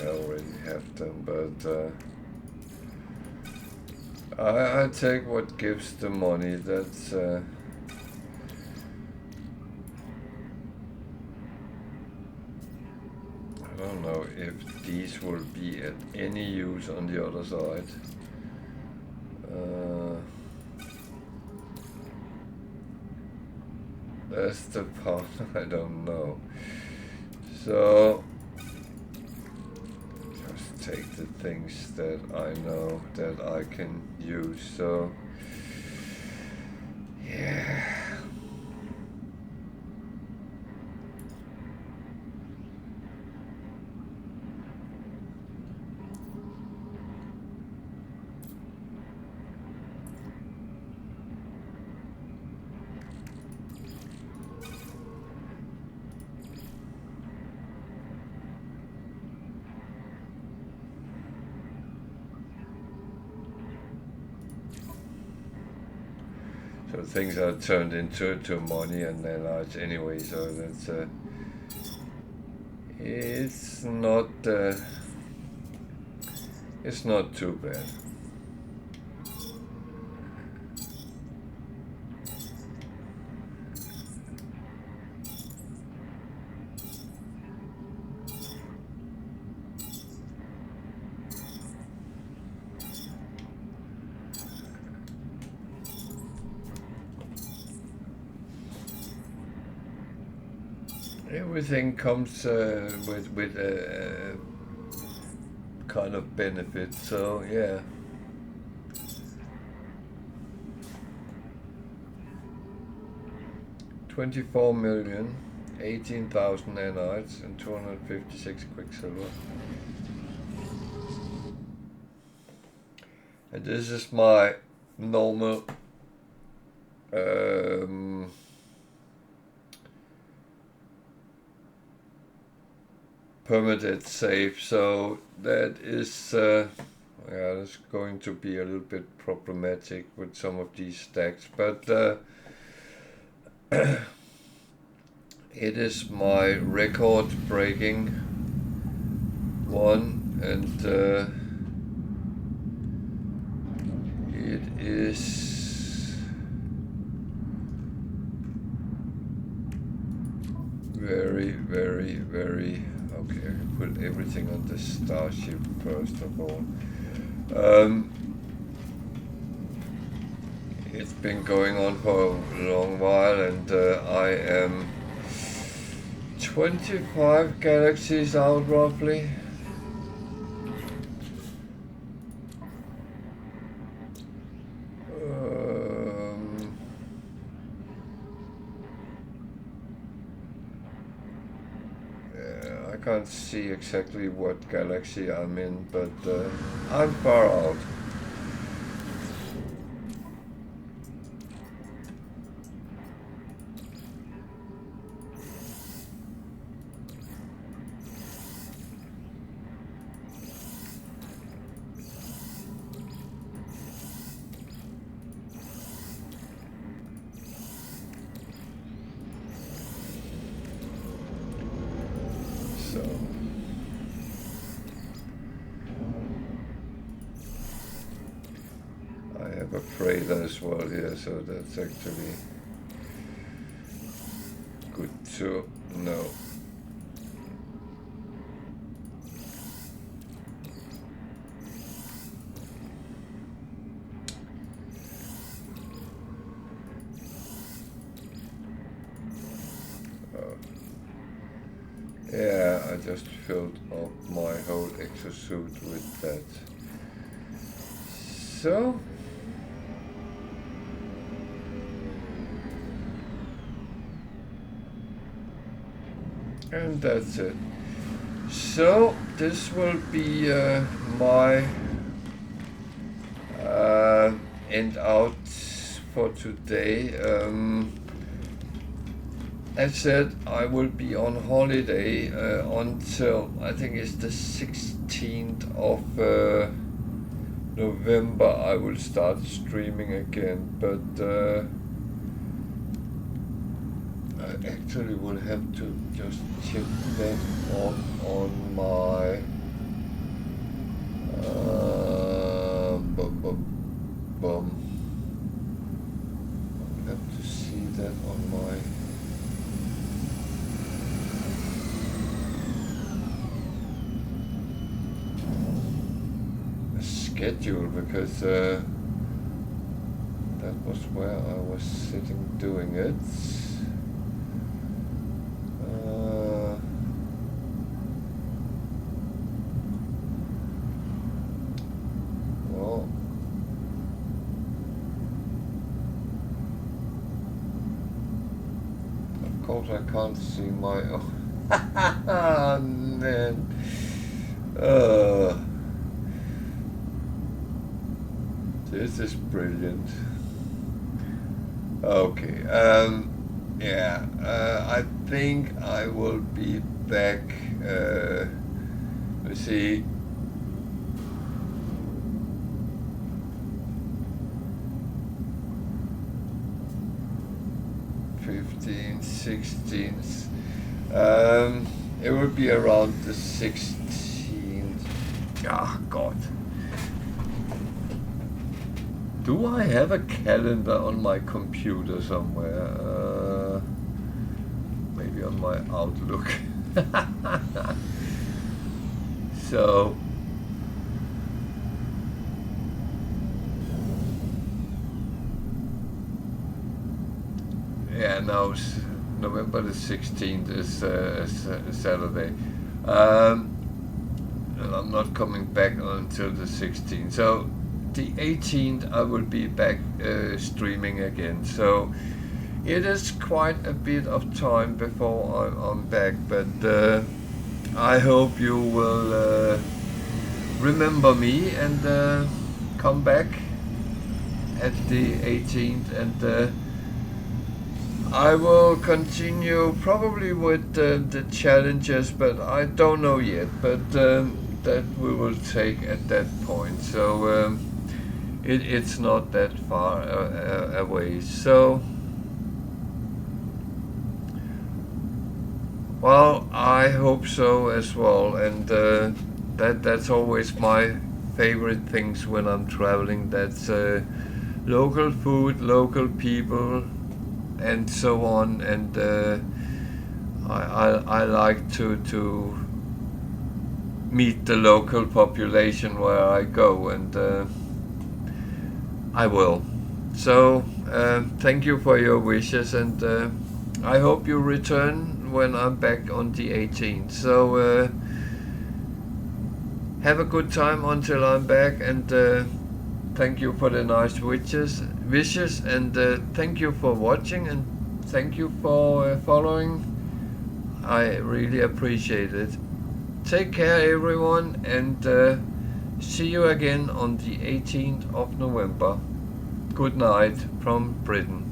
I already have them, but I take what gives the money. That's I don't know if these will be at any use on the other side. That's the part I don't know. So take the things that I know that I can use. So yeah. So things are turned into money and then large anyway. So that's it's not too bad. Everything comes with a kind of benefit. So yeah. $24 million, 18,000 nanites, and 256 quicksilver. And this is my normal permanent save, so that is that's going to be a little bit problematic with some of these stacks, but it is my record breaking one, and it is very okay. I can put everything on the starship first of all. It's been going on for a long while, and I am 25 galaxies out roughly. I can't see exactly what galaxy I'm in, but I'm far out. A freighter as well here, so that's actually good to know. Yeah, I just filled up my whole exosuit with that. So and that's it. So this will be my end out for today. As said, I will be on holiday until I think it's the 16th of November. I will start streaming again, but I actually will have to just check that off on my I'll have to see that on my schedule, because that was where I was sitting doing it. Well, of course I can't see my man. This is brilliant. Okay, yeah, I think I will be back, let's see, '15th, 16th, it will be around the 16th. Ah, God. Do I have a calendar on my computer somewhere? Maybe on my Outlook. So, yeah, now November the 16th is Saturday. And I'm not coming back until the 16th. So, the 18th I will be back streaming again, so it is quite a bit of time before I'm back, but I hope you will remember me and come back at the 18th, and I will continue probably with the challenges, but I don't know yet, but that we will take at that point. So it's not that far away. So, well, I hope so as well, and that's always my favorite things when I'm traveling. That's local food, local people, and so on. And I like to meet the local population where I go, and I will. So thank you for your wishes, and I hope you return when I'm back on the 18th. So have a good time until I'm back, and thank you for the nice wishes, and thank you for watching, and thank you for following. I really appreciate it. Take care, everyone, and see you again on the 18th of November. Good night from Britain.